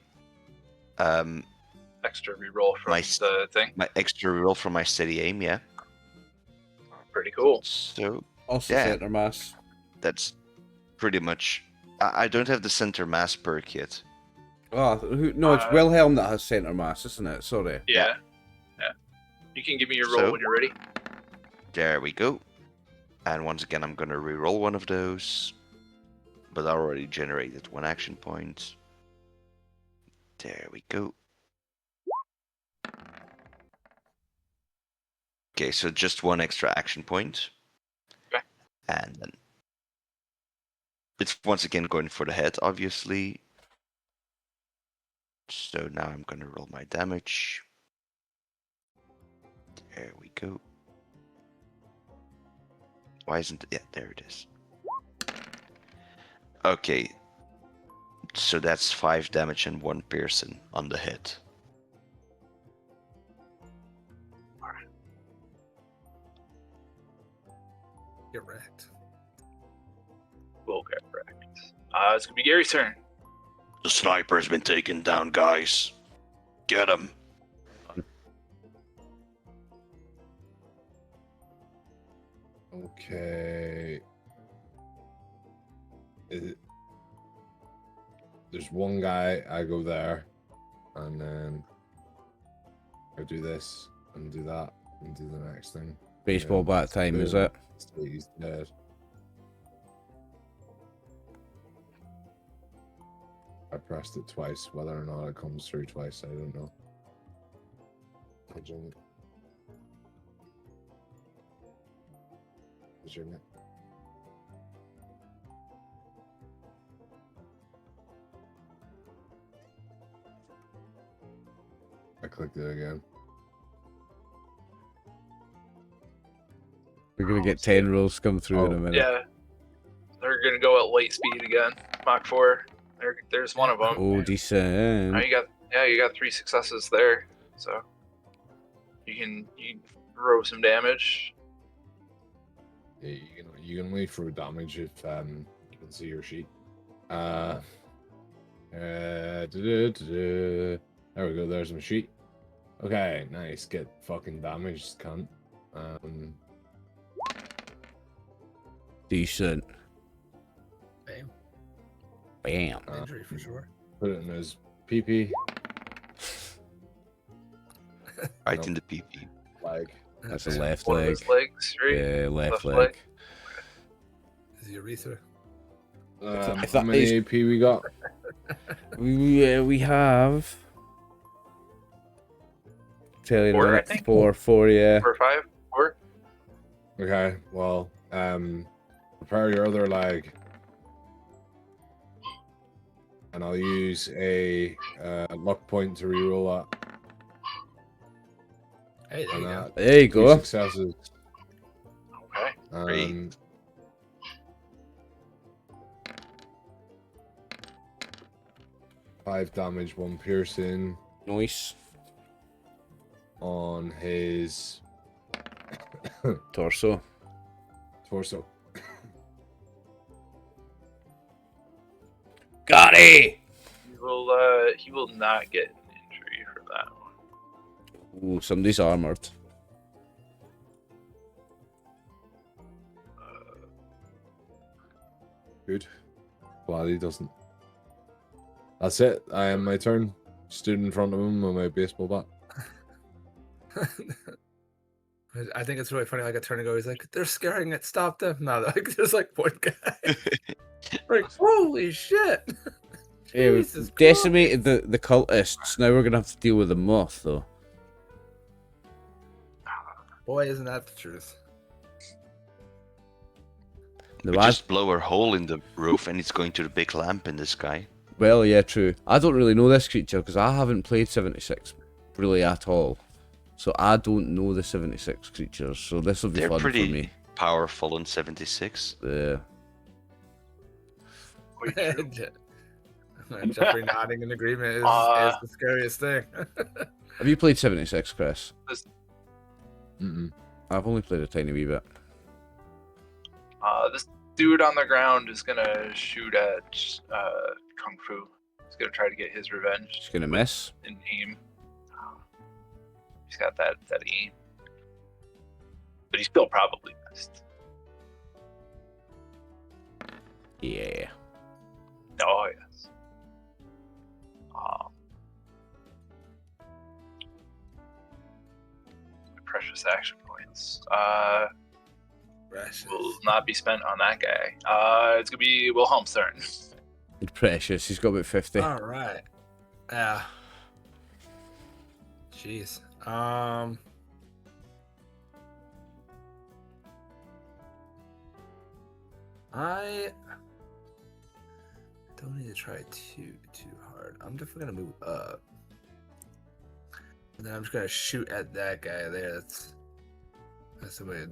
Extra reroll from the thing. my extra roll from my steady aim, yeah. Pretty cool. So Also Yeah. center mass. that's pretty much. I don't have the center mass perk yet. Oh, no, it's Uh, Wilhelm that has center mass, isn't it? Sorry. Yeah. You can give me your roll So- when you're ready. There we go. And once again, I'm gonna reroll one of those. But I already generated 1 action point. There we go. Okay, so just 1 extra action point. Okay. And then it's once again going for the head, obviously. So now I'm gonna roll my damage. There we go. Why isn't it? Yeah, there it is. Okay. So that's 5 damage and 1 piercing on the head. Get wrecked. We'll get wrecked. It's gonna be Gary's turn. The sniper's been taken down, guys. Get him. Okay. There's one guy, I go there, and then I do this, and do that, and do the next thing. Baseball And bat time, is boom, it? he's dead. I pressed it twice. Whether or not it comes through twice, I don't know. Pigeon it. I clicked it again. We're gonna get 10 rolls come through in a minute. Yeah. They're gonna go at light speed again. Mach 4. There's one of them. Oh, decent. Now you got 3 successes there. So you can throw some damage. Yeah, you can only throw damage if you can see your sheet. There we go. There's my sheet. Okay, nice. Get fucking damaged, cunt. Decent. Bam. Bam. Injury for sure. Put it in his PP. Right Nope. in the PP. Like, That's a left One of leg. his legs, right? Yeah, left Left leg. leg. Is he urethra? If how that many is- AP we got? We have. Tell you in a 4, I minute. think. 4, yeah. 4 or 5? 4? Okay, well, prepare your other leg. And I'll use a luck point to reroll that. Hey, there And you go. There you 2 go. successes. Okay. Great. 5 damage, 1 piercing Nice. on his Torso. torso. Got it! He will not get an injury for that one. Ooh, somebody's armored. Good. Glad he doesn't. That's it. I am my turn. Stood in front of him with my baseball bat. I think it's really funny. Like a turn ago, he's like, "They're scaring it. Stop them!" No, like there's like one guy. Like, holy shit! Yeah, we've Jesus Christ. decimated the cultists. Now we're gonna have to deal with the moth, though. Boy, isn't that the truth? The We bad- just blow a hole in the roof and it's going to the big lamp in the sky. Well, yeah, true. I don't really know this creature because I haven't played 76 really at all. So I don't know the 76 creatures. So this will be They're fun pretty for me. powerful in 76. Yeah. Quite true. Jeffrey nodding in agreement is the scariest thing. Have you played 76, Chris? Mm-mm. I've only played a tiny wee bit. This dude on the ground is gonna shoot at Kung Fu. He's gonna try to get his revenge Just gonna miss. in aim. He's got that aim, but he still probably missed. Yeah. Oh yes. Precious action points. Precious. Will not be spent on that guy. It's gonna be Wilhelm's turn. Precious. He's got about 50. All right. Yeah. Jeez. I don't need to try too hard. I'm definitely gonna move up, and then I'm just gonna shoot at that guy there. That's somebody,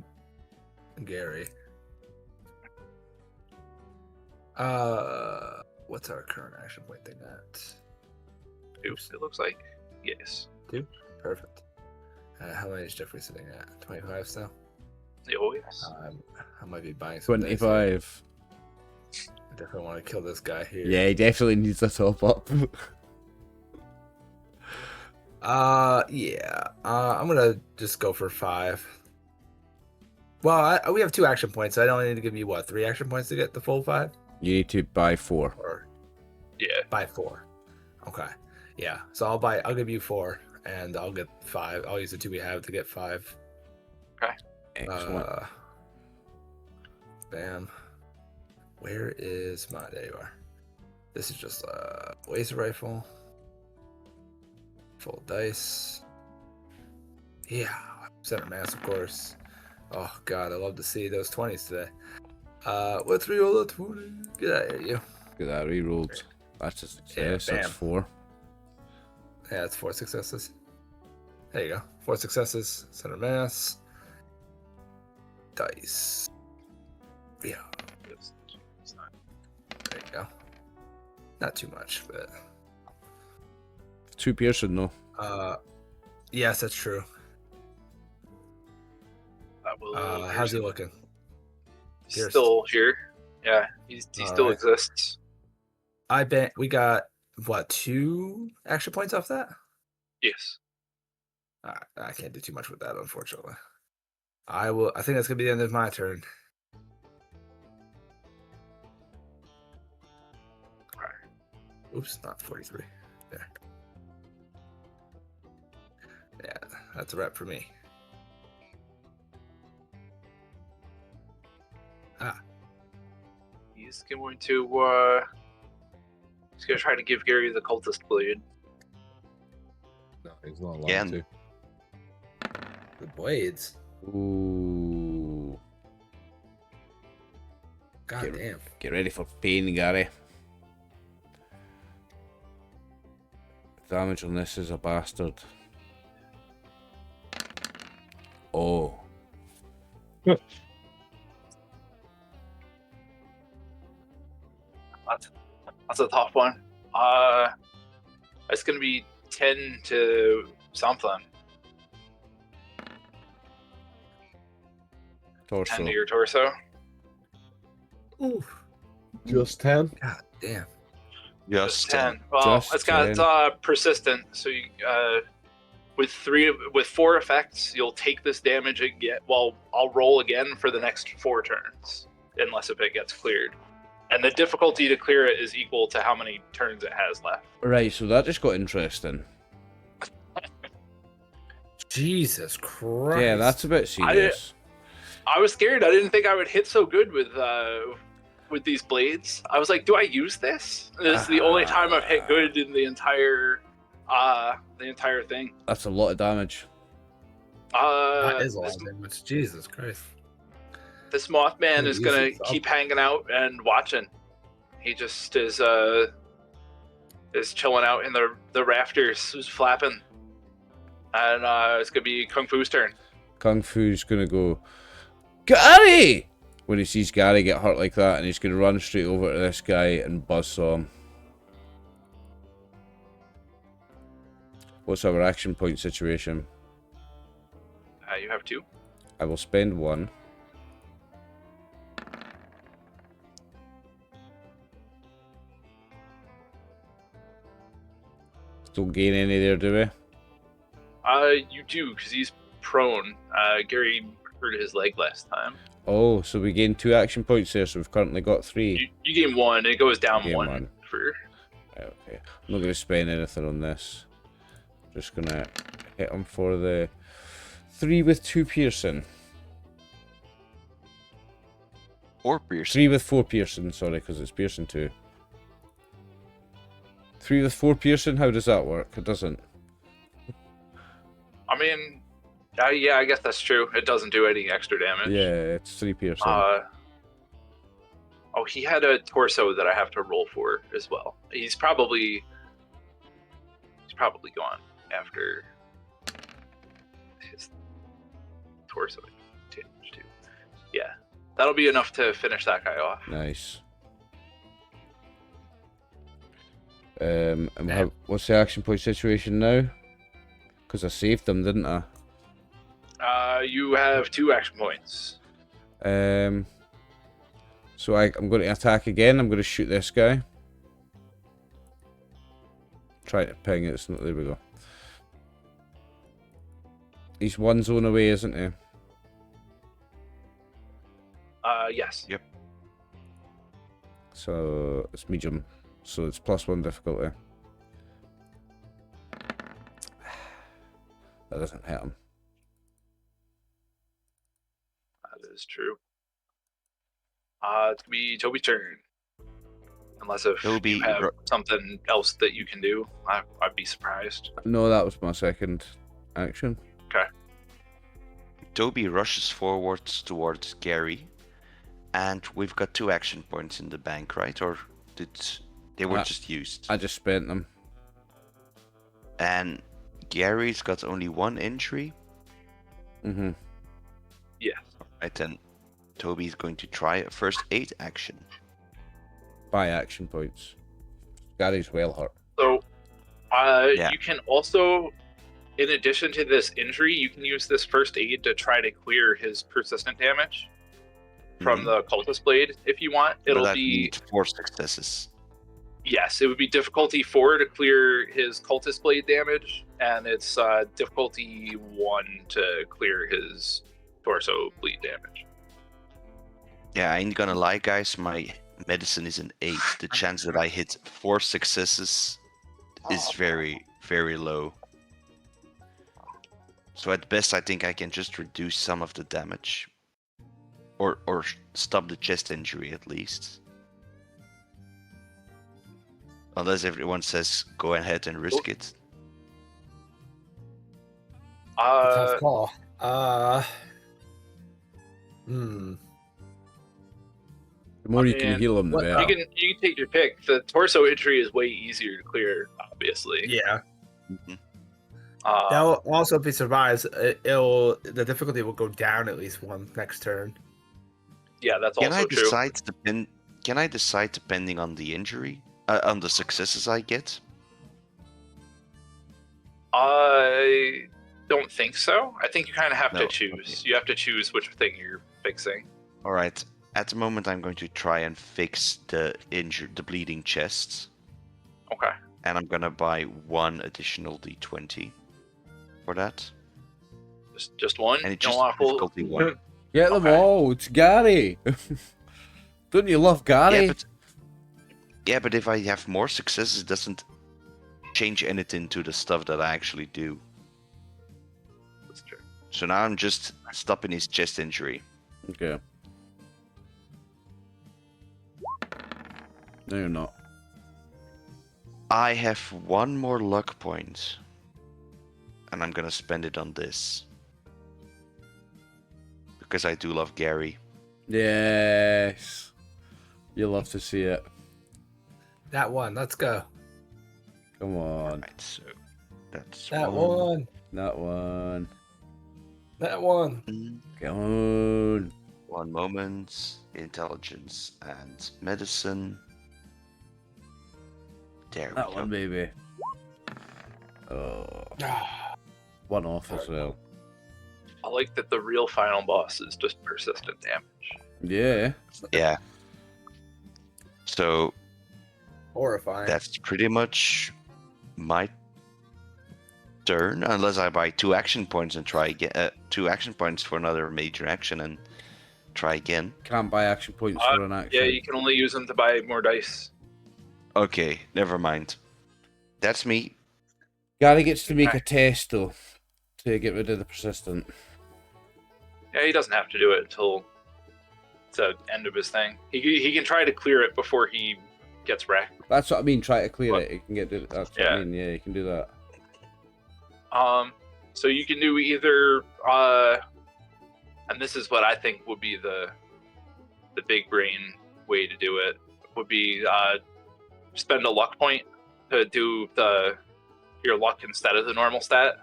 Gary. What's our current action point thing at? Oops, it looks like. Yes. Perfect. How many is Jeffrey sitting at? 25 still? Oh yes. I might be buying some dice here. 25. I definitely want to kill this guy here. Yeah, he definitely needs a top up. Yeah. I'm gonna just go for 5. Well, we have 2 action points. So I don't need to give you what 3 action points to get the full 5, You need to buy 4. or Yeah. buy 4. Okay. Yeah. So I'll give you 4, and I'll get 5. I'll use the 2 we have to get 5. Excellent. Bam. Where is my? There you are. This is just a laser rifle. Full dice. Yeah. Center mass, of course. Oh god, I love to see those 20s today. Let's re-roll the 20. Get out of here, you. Get that re-rolled. That's a success. Yeah, That's bam. 4. Yeah, it's 4 successes. There you go. 4 successes. Center mass. Dice. Yeah. There you go. Not too much, but 2 piercing, though. yes, that's true. That will. How's he looking? He's Pierced. still here. Yeah, he still Alright. exists. I bet we got what 2 action points off that. Yes. I can't do too much with that, unfortunately. I think that's gonna be the end of my turn. Oops, not 43. There. Yeah, that's a wrap for me. He's going to. He's gonna try to give Gary the cultist blade. No, he's not allowed Yeah. to. The blades. Ooh. God damn. Get ready for pain, Gary. Damage on this is a bastard. Oh. That's a tough one. It's gonna be 10 to something. 10 Torso. to your torso. Oof. Just 10? God damn. Just 10. Well, Just it's got 10. Persistent. So you, with 4 effects, you'll take this damage again. Well, I'll roll again for the next 4 turns, unless if it gets cleared. And the difficulty to clear it is equal to how many turns it has left. Right, so that just got interesting. Jesus Christ. Yeah, that's a bit serious. I was scared. I didn't think I would hit so good with these blades. I was like, do I use this? This is the only time I've hit good in the entire thing. That's a lot of damage. That is a lot of damage. Jesus Christ. This Mothman is Use gonna it, so- keep hanging out and watching. He just is chilling out in the rafters, who's flapping. And it's gonna be Kung Fu's turn. Kung Fu's gonna go, Gary! When he sees Gary get hurt like that, and he's gonna run straight over to this guy and buzzsaw him. What's our action point situation? You have 2. I will spend 1. Don't gain any there, do we? You do, because he's prone. Gary hurt his leg last time. Oh, so we gain 2 action points there, so we've currently got 3. You gain 1, it goes down Gain 1 1. for. Right, okay. I'm not going to spend anything on this. Just going to hit him for the 3 with 2 piercing. Or piercing. 3 with 4 piercing, sorry, because it's piercing 2. 3 with 4 piercing, how does that work? It doesn't. I mean, yeah, I guess that's true. It doesn't do any extra damage. Yeah, it's 3 piercing. Oh, he had a torso that I have to roll for as well. He's probably gone after his torso damage too. Yeah, that'll be enough to finish that guy off. Nice. And what's the action point situation now? Because I saved them, didn't I? You have 2 action points. So I'm going to attack again. I'm going to shoot this guy. Try to ping it. It's not, there we go. He's 1 zone away, isn't he? Yes. Yep. So it's medium. So it's +1 difficulty. That doesn't hit him. That is true. It's gonna be Toby's turn. Unless if Toby, you have something else that you can do, I'd be surprised. No, that was my second action. Toby rushes forwards towards Gary, and we've got 2 action points in the bank, right? Or did they were just used? I just spent them. And Gary's got only 1 injury. Mm-hmm. Yes. Right then, Toby's going to try a first aid action. By action points. Gary's well hurt. So, Yeah. you can also, in addition to this injury, you can use this first aid to try to clear his persistent damage from the cultist blade if you want. It'll But I be need 4 successes. yes, it would be difficulty 4 to clear his cultist blade damage, and it's difficulty 1 to clear his torso bleed damage. Yeah, I ain't gonna lie, guys. My medicine is an 8. The chance that I hit 4 successes is very, very low. So at best, I think I can just reduce some of the damage, or stop the chest injury at least. Unless everyone says go ahead and risk it. Tough call. Hmm. The more you I can mean, heal him, the what- better. You can take your pick. The torso injury is way easier to clear, obviously. Yeah. Mhm. That'll also, if he survives, the difficulty will go down at least 1 next turn. Yeah, that's Can I also true. decide Can I decide depending on the injury, on the successes I get? I don't think so. I think you kind of have No, to choose. okay. You have to choose which thing you're fixing. All right. At the moment, I'm going to try and fix the bleeding chest, Okay. and I'm gonna buy 1 additional d20 for that, Just one. and You it's don't just want full- difficulty 1. Get them Okay. all. It's Gary. Don't you love Gary? Yeah, but if I have more successes, it doesn't change anything to the stuff that I actually do. That's true. So now I'm just stopping his chest injury. Okay. No, you're not. I have 1 more luck point, and I'm gonna spend it on this because I do love Gary. Yes. You love to see it. That one. Let's go. Come on. Right, so that's That one. That one. That one. Come on. 1 moment. Intelligence and medicine. There we That go. one, baby. Oh. 1 off as well. I like that the real final boss is just persistent damage. Yeah. Yeah. So Horrifying. that's pretty much my turn, unless I buy 2 action points and try again. 2 action points for another major action and try again. Can't buy action points for an action. Yeah, you can only use them to buy more dice. Okay, never mind. That's me. Gary gets to make a test, though, to get rid of the persistent. Yeah, he doesn't have to do it until the end of his thing. He can try to clear it before he gets wrecked. That's what I mean, try to clear What? it. You can get it. That's what Yeah. I mean, yeah, you can do that. So you can do either, and this is what I think would be the big brain way to do it, would be spend a luck point to do your luck instead of the normal stat.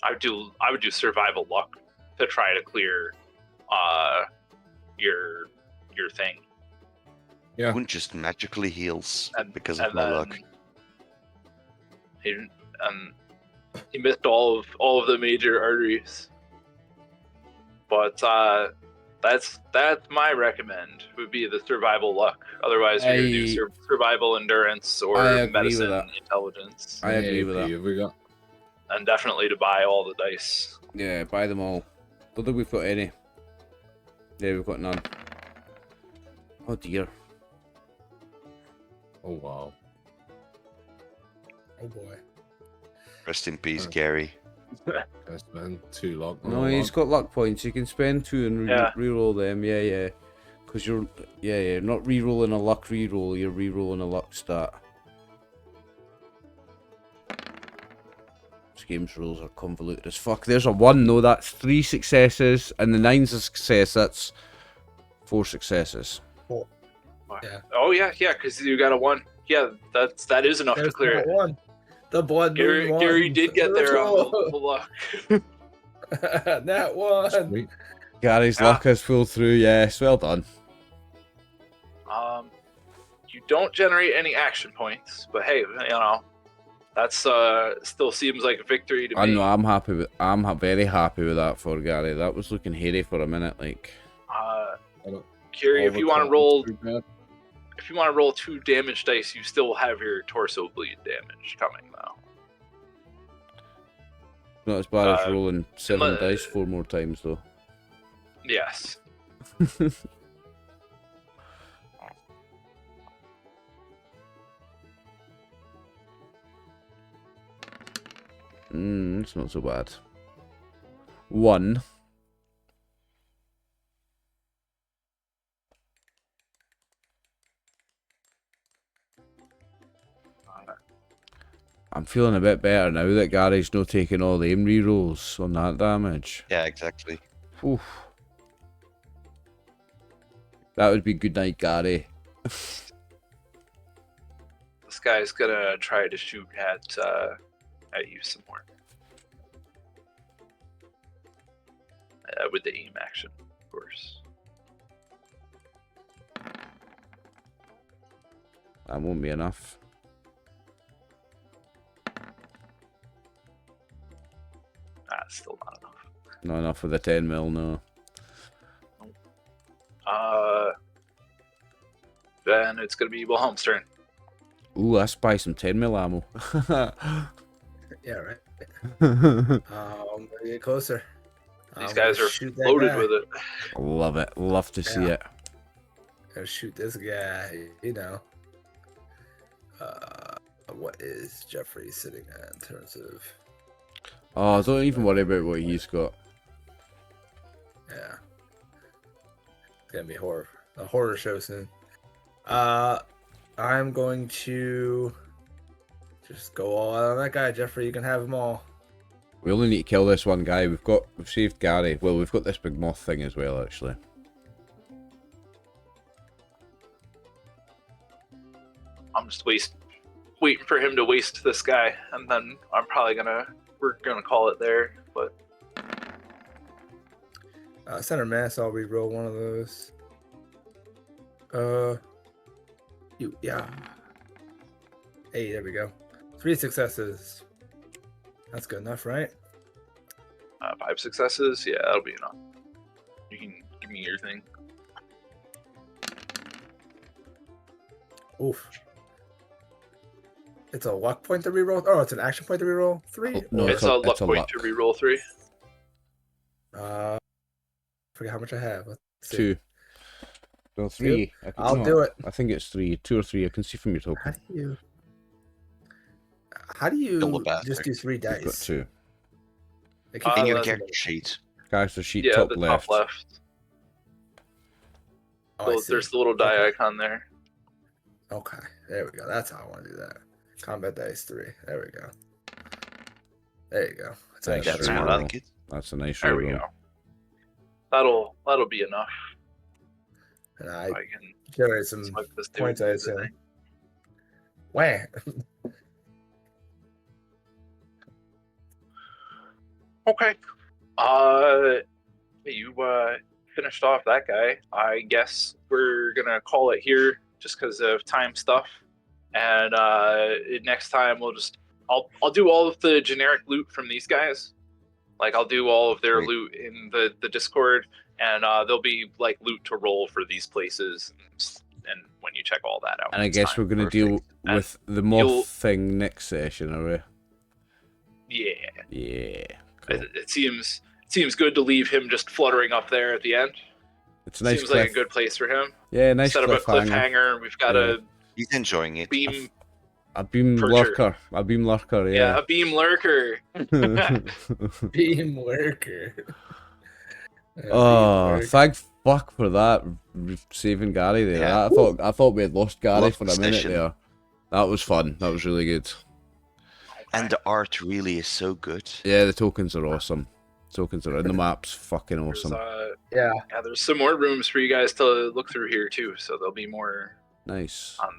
I would do survival luck to try to clear your thing. Yeah. Wound just magically heals And- because of and my then luck. He missed all of the major arteries, but that's my recommend would be the survival luck. Otherwise, you're gonna do survival endurance I or agree with medicine that. intelligence, I agree with that. Have we got? and definitely to buy all the dice. Yeah, buy them all. Don't think we've got any. Yeah, we've got none. Oh dear. Oh wow. Oh boy. Rest in peace, Gary. That's been 2 luck. on No, a he's luck. got luck points. You can spend 2 and Yeah. re-roll them. Yeah. Because you're not re-rolling a luck re-roll. You're re-rolling a luck stat. This game's rules are convoluted as fuck. There's a 1, no, that's 3 successes, and the 9's a success, that's 4 successes. Yeah. Oh yeah, because you got a 1. Yeah, that is enough There's to clear it. one. The blood moon one. Gary did get there on the luck. That one. Sweet. Gary's Yeah. luck has pulled through, yes, well done. You don't generate any action points, but hey, that's still seems like a victory to I me. know, I'm very happy with that for Gary. That was looking hairy for a minute, like. Gary, All if the you want to time roll, through bed. 2 damage dice, you still have your torso bleed damage coming though. Not as bad as Uh, rolling 7 le- dice 4 more times, though. Yes. It's not so bad. 1. I'm feeling a bit better now that Gary's not taking all the aim rerolls on that damage. Yeah, exactly. Oof. That would be good night, Gary. This guy's gonna try to shoot at you some more. With the aim action, of course. That won't be enough. Still not enough. Not enough for the 10 mil, no. Then it's gonna be Wilhelm's turn. Ooh, I spy some 10 mil ammo. Yeah, right. Gonna get closer. These I'm guys gonna are shoot that loaded guy. with it. Love it. Love to see Yeah. it. Gonna shoot this guy. What is Jeffrey sitting at in terms of? Oh, don't even worry about what he's got. Yeah. It's gonna be a horror show soon. I'm going to just go all out on that guy, Jeffrey. You can have them all. We only need to kill this one guy. We've saved Gary. Well, we've got this big moth thing as well, actually. I'm just waiting for him to waste this guy, and then we're gonna call it there. But Center mass. I'll re-roll one of those. Yeah. Hey, there we go. 3 successes. That's good enough, right? 5 successes, yeah, that'll be enough. You can give me your thing. Oof. It's a luck point to reroll. Oh, it's an action point to reroll. 3. Oh, no, It's a- a luck it's a point luck. to reroll 3. Forget how much I have. Let's see. 2. No, 3. I'll do it. I think it's 3. 2 or 3. I can see from your How token. do you Kill the just do 3 You've got dice? 2. They keep In your letting me- character sheet. Character sheet, Yeah, top the left. top left. Oh, I So see. there's the little die icon there. Okay, there we go. That's how I want to do that. Combat dice 3. There we go. There you go. That's Nice That's roll. more like it. That's a nice There we roll. go. That'll be enough. And I I can generate some smoke this dude. points, I assume. Wah. Okay. You finished off that guy. I guess we're gonna call it here just because of time stuff. And next time I'll do all of the generic loot from these guys. Like I'll do all of their Great. loot in the Discord, and there'll be like loot to roll for these places. And when you check all that out, And I it's guess time. we're going to deal And with the moth you'll- thing next session, are we? Yeah. Yeah. Cool. It seems good to leave him just fluttering up there at the end. It's a nice Seems like a cliff. good place for him. Yeah, nice Set up a cliffhanger. cliffhanger. We've got Yeah. a He's enjoying it. beam. A beam Percher. lurker. A beam lurker, Yeah, yeah. a beam lurker. Beam worker. Oh, thank fuck for that, saving Gary there. Yeah. I thought we had lost Gary Love for a the minute session. there. That was fun. That was really good. And the art really is so good. Yeah, the tokens are awesome. Tokens are in the maps. Fucking There's, awesome. Yeah. yeah, there's some more rooms for you guys to look through here too. So there'll be more. Nice. I'll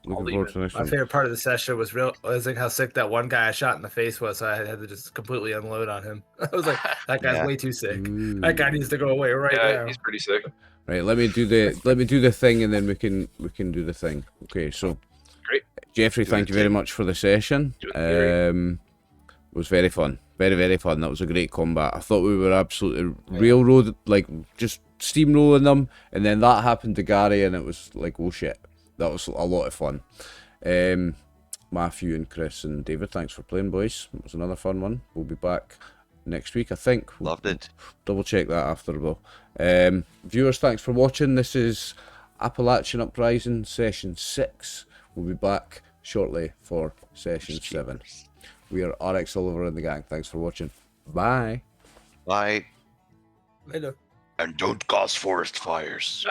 Looking leave forward it. to the next My one. favorite part of the session was like how sick that one guy I shot in the face was. So I had to just completely unload on him. I was like, that guy's Yeah. way too sick. Ooh. That guy needs to go away right Yeah, now. he's pretty sick. Right, let me do the thing, and then we can do the thing. Okay, so Great. Jeffrey, Do thank it, you very Tim. much for the session. Do it, Gary. It was very fun, very fun. That was a great combat. I thought we were absolutely railroaded, like just steamrolling them, and then that happened to Gary, and it was like, oh shit, that was a lot of fun. Matthew and Chris and David, thanks for playing, boys. It was another fun one. We'll be back next week, I think. Loved it. Double check that after though. Viewers, thanks for watching. This is Appalachian Uprising Session 6. We'll be back shortly for Session 7. We are RxOliver and the gang. Thanks for watching. Bye. Bye. Later. And don't cause forest fires.